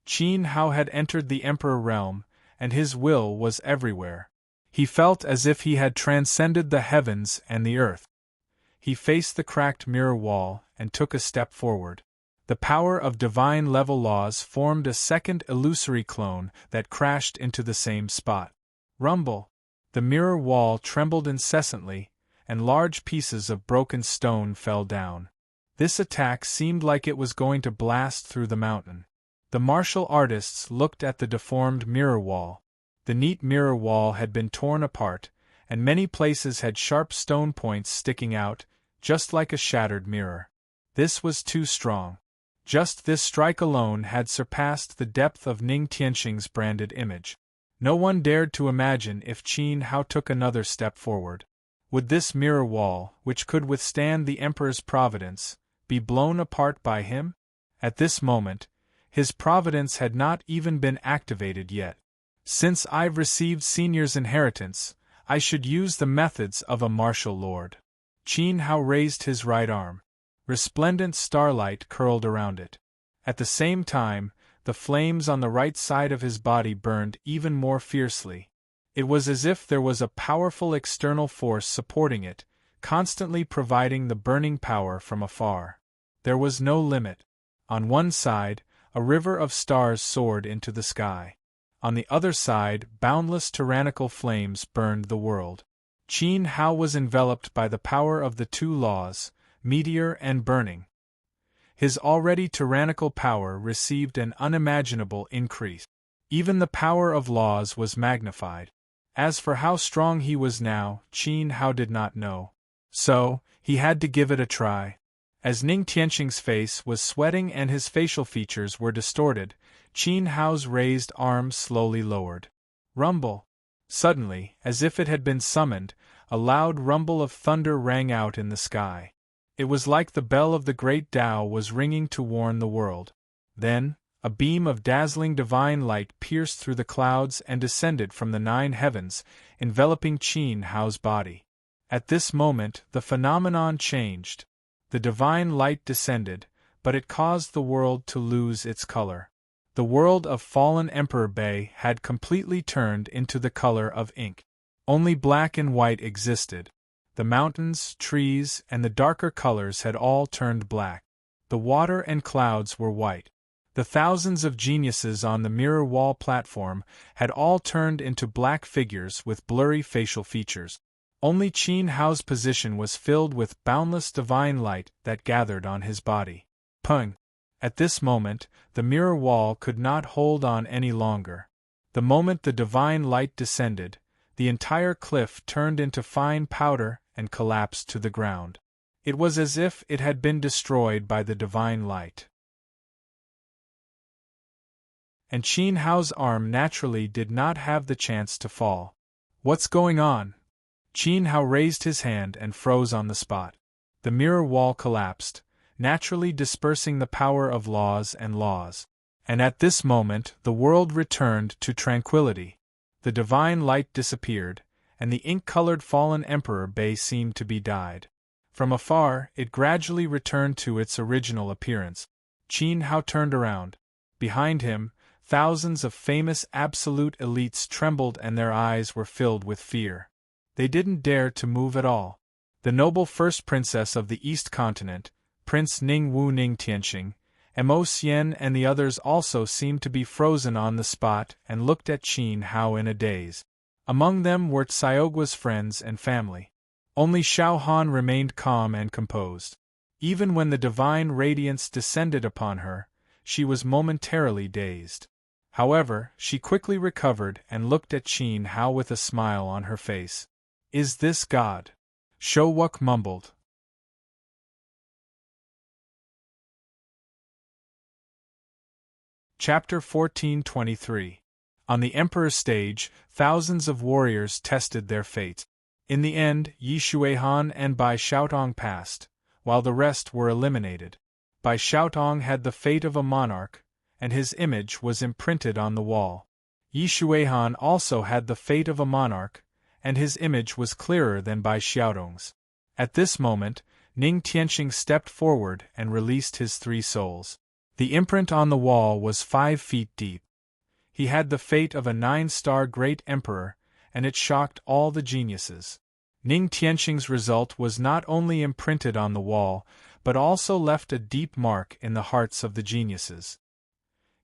Qin Hao had entered the Emperor realm, and his will was everywhere. He felt as if he had transcended the heavens and the earth. He faced the cracked mirror wall and took a step forward. The power of divine level laws formed a second illusory clone that crashed into the same spot. Rumble! The mirror wall trembled incessantly, and large pieces of broken stone fell down. This attack seemed like it was going to blast through the mountain. The martial artists looked at the deformed mirror wall. The neat mirror wall had been torn apart, and many places had sharp stone points sticking out, just like a shattered mirror. This was too strong. Just this strike alone had surpassed the depth of Ning Tianxing's branded image. No one dared to imagine if Qin Hao took another step forward. Would this mirror wall, which could withstand the Emperor's providence, be blown apart by him? At this moment, his providence had not even been activated yet. Since I've received Senior's inheritance, I should use the methods of a martial lord. Qin Hao raised his right arm. Resplendent starlight curled around it. At the same time, the flames on the right side of his body burned even more fiercely. It was as if there was a powerful external force supporting it, constantly providing the burning power from afar. There was no limit. On one side, a river of stars soared into the sky. On the other side, boundless tyrannical flames burned the world. Qin Hao was enveloped by the power of the two laws, meteor and burning. His already tyrannical power received an unimaginable increase. Even the power of laws was magnified. As for how strong he was now, Qin Hao did not know. So, he had to give it a try. As Ning Tianqing's face was sweating and his facial features were distorted, Qin Hao's raised arm slowly lowered. Rumble! Suddenly, as if it had been summoned, a loud rumble of thunder rang out in the sky. It was like the bell of the great Tao was ringing to warn the world. Then, a beam of dazzling divine light pierced through the clouds and descended from the 9 heavens, enveloping Qin Hao's body. At this moment, the phenomenon changed. The divine light descended, but it caused the world to lose its color. The world of fallen Emperor Bei had completely turned into the color of ink. Only black and white existed. The mountains, trees, and the darker colors had all turned black. The water and clouds were white. The thousands of geniuses on the mirror wall platform had all turned into black figures with blurry facial features. Only Qin Hao's position was filled with boundless divine light that gathered on his body. Pung! At this moment, the mirror wall could not hold on any longer. The moment the divine light descended, the entire cliff turned into fine powder and collapsed to the ground. It was as if it had been destroyed by the divine light. And Qin Hao's arm naturally did not have the chance to fall. What's going on? Qin Hao raised his hand and froze on the spot. The mirror wall collapsed, naturally dispersing the power of laws and laws. And at this moment the world returned to tranquility. The divine light disappeared, and the ink-colored fallen Emperor Bei seemed to be dyed. From afar, it gradually returned to its original appearance. Qin Hao turned around. Behind him, thousands of famous absolute elites trembled and their eyes were filled with fear. They didn't dare to move at all. The noble first princess of the East Continent, Prince Ning Wu Ning Tianqing, Mo Xian and the others also seemed to be frozen on the spot and looked at Qin Hao in a daze. Among them were Xiaogua's friends and family. Only Xiao Han remained calm and composed. Even when the divine radiance descended upon her, she was momentarily dazed. However, she quickly recovered and looked at Qin Hao with a smile on her face. "Is this God?" Showuk mumbled. Chapter 1423. On the Emperor's stage, thousands of warriors tested their fate. In the end, Yi Xuehan and Bai Xiaotong passed, while the rest were eliminated. Bai Xiaotong had the fate of a monarch, and his image was imprinted on the wall. Yi Xuehan also had the fate of a monarch, and his image was clearer than Bai Xiaotong's. At this moment, Ning Tianqing stepped forward and released his 3 souls. The imprint on the wall was 5 feet deep. He had the fate of a 9-star great emperor, and it shocked all the geniuses. Ning Tianqing's result was not only imprinted on the wall, but also left a deep mark in the hearts of the geniuses.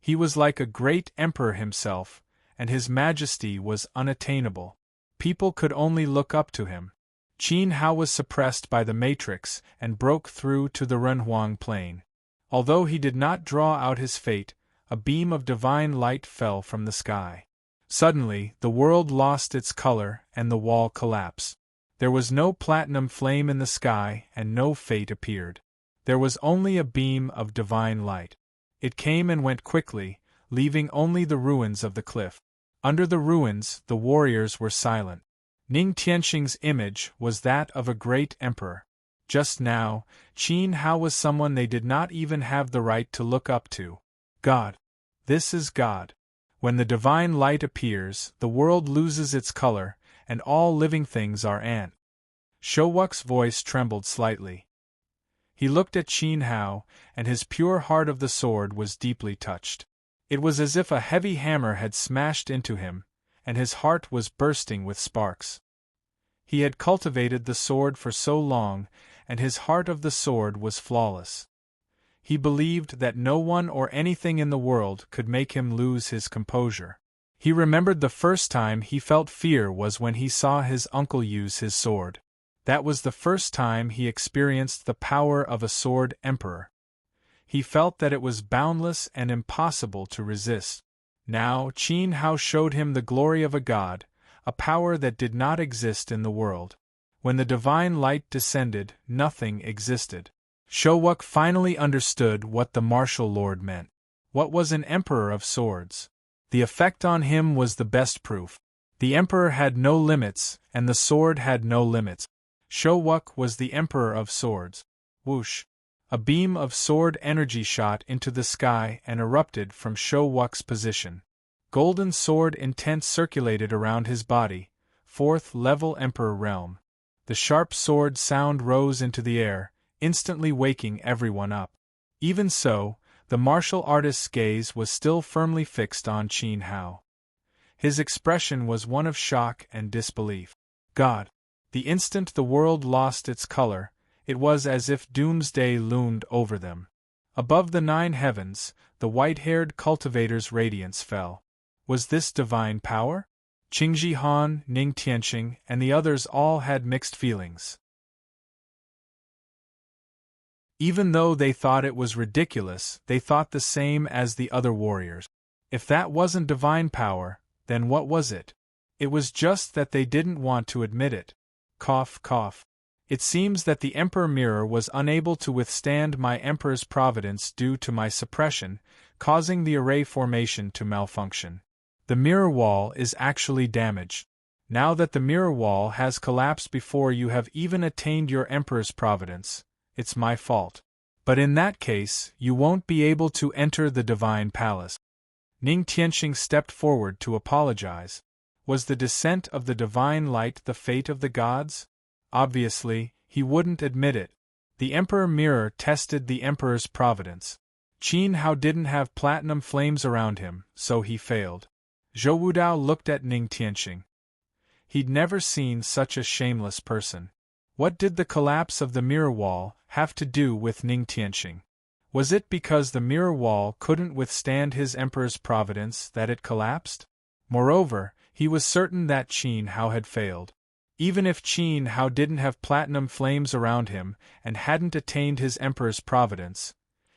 He was like a great emperor himself, and his majesty was unattainable. People could only look up to him. Qin Hao was suppressed by the matrix and broke through to the Renhuang plane. Although he did not draw out his fate, a beam of divine light fell from the sky. Suddenly, the world lost its color and the wall collapsed. There was no platinum flame in the sky and no fate appeared. There was only a beam of divine light. It came and went quickly, leaving only the ruins of the cliff. Under the ruins, the warriors were silent. Ning Tianxing's image was that of a great emperor. Just now, Qin Hao was someone they did not even have the right to look up to. God. This is God. When the divine light appears, the world loses its color, and all living things are ant. Showuk's voice trembled slightly. He looked at Qin Hao, and his pure heart of the sword was deeply touched. It was as if a heavy hammer had smashed into him, and his heart was bursting with sparks. He had cultivated the sword for so long, and his heart of the sword was flawless. He believed that no one or anything in the world could make him lose his composure. He remembered the first time he felt fear was when he saw his uncle use his sword. That was the first time he experienced the power of a sword emperor. He felt that it was boundless and impossible to resist. Now Qin Hao showed him the glory of a god, a power that did not exist in the world. When the divine light descended, nothing existed. Showuk finally understood what the martial lord meant. What was an emperor of swords? The effect on him was the best proof. The emperor had no limits, and the sword had no limits. Showuk was the emperor of swords. Whoosh! A beam of sword energy shot into the sky and erupted from Showuk's position. Golden sword intent circulated around his body, 4th level emperor realm. The sharp sword sound rose into the air, instantly waking everyone up. Even so, the martial artist's gaze was still firmly fixed on Qin Hao. His expression was one of shock and disbelief. God! The instant the world lost its color, it was as if doomsday loomed over them. Above the 9 heavens, the white-haired cultivator's radiance fell. Was this divine power? Qingji Han, Ning Tianxing, and the others all had mixed feelings. Even though they thought it was ridiculous, they thought the same as the other warriors. If that wasn't divine power, then what was it? It was just that they didn't want to admit it. Cough, cough. It seems that the Emperor Mirror was unable to withstand my Emperor's providence due to my suppression, causing the array formation to malfunction. The mirror wall is actually damaged. Now that the mirror wall has collapsed before you have even attained your Emperor's providence, it's my fault. But in that case, you won't be able to enter the Divine Palace. Ning Tianxing stepped forward to apologize. Was the descent of the Divine Light the fate of the gods? Obviously, he wouldn't admit it. The Emperor Mirror tested the Emperor's providence. Qin Hao didn't have platinum flames around him, so he failed. Zhou Wudao looked at Ning Tianxing. He'd never seen such a shameless person. What did the collapse of the mirror wall have to do with Ning Tianxing? Was it because the mirror wall couldn't withstand his Emperor's providence that it collapsed? Moreover, he was certain that Qin Hao had failed. Even if Qin Hao didn't have platinum flames around him and hadn't attained his Emperor's providence,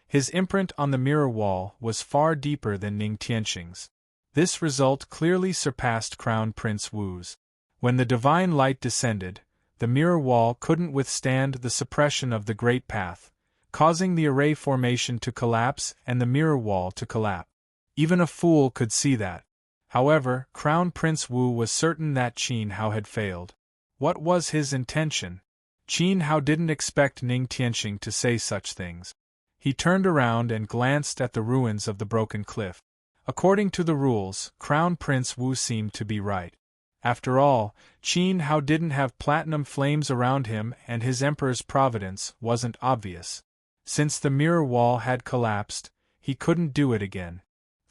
his imprint on the mirror wall was far deeper than Ning Tianxing's. This result clearly surpassed Crown Prince Wu's. When the divine light descended, the mirror wall couldn't withstand the suppression of the Great Path, causing the array formation to collapse and the mirror wall to collapse. Even a fool could see that. However, Crown Prince Wu was certain that Qin Hao had failed. What was his intention? Qin Hao didn't expect Ning Tianxing to say such things. He turned around and glanced at the ruins of the broken cliff. According to the rules, Crown Prince Wu seemed to be right. After all, Qin Hao didn't have platinum flames around him and his Emperor's providence wasn't obvious. Since the mirror wall had collapsed, he couldn't do it again.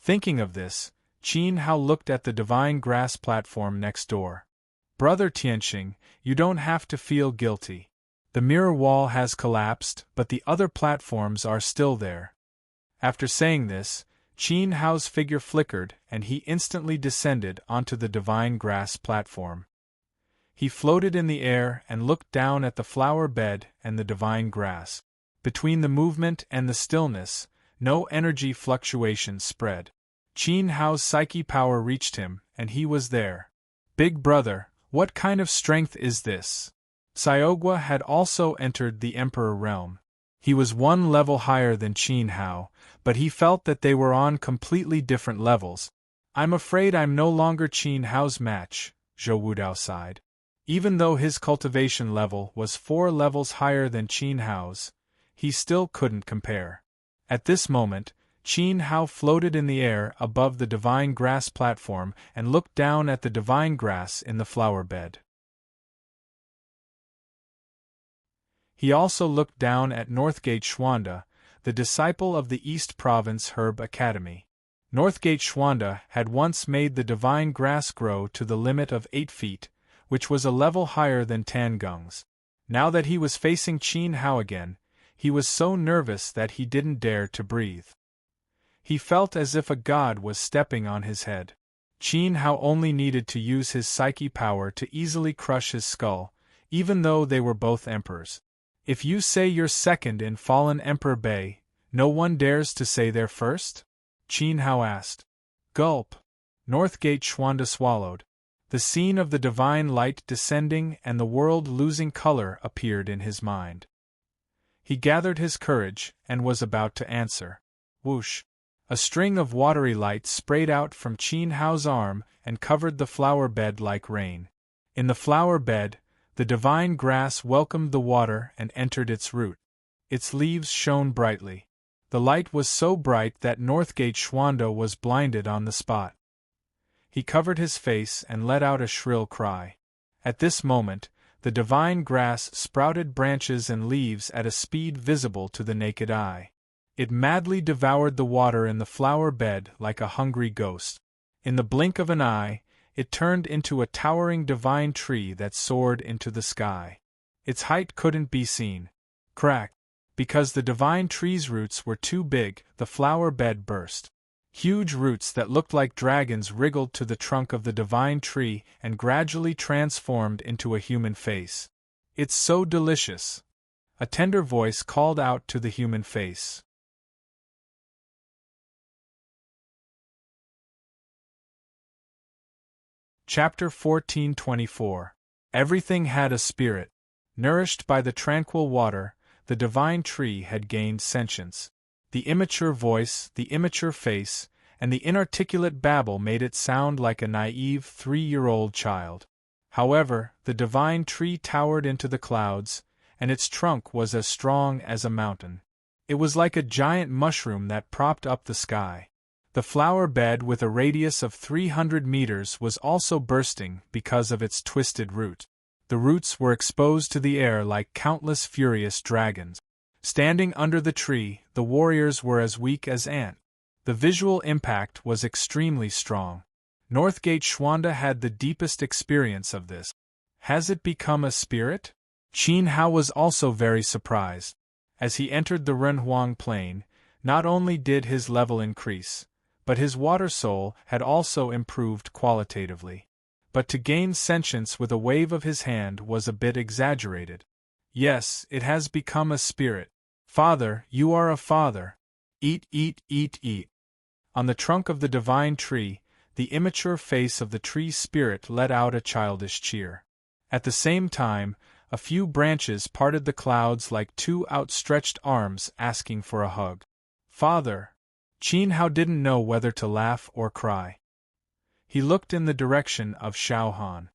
Thinking of this, Qin Hao looked at the divine grass platform next door. Brother Tianxing, you don't have to feel guilty. The mirror wall has collapsed, but the other platforms are still there. After saying this, Qin Hao's figure flickered and he instantly descended onto the divine grass platform. He floated in the air and looked down at the flower bed and the divine grass. Between the movement and the stillness, no energy fluctuations spread. Qin Hao's psyche power reached him, and he was there. Big brother, what kind of strength is this? Xiaogua had also entered the Emperor realm. He was one level higher than Qin Hao, but he felt that they were on completely different levels. I'm afraid I'm no longer Qin Hao's match, Zhou Wudao sighed. Even though his cultivation level was 4 levels higher than Qin Hao's, he still couldn't compare. At this moment, Qin Hao floated in the air above the divine grass platform and looked down at the divine grass in the flower bed. He also looked down at Northgate Xuanda, the disciple of the East Province Herb Academy. Northgate Xuanda had once made the divine grass grow to the limit of 8 feet, which was a level higher than Tan Gung's. Now that he was facing Qin Hao again, he was so nervous that he didn't dare to breathe. He felt as if a god was stepping on his head. Qin Hao only needed to use his psyche power to easily crush his skull, even though they were both emperors. If you say you're second in Fallen Emperor Bei, no one dares to say they're first? Qin Hao asked. Gulp. Northgate Xuanda swallowed. The scene of the divine light descending and the world losing color appeared in his mind. He gathered his courage and was about to answer. Whoosh! A string of watery light sprayed out from Qin Hao's arm and covered the flower bed like rain. In the flower bed, the divine grass welcomed the water and entered its root. Its leaves shone brightly. The light was so bright that Northgate Xuanda was blinded on the spot. He covered his face and let out a shrill cry. At this moment, the divine grass sprouted branches and leaves at a speed visible to the naked eye. It madly devoured the water in the flower bed like a hungry ghost. In the blink of an eye, it turned into a towering divine tree that soared into the sky. Its height couldn't be seen. Crack! Because the divine tree's roots were too big, the flower bed burst. Huge roots that looked like dragons wriggled to the trunk of the divine tree and gradually transformed into a human face. It's so delicious! A tender voice called out to the human face. Chapter 1424. Everything had a spirit. Nourished by the tranquil water, the divine tree had gained sentience. The immature voice, the immature face, and the inarticulate babble made it sound like a naive 3-year-old child. However, the divine tree towered into the clouds, and its trunk was as strong as a mountain. It was like a giant mushroom that propped up the sky. The flower bed with a radius of 300 meters was also bursting because of its twisted root. The roots were exposed to the air like countless furious dragons. Standing under the tree, the warriors were as weak as ants. The visual impact was extremely strong. Northgate Xuanda had the deepest experience of this. Has it become a spirit? Qin Hao was also very surprised. As he entered the Renhuang Plain, not only did his level increase, but his water soul had also improved qualitatively. But to gain sentience with a wave of his hand was a bit exaggerated. Yes, it has become a spirit. Father, you are a father. Eat, eat, eat, eat. On the trunk of the divine tree, the immature face of the tree spirit let out a childish cheer. At the same time, a few branches parted the clouds like 2 outstretched arms asking for a hug. Father! Qin Hao didn't know whether to laugh or cry. He looked in the direction of Xiao Han.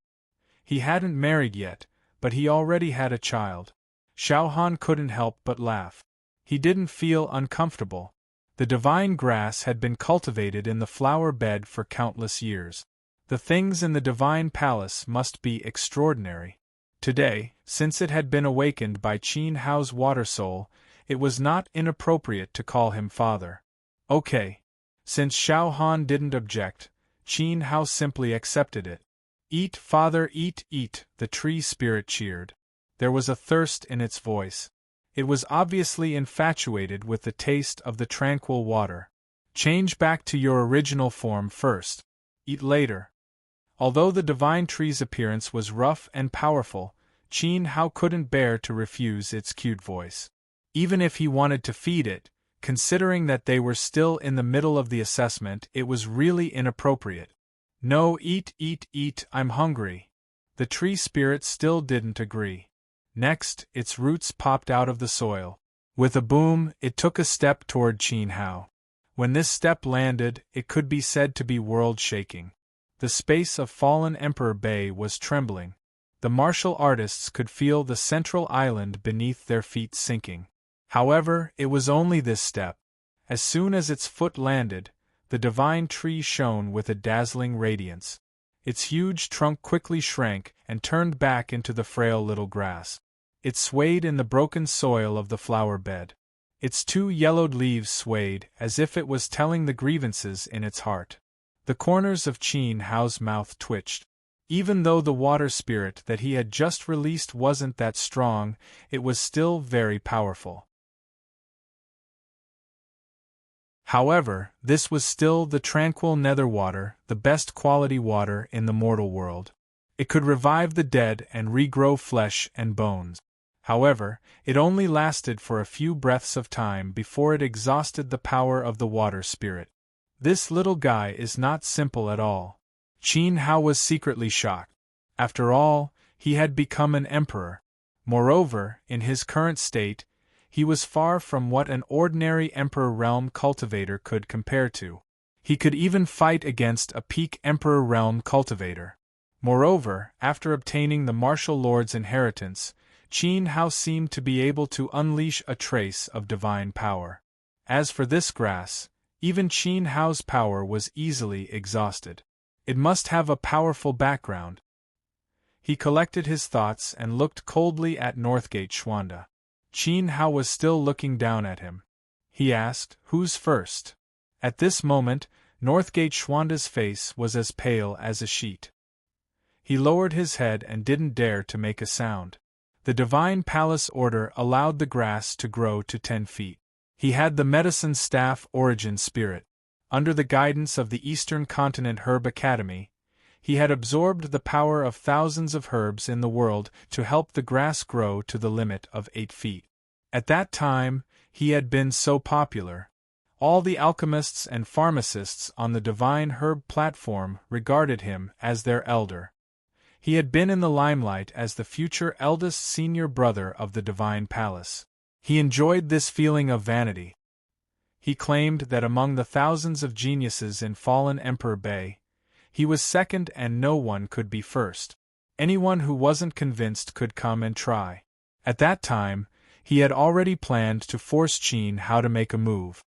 He hadn't married yet, but he already had a child. Xiao Han couldn't help but laugh. He didn't feel uncomfortable. The divine grass had been cultivated in the flower bed for countless years. The things in the divine palace must be extraordinary. Today, since it had been awakened by Qin Hao's water soul, it was not inappropriate to call him father. Okay. Since Xiao Han didn't object, Qin Hao simply accepted it. Eat, father, eat, eat, the tree spirit cheered. There was a thirst in its voice. It was obviously infatuated with the taste of the tranquil water. Change back to your original form first. Eat later. Although the divine tree's appearance was rough and powerful, Qin Hao couldn't bear to refuse its cute voice. Even if he wanted to feed it, considering that they were still in the middle of the assessment, it was really inappropriate. No, eat, eat, eat, I'm hungry. The tree spirit still didn't agree. Next, its roots popped out of the soil. With a boom, it took a step toward Qin Hao. When this step landed, it could be said to be world-shaking. The space of fallen Emperor Bei was trembling. The martial artists could feel the central island beneath their feet sinking. However, it was only this step. As soon as its foot landed, the divine tree shone with a dazzling radiance. Its huge trunk quickly shrank and turned back into the frail little grass. It swayed in the broken soil of the flower bed. Its two yellowed leaves swayed as if it was telling the grievances in its heart. The corners of Qin Hao's mouth twitched. Even though the water spirit that he had just released wasn't that strong, it was still very powerful. However, this was still the tranquil nether water, the best quality water in the mortal world. It could revive the dead and regrow flesh and bones. However, it only lasted for a few breaths of time before it exhausted the power of the water spirit. This little guy is not simple at all. Qin Hao was secretly shocked. After all, he had become an emperor. Moreover, in his current state, he was far from what an ordinary Emperor Realm cultivator could compare to. He could even fight against a peak Emperor Realm cultivator. Moreover, after obtaining the martial lord's inheritance, Qin Hao seemed to be able to unleash a trace of divine power. As for this grass, even Qin Hao's power was easily exhausted. It must have a powerful background. He collected his thoughts and looked coldly at Northgate Schwanda. Qin Hao was still looking down at him. He asked, "Who's first?" At this moment, Northgate Schwanda's face was as pale as a sheet. He lowered his head and didn't dare to make a sound. The Divine Palace Order allowed the grass to grow to 10 feet. He had the medicine staff origin spirit. Under the guidance of the Eastern Continent Herb Academy, he had absorbed the power of thousands of herbs in the world to help the grass grow to the limit of 8 feet. At that time, he had been so popular. All the alchemists and pharmacists on the Divine Herb platform regarded him as their elder. He had been in the limelight as the future eldest senior brother of the Divine Palace. He enjoyed this feeling of vanity. He claimed that among the thousands of geniuses in fallen Emperor Bei, he was second and no one could be first. Anyone who wasn't convinced could come and try. At that time, he had already planned to force Qin Hao to make a move.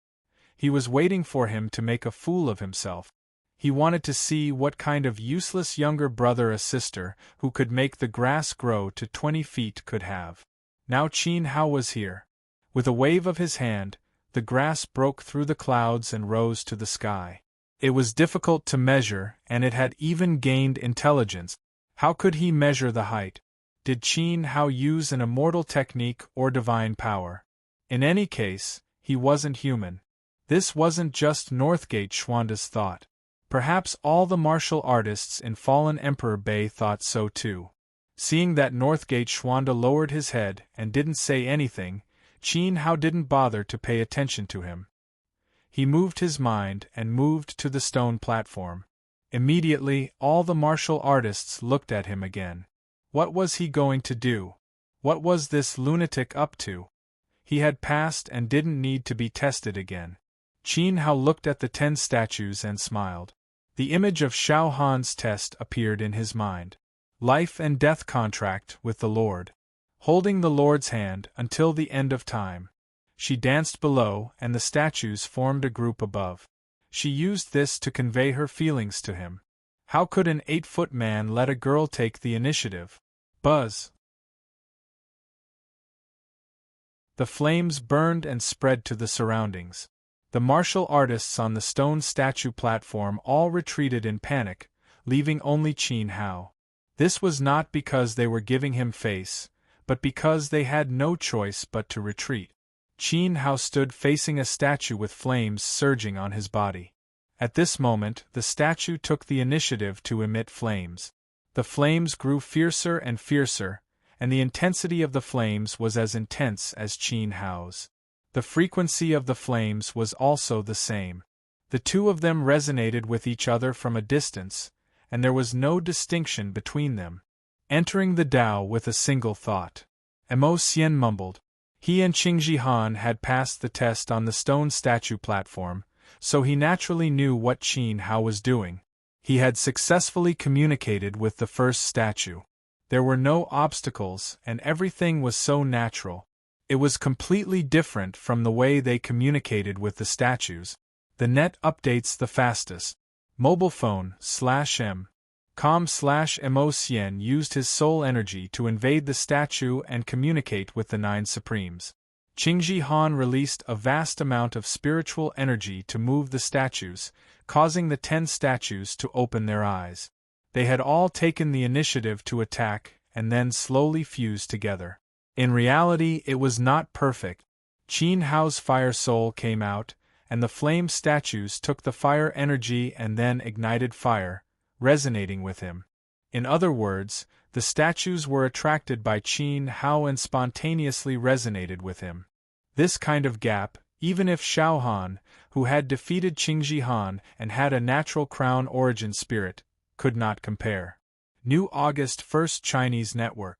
He was waiting for him to make a fool of himself. He wanted to see what kind of useless younger brother a sister who could make the grass grow to 20 feet could have. Now Qin Hao was here. With a wave of his hand, the grass broke through the clouds and rose to the sky. It was difficult to measure, and it had even gained intelligence. How could he measure the height? Did Qin Hao use an immortal technique or divine power? In any case, he wasn't human. This wasn't just Northgate Schwanda's thought. Perhaps all the martial artists in fallen Emperor Bei thought so too. Seeing that Northgate Schwanda lowered his head and didn't say anything, Qin Hao didn't bother to pay attention to him. He moved his mind and moved to the stone platform. Immediately, all the martial artists looked at him again. What was he going to do? What was this lunatic up to? He had passed and didn't need to be tested again. Qin Hao looked at the 10 statues and smiled. The image of Xiao Han's test appeared in his mind. Life and death contract with the Lord. Holding the Lord's hand until the end of time. She danced below, and the statues formed a group above. She used this to convey her feelings to him. How could an 8-foot man let a girl take the initiative? Buzz! The flames burned and spread to the surroundings. The martial artists on the stone statue platform all retreated in panic, leaving only Qin Hao. This was not because they were giving him face, but because they had no choice but to retreat. Qin Hao stood facing a statue with flames surging on his body. At this moment, the statue took the initiative to emit flames. The flames grew fiercer and fiercer, and the intensity of the flames was as intense as Qin Hao's. The frequency of the flames was also the same. The two of them resonated with each other from a distance, and there was no distinction between them. Entering the Tao with a single thought. Mo Xian mumbled. He and Qingji Han had passed the test on the stone statue platform, so he naturally knew what Qin Hao was doing. He had successfully communicated with the first statue. There were no obstacles, and everything was so natural. It was completely different from the way they communicated with the statues. The net updates the fastest. Mobile phone /m. com/Emocien used his soul energy to invade the statue and communicate with the 9 supremes. Qingji Han released a vast amount of spiritual energy to move the statues, causing the 10 statues to open their eyes. They had all taken the initiative to attack and then slowly fuse together. In reality, it was not perfect. Qin Hao's fire soul came out, and the flame statues took the fire energy and then ignited fire, resonating with him. In other words, the statues were attracted by Qin Hao and spontaneously resonated with him. This kind of gap, even if Xiao Han, who had defeated Qingji Han and had a natural crown origin spirit, could not compare. New August 1st Chinese Network.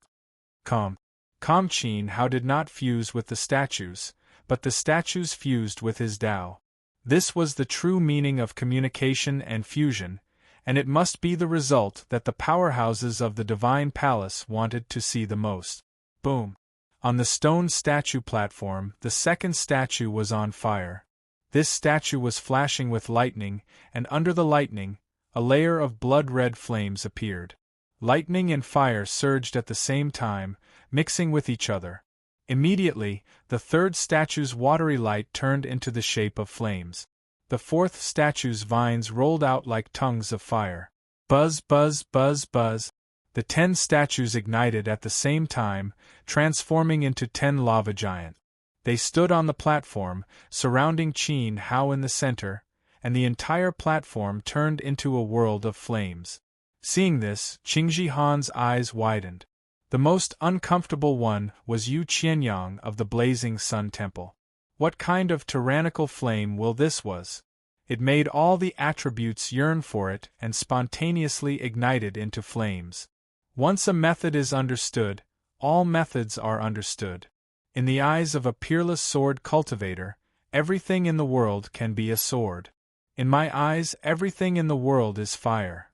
Qin Hao did not fuse with the statues, but the statues fused with his Tao. This was the true meaning of communication and fusion, and it must be the result that the powerhouses of the Divine Palace wanted to see the most. Boom! On the stone statue platform, the second statue was on fire. This statue was flashing with lightning, and under the lightning, a layer of blood-red flames appeared. Lightning and fire surged at the same time, mixing with each other. Immediately, the third statue's watery light turned into the shape of flames. The fourth statue's vines rolled out like tongues of fire. Buzz, buzz, buzz, buzz. The 10 statues ignited at the same time, transforming into 10 lava giants. They stood on the platform, surrounding Qin Hao in the center, and the entire platform turned into a world of flames. Seeing this, Qingji Han's eyes widened. The most uncomfortable one was Yu Qianyang of the Blazing Sun Temple. What kind of tyrannical flame will this was? It made all the attributes yearn for it and spontaneously ignited into flames. Once a method is understood, all methods are understood. In the eyes of a peerless sword cultivator, everything in the world can be a sword. In my eyes, everything in the world is fire.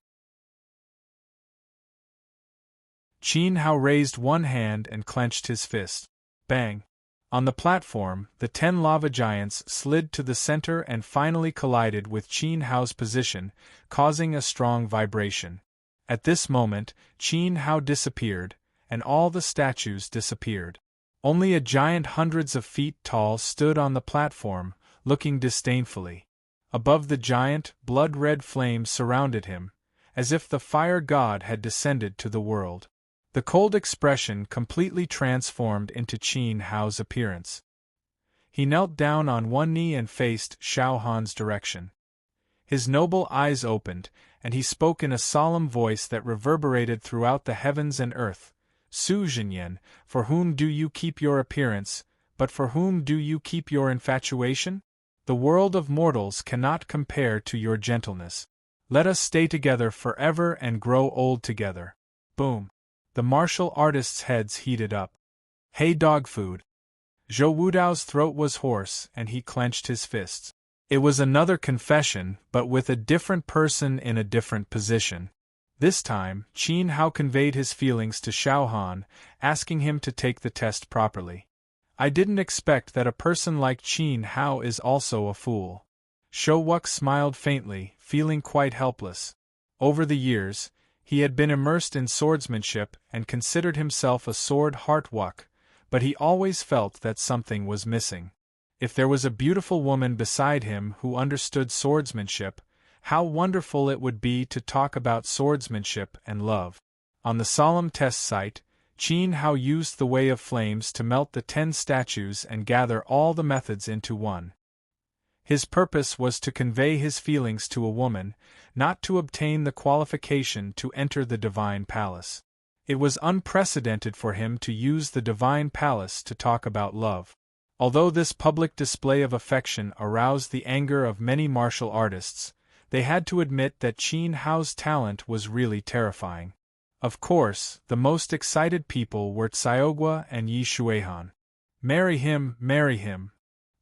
Qin Hao raised one hand and clenched his fist. Bang! On the platform, the 10 lava giants slid to the center and finally collided with Qin Hao's position, causing a strong vibration. At this moment, Qin Hao disappeared, and all the statues disappeared. Only a giant hundreds of feet tall stood on the platform, looking disdainfully. Above the giant, blood-red flames surrounded him, as if the fire god had descended to the world. The cold expression completely transformed into Qin Hao's appearance. He knelt down on one knee and faced Xiao Han's direction. His noble eyes opened, and he spoke in a solemn voice that reverberated throughout the heavens and earth. Su Zhenyan, for whom do you keep your appearance, but for whom do you keep your infatuation? The world of mortals cannot compare to your gentleness. Let us stay together forever and grow old together. Boom! The martial artists' heads heated up. Hey, dog food! Zhou Wudao's throat was hoarse and he clenched his fists. It was another confession, but with a different person in a different position. This time, Qin Hao conveyed his feelings to Xiao Han, asking him to take the test properly. I didn't expect that a person like Qin Hao is also a fool. Shou Wuk smiled faintly, feeling quite helpless. Over the years, he had been immersed in swordsmanship and considered himself a sword-heart Wuk, but he always felt that something was missing. If there was a beautiful woman beside him who understood swordsmanship, how wonderful it would be to talk about swordsmanship and love. On the solemn test site, Qin Hao used the Way of Flames to melt the 10 statues and gather all the methods into one. His purpose was to convey his feelings to a woman, not to obtain the qualification to enter the Divine Palace. It was unprecedented for him to use the Divine Palace to talk about love. Although this public display of affection aroused the anger of many martial artists, they had to admit that Qin Hao's talent was really terrifying. Of course, the most excited people were Xiaogua and Yi Shuihan. Marry him, marry him!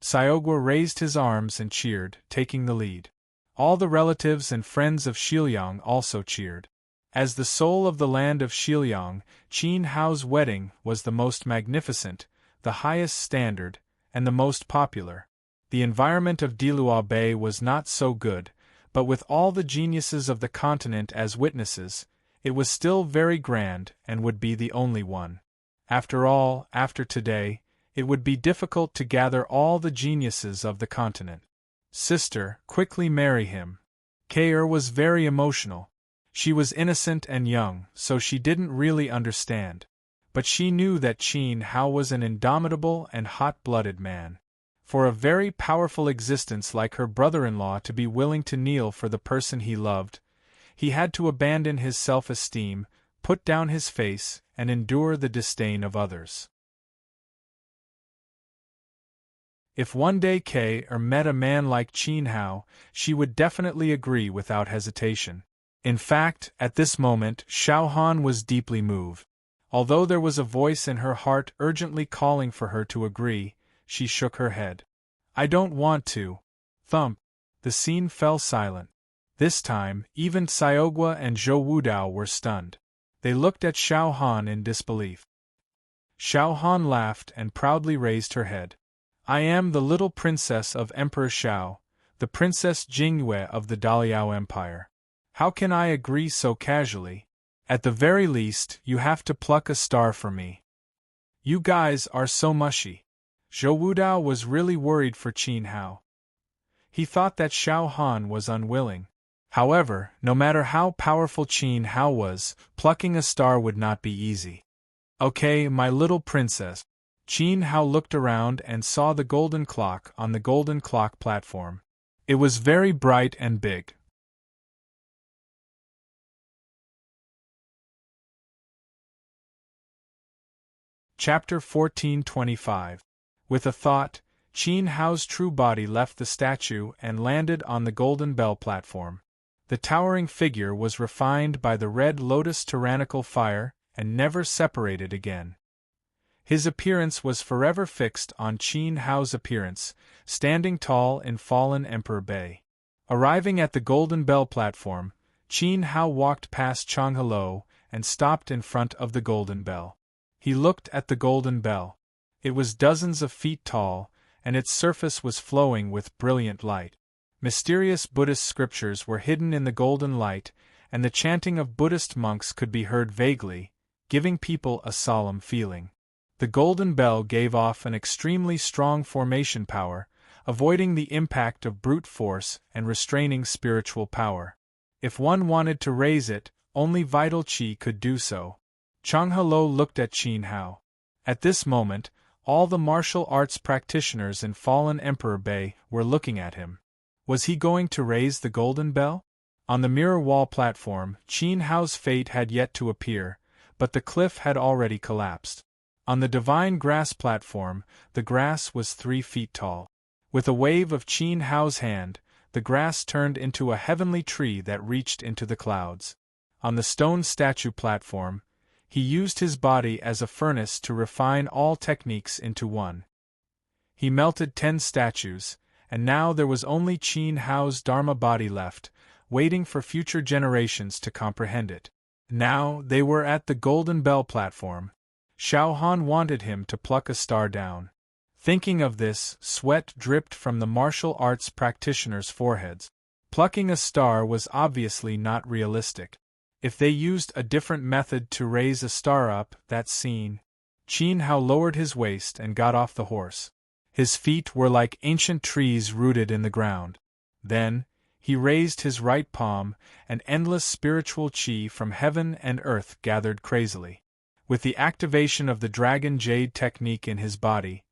Xiaogua raised his arms and cheered, taking the lead. All the relatives and friends of Shiliang also cheered. As the soul of the land of Shiliang, Qin Hao's wedding was the most magnificent, the highest standard, and the most popular. The environment of Dilua Bay was not so good, but with all the geniuses of the continent as witnesses, it was still very grand and would be the only one. After all, after today, it would be difficult to gather all the geniuses of the continent. Sister, quickly marry him. Kair was very emotional. She was innocent and young, so she didn't really understand. But she knew that Qin Hao was an indomitable and hot-blooded man. For a very powerful existence like her brother-in-law to be willing to kneel for the person he loved, he had to abandon his self-esteem, put down his face, and endure the disdain of others. If one day Kair met a man like Qin Hao, she would definitely agree without hesitation. In fact, at this moment, Xiao Han was deeply moved. Although there was a voice in her heart urgently calling for her to agree, she shook her head. I don't want to. Thump. The scene fell silent. This time, even Xiaogua and Zhou Wudao were stunned. They looked at Xiao Han in disbelief. Xiao Han laughed and proudly raised her head. I am the little princess of Emperor Xiao, the Princess Jingyue of the Daliao Empire. How can I agree so casually? At the very least, you have to pluck a star for me. You guys are so mushy. Zhou Wudao was really worried for Qin Hao. He thought that Xiao Han was unwilling. However, no matter how powerful Qin Hao was, plucking a star would not be easy. Okay, my little princess. Qin Hao looked around and saw the golden clock on the golden clock platform. It was very bright and big. Chapter 1425. With a thought, Qin Hao's true body left the statue and landed on the golden bell platform. The towering figure was refined by the red lotus tyrannical fire and never separated again. His appearance was forever fixed on Qin Hao's appearance, standing tall in fallen Emperor Bay. Arriving at the golden bell platform, Qin Hao walked past Changhelo and stopped in front of the golden bell. He looked at the golden bell. It was dozens of feet tall, and its surface was flowing with brilliant light. Mysterious Buddhist scriptures were hidden in the golden light, and the chanting of Buddhist monks could be heard vaguely, giving people a solemn feeling. The golden bell gave off an extremely strong formation power, avoiding the impact of brute force and restraining spiritual power. If one wanted to raise it, only vital qi could do so. Changhelo looked at Qin Hao. At this moment, all the martial arts practitioners in fallen Emperor Bay were looking at him. Was he going to raise the golden bell? On the mirror wall platform, Qin Hao's fate had yet to appear, but the cliff had already collapsed. On the divine grass platform, the grass was 3 feet tall. With a wave of Qin Hao's hand, the grass turned into a heavenly tree that reached into the clouds. On the stone statue platform, he used his body as a furnace to refine all techniques into one. He melted 10 statues, and now there was only Qin Hao's Dharma body left, waiting for future generations to comprehend it. Now they were at the golden bell platform. Xiao Han wanted him to pluck a star down. Thinking of this, sweat dripped from the martial arts practitioners' foreheads. Plucking a star was obviously not realistic. If they used a different method to raise a star up that scene. Qin Hao lowered his waist and got off the horse. His feet were like ancient trees rooted in the ground. Then, he raised his right palm, and endless spiritual qi from heaven and earth gathered crazily. With the activation of the dragon jade technique in his body,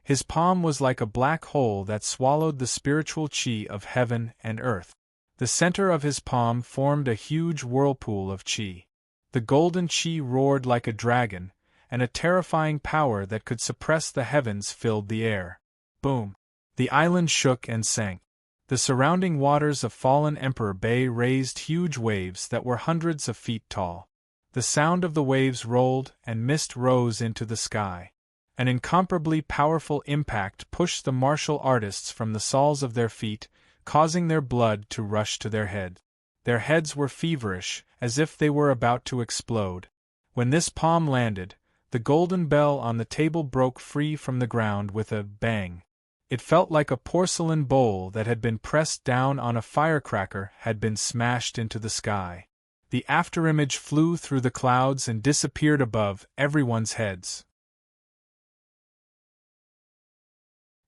his palm was like a black hole that swallowed the spiritual qi of heaven and earth. The center of his palm formed a huge whirlpool of qi. The golden qi roared like a dragon, and a terrifying power that could suppress the heavens filled the air. Boom! The island shook and sank. The surrounding waters of fallen Emperor Bay raised huge waves that were hundreds of feet tall. The sound of the waves rolled and mist rose into the sky. An incomparably powerful impact pushed the martial artists from the soles of their feet, causing their blood to rush to their head. Their heads were feverish, as if they were about to explode. When this palm landed, the golden bell on the table broke free from the ground with a bang. It felt like a porcelain bowl that had been pressed down on a firecracker had been smashed into the sky. The afterimage flew through the clouds and disappeared above everyone's heads.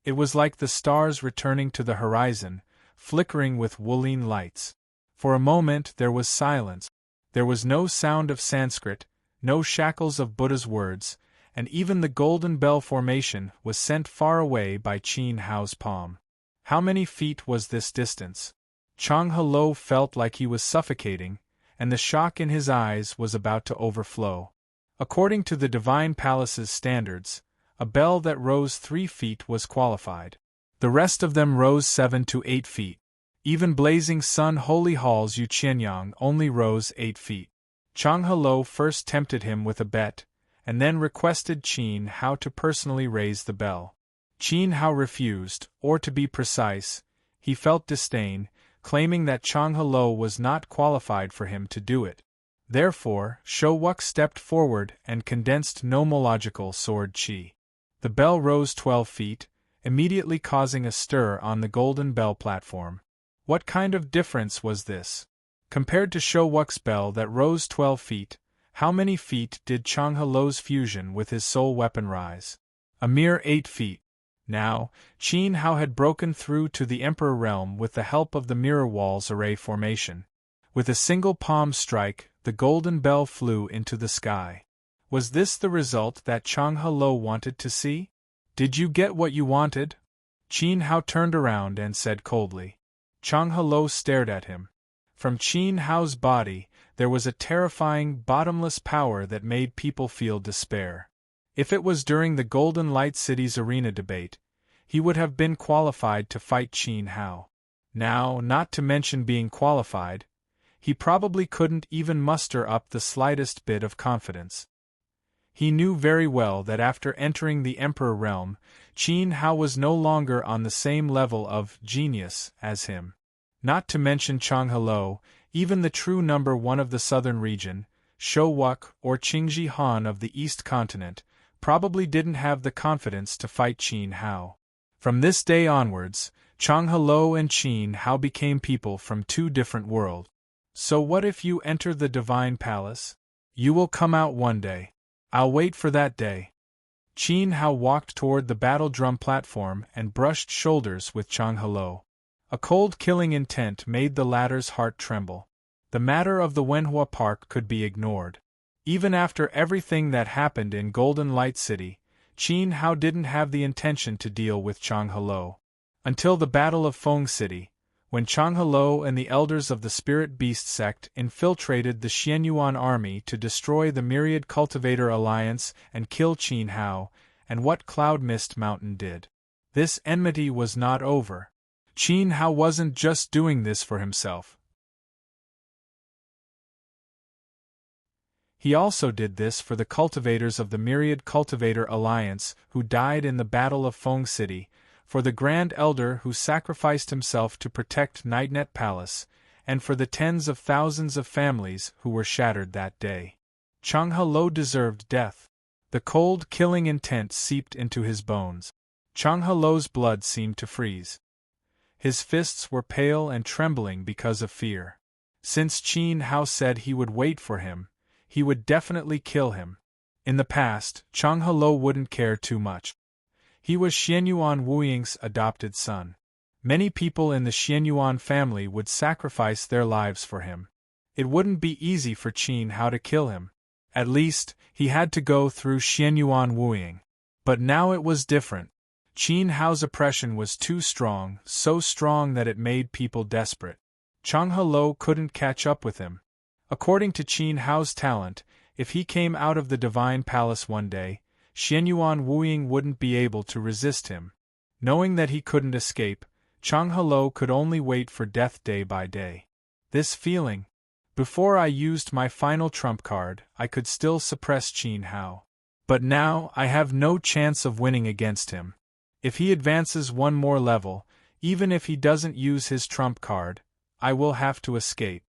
It was like the stars returning to the horizon, flickering with woolen lights. For a moment there was silence. There was no sound of Sanskrit, no shackles of Buddha's words, and even the golden bell formation was sent far away by Qin Hao's palm. How many feet was this distance? Chang He felt like he was suffocating, and the shock in his eyes was about to overflow. According to the Divine Palace's standards, a bell that rose 3 feet was qualified. The rest of them rose 7 to 8 feet. Even Blazing Sun Holy Hall's Yuqianyang only rose 8 feet. Chang He first tempted him with a bet, and then requested Qin Hao to personally raise the bell. Qin Hao refused, or to be precise, he felt disdain, claiming that Chang He was not qualified for him to do it. Therefore, Shou Wuk stepped forward and condensed nomological sword qi. The bell rose 12 feet, immediately causing a stir on the golden bell platform. What kind of difference was this? Compared to Shou Wuk's bell that rose 12 feet, how many feet did Chang He's fusion with his soul weapon rise? A mere 8 feet. Now, Qin Hao had broken through to the Emperor realm with the help of the Mirror Wall's array formation. With a single palm strike, the golden bell flew into the sky. Was this the result that Chang He wanted to see? Did you get what you wanted? Qin Hao turned around and said coldly. Chang He stared at him. From Qin Hao's body, there was a terrifying, bottomless power that made people feel despair. If it was during the Golden Light City's arena debate, he would have been qualified to fight Qin Hao. Now, not to mention being qualified, he probably couldn't even muster up the slightest bit of confidence. He knew very well that after entering the Emperor realm, Qin Hao was no longer on the same level of genius as him. Not to mention Chang He, even the true number 1 of the southern region, Shou Wuk or Qingji Han of the East Continent, probably didn't have the confidence to fight Qin Hao. From this day onwards, Chang He and Qin Hao became people from 2 different worlds. So what if you enter the Divine Palace? You will come out one day. I'll wait for that day. Qin Hao walked toward the battle drum platform and brushed shoulders with Chang He. A cold killing intent made the latter's heart tremble. The matter of the Wenhua Park could be ignored. Even after everything that happened in Golden Light City, Qin Hao didn't have the intention to deal with Chang He. Until the Battle of Feng City, when Chang He and the elders of the Spirit Beast sect infiltrated the Xianyuan army to destroy the Myriad Cultivator Alliance and kill Qin Hao, and what Cloud Mist Mountain did. This enmity was not over. Qin Hao wasn't just doing this for himself. He also did this for the cultivators of the Myriad Cultivator Alliance who died in the Battle of Feng City, for the Grand Elder who sacrificed himself to protect Nightnet Palace, and for the tens of thousands of families who were shattered that day. Chang He deserved death. The cold, killing intent seeped into his bones. Chang He's blood seemed to freeze. His fists were pale and trembling because of fear. Since Qin Hao said he would wait for him, he would definitely kill him. In the past, Chang He wouldn't care too much. He was Xianyuan Wuying's adopted son. Many people in the Xianyuan family would sacrifice their lives for him. It wouldn't be easy for Qin Hao to kill him. At least, he had to go through Xianyuan Wuying. But now it was different. Qin Hao's oppression was too strong, so strong that it made people desperate. Chang He couldn't catch up with him. According to Qin Hao's talent, if he came out of the Divine Palace one day, Xianyuan Wuying wouldn't be able to resist him. Knowing that he couldn't escape, Chang He could only wait for death day by day. This feeling, before I used my final trump card, I could still suppress Qin Hao. But now I have no chance of winning against him. If he advances one more level, even if he doesn't use his trump card, I will have to escape.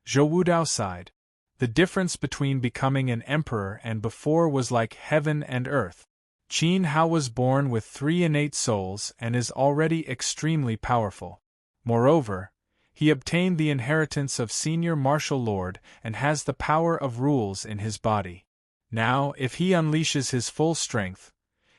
Zhou Wudao sighed. The difference between becoming an emperor and before was like heaven and earth. Qin Hao was born with 3 innate souls and is already extremely powerful. Moreover, he obtained the inheritance of senior martial lord and has the power of rules in his body. Now, if he unleashes his full strength,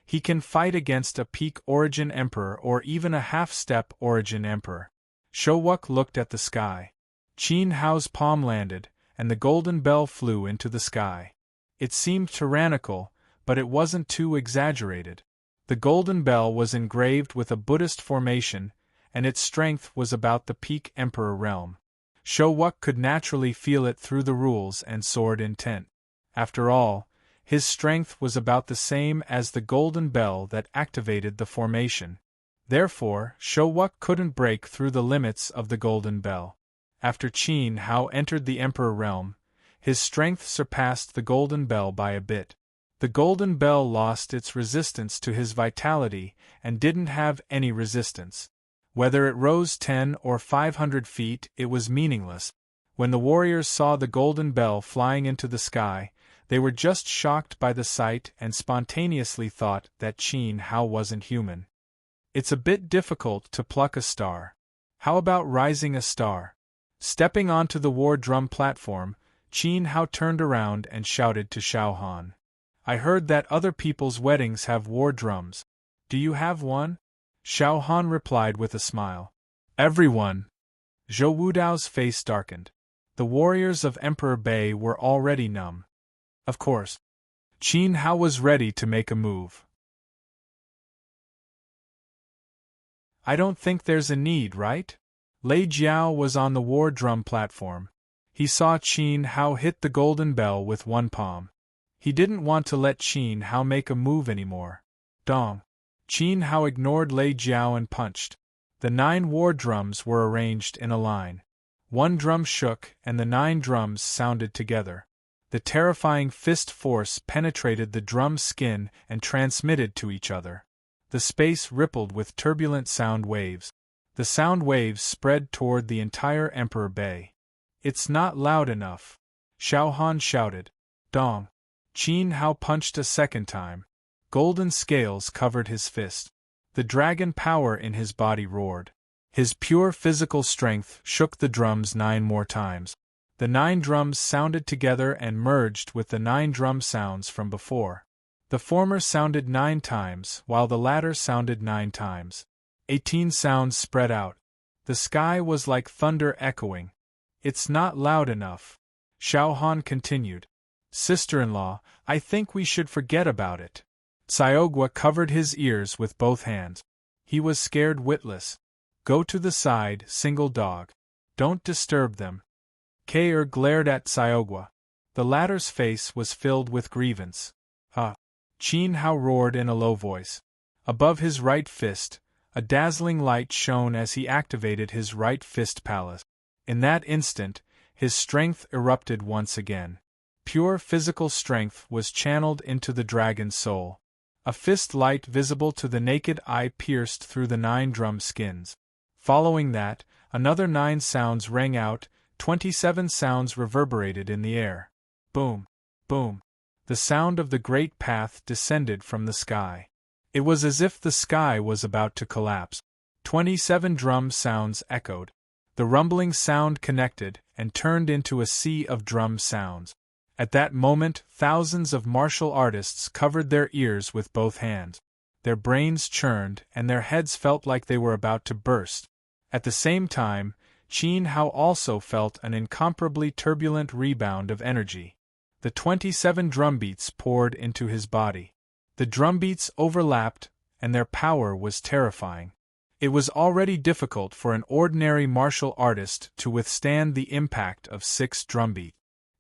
he can fight against a peak origin emperor or even a half-step origin emperor. Shouwuk looked at the sky. Qin Hao's palm landed, and the golden bell flew into the sky. It seemed tyrannical, but it wasn't too exaggerated. The golden bell was engraved with a Buddhist formation, and its strength was about the peak emperor realm. Shouwuk could naturally feel it through the rules and sword intent. After all, his strength was about the same as the golden bell that activated the formation. Therefore, Shouwuk couldn't break through the limits of the golden bell. After Qin Hao entered the emperor realm, his strength surpassed the golden bell by a bit. The golden bell lost its resistance to his vitality and didn't have any resistance. Whether it rose 10 or 500 feet, it was meaningless. When the warriors saw the golden bell flying into the sky, they were just shocked by the sight and spontaneously thought that Qin Hao wasn't human. It's a bit difficult to pluck a star. How about rising a star? Stepping onto the war drum platform, Qin Hao turned around and shouted to Xiao Han. I heard that other people's weddings have war drums. Do you have one? Xiao Han replied with a smile. Everyone. Zhou Wudao's face darkened. The warriors of Emperor Bei were already numb. Of course. Qin Hao was ready to make a move. I don't think there's a need, right? Lei Jiao was on the war drum platform. He saw Qin Hao hit the golden bell with one palm. He didn't want to let Qin Hao make a move anymore. Dong. Qin Hao ignored Lei Jiao and punched. The 9 war drums were arranged in a line. One drum shook and the 9 drums sounded together. The terrifying fist force penetrated the drum's skin and transmitted to each other. The space rippled with turbulent sound waves. The sound waves spread toward the entire Emperor Bei. It's not loud enough. Xiao Han shouted. Dong. Qin Hao punched a second time. Golden scales covered his fist. The dragon power in his body roared. His pure physical strength shook the drums 9 more times. The 9 drums sounded together and merged with the 9 drum sounds from before. The former sounded 9 times, while the latter sounded 9 times. 18 sounds spread out. The sky was like thunder echoing. It's not loud enough. Xiao Han continued. Sister-in-law, I think we should forget about it. Xiaogua covered his ears with both hands. He was scared witless. Go to the side, single dog. Don't disturb them. Kair glared at Xiaogua. The latter's face was filled with grievance. Qin Hao roared in a low voice. Above his right fist, a dazzling light shone as he activated his right fist palace. In that instant, his strength erupted once again. Pure physical strength was channeled into the dragon's soul. A fist light visible to the naked eye pierced through the 9 drum skins. Following that, another 9 sounds rang out, 27 sounds reverberated in the air. Boom! Boom! The sound of the great path descended from the sky. It was as if the sky was about to collapse. 27 drum sounds echoed. The rumbling sound connected and turned into a sea of drum sounds. At that moment, thousands of martial artists covered their ears with both hands. Their brains churned and their heads felt like they were about to burst. At the same time, Qin Hao also felt an incomparably turbulent rebound of energy. The 27 drumbeats poured into his body. The drumbeats overlapped, and their power was terrifying. It was already difficult for an ordinary martial artist to withstand the impact of 6 drumbeats.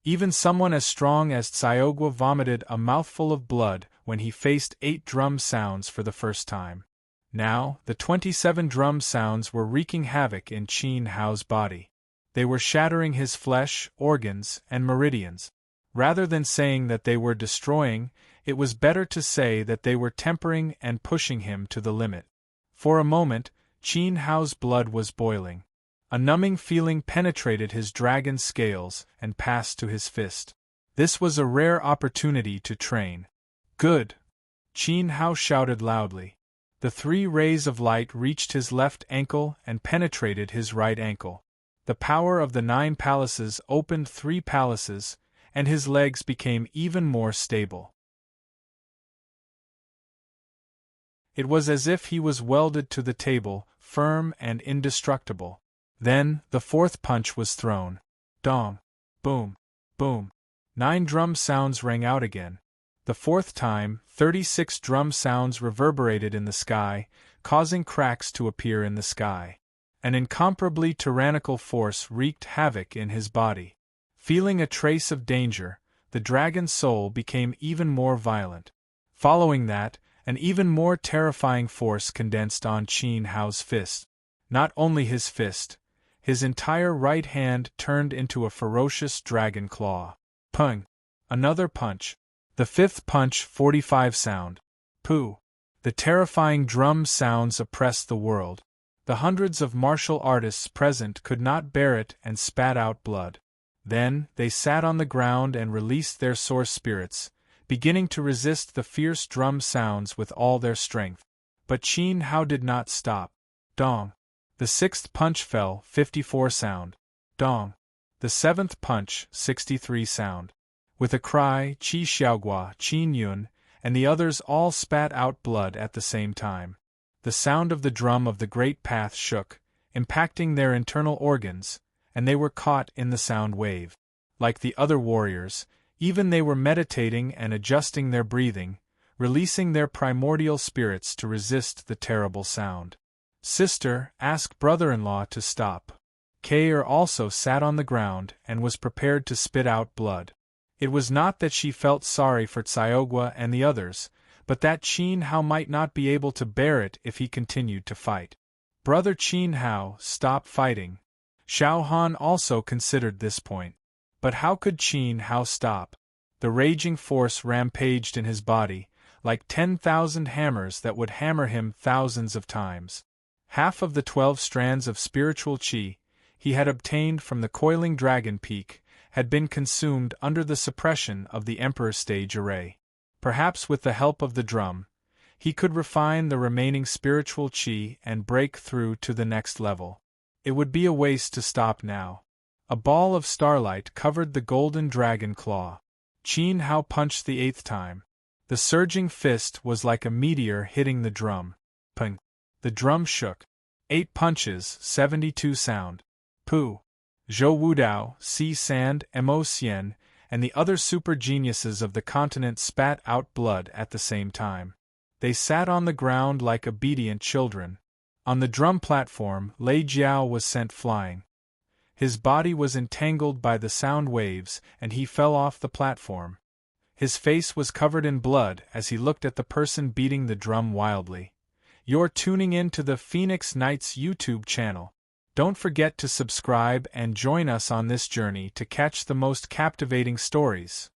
Even someone as strong as Xiaogua vomited a mouthful of blood when he faced 8 drum sounds for the first time. Now, the 27 drum sounds were wreaking havoc in Qin Hao's body. They were shattering his flesh, organs, and meridians. Rather than saying that they were destroying, it was better to say that they were tempering and pushing him to the limit. For a moment, Qin Hao's blood was boiling. A numbing feeling penetrated his dragon scales and passed to his fist. This was a rare opportunity to train. Good! Qin Hao shouted loudly. The 3 rays of light reached his left ankle and penetrated his right ankle. The power of the 9 palaces opened 3 palaces, and his legs became even more stable. It was as if he was welded to the table, firm and indestructible. Then, the 4th punch was thrown. Dong! Boom! Boom! 9 drum sounds rang out again. The 4th time, 36 drum sounds reverberated in the sky, causing cracks to appear in the sky. An incomparably tyrannical force wreaked havoc in his body. Feeling a trace of danger, the dragon's soul became even more violent. Following that, an even more terrifying force condensed on Qin Hao's fist. Not only his fist, his entire right hand turned into a ferocious dragon claw. Pung! Another punch. The 5th punch, 45 sound. Pooh! The terrifying drum sounds oppressed the world. The hundreds of martial artists present could not bear it and spat out blood. Then, they sat on the ground and released their source spirits, beginning to resist the fierce drum sounds with all their strength. But Qin Hao did not stop. Dong! The 6th punch fell, 54 sound. Dong! The 7th punch, 63 sound. With a cry, Qi Xiaogua, Qin Yun, and the others all spat out blood at the same time. The sound of the drum of the Great Path shook, impacting their internal organs, and they were caught in the sound wave. Like the other warriors, even they were meditating and adjusting their breathing, releasing their primordial spirits to resist the terrible sound. Sister, ask brother-in-law to stop. Kair also sat on the ground and was prepared to spit out blood. It was not that she felt sorry for Xiaogua and the others, but that Qin Hao might not be able to bear it if he continued to fight. Brother Qin Hao, stop fighting. Xiao Han also considered this point. But how could Qin Hao stop? The raging force rampaged in his body, like 10,000 hammers that would hammer him thousands of times. Half of the 12 strands of spiritual qi he had obtained from the coiling dragon peak had been consumed under the suppression of the Emperor's stage array. Perhaps with the help of the drum, he could refine the remaining spiritual qi and break through to the next level. It would be a waste to stop now. A ball of starlight covered the golden dragon claw. Qin Hao punched the 8th time. The surging fist was like a meteor hitting the drum. Pung! The drum shook. 8 punches, 72 sound. Pooh! Zhou Wudao, Si Sand, Mo Xian, and the other super geniuses of the continent spat out blood at the same time. They sat on the ground like obedient children. On the drum platform, Lei Jiao was sent flying. His body was entangled by the sound waves, and he fell off the platform. His face was covered in blood as he looked at the person beating the drum wildly. You're tuning in to the Phoenix Knights YouTube channel. Don't forget to subscribe and join us on this journey to catch the most captivating stories.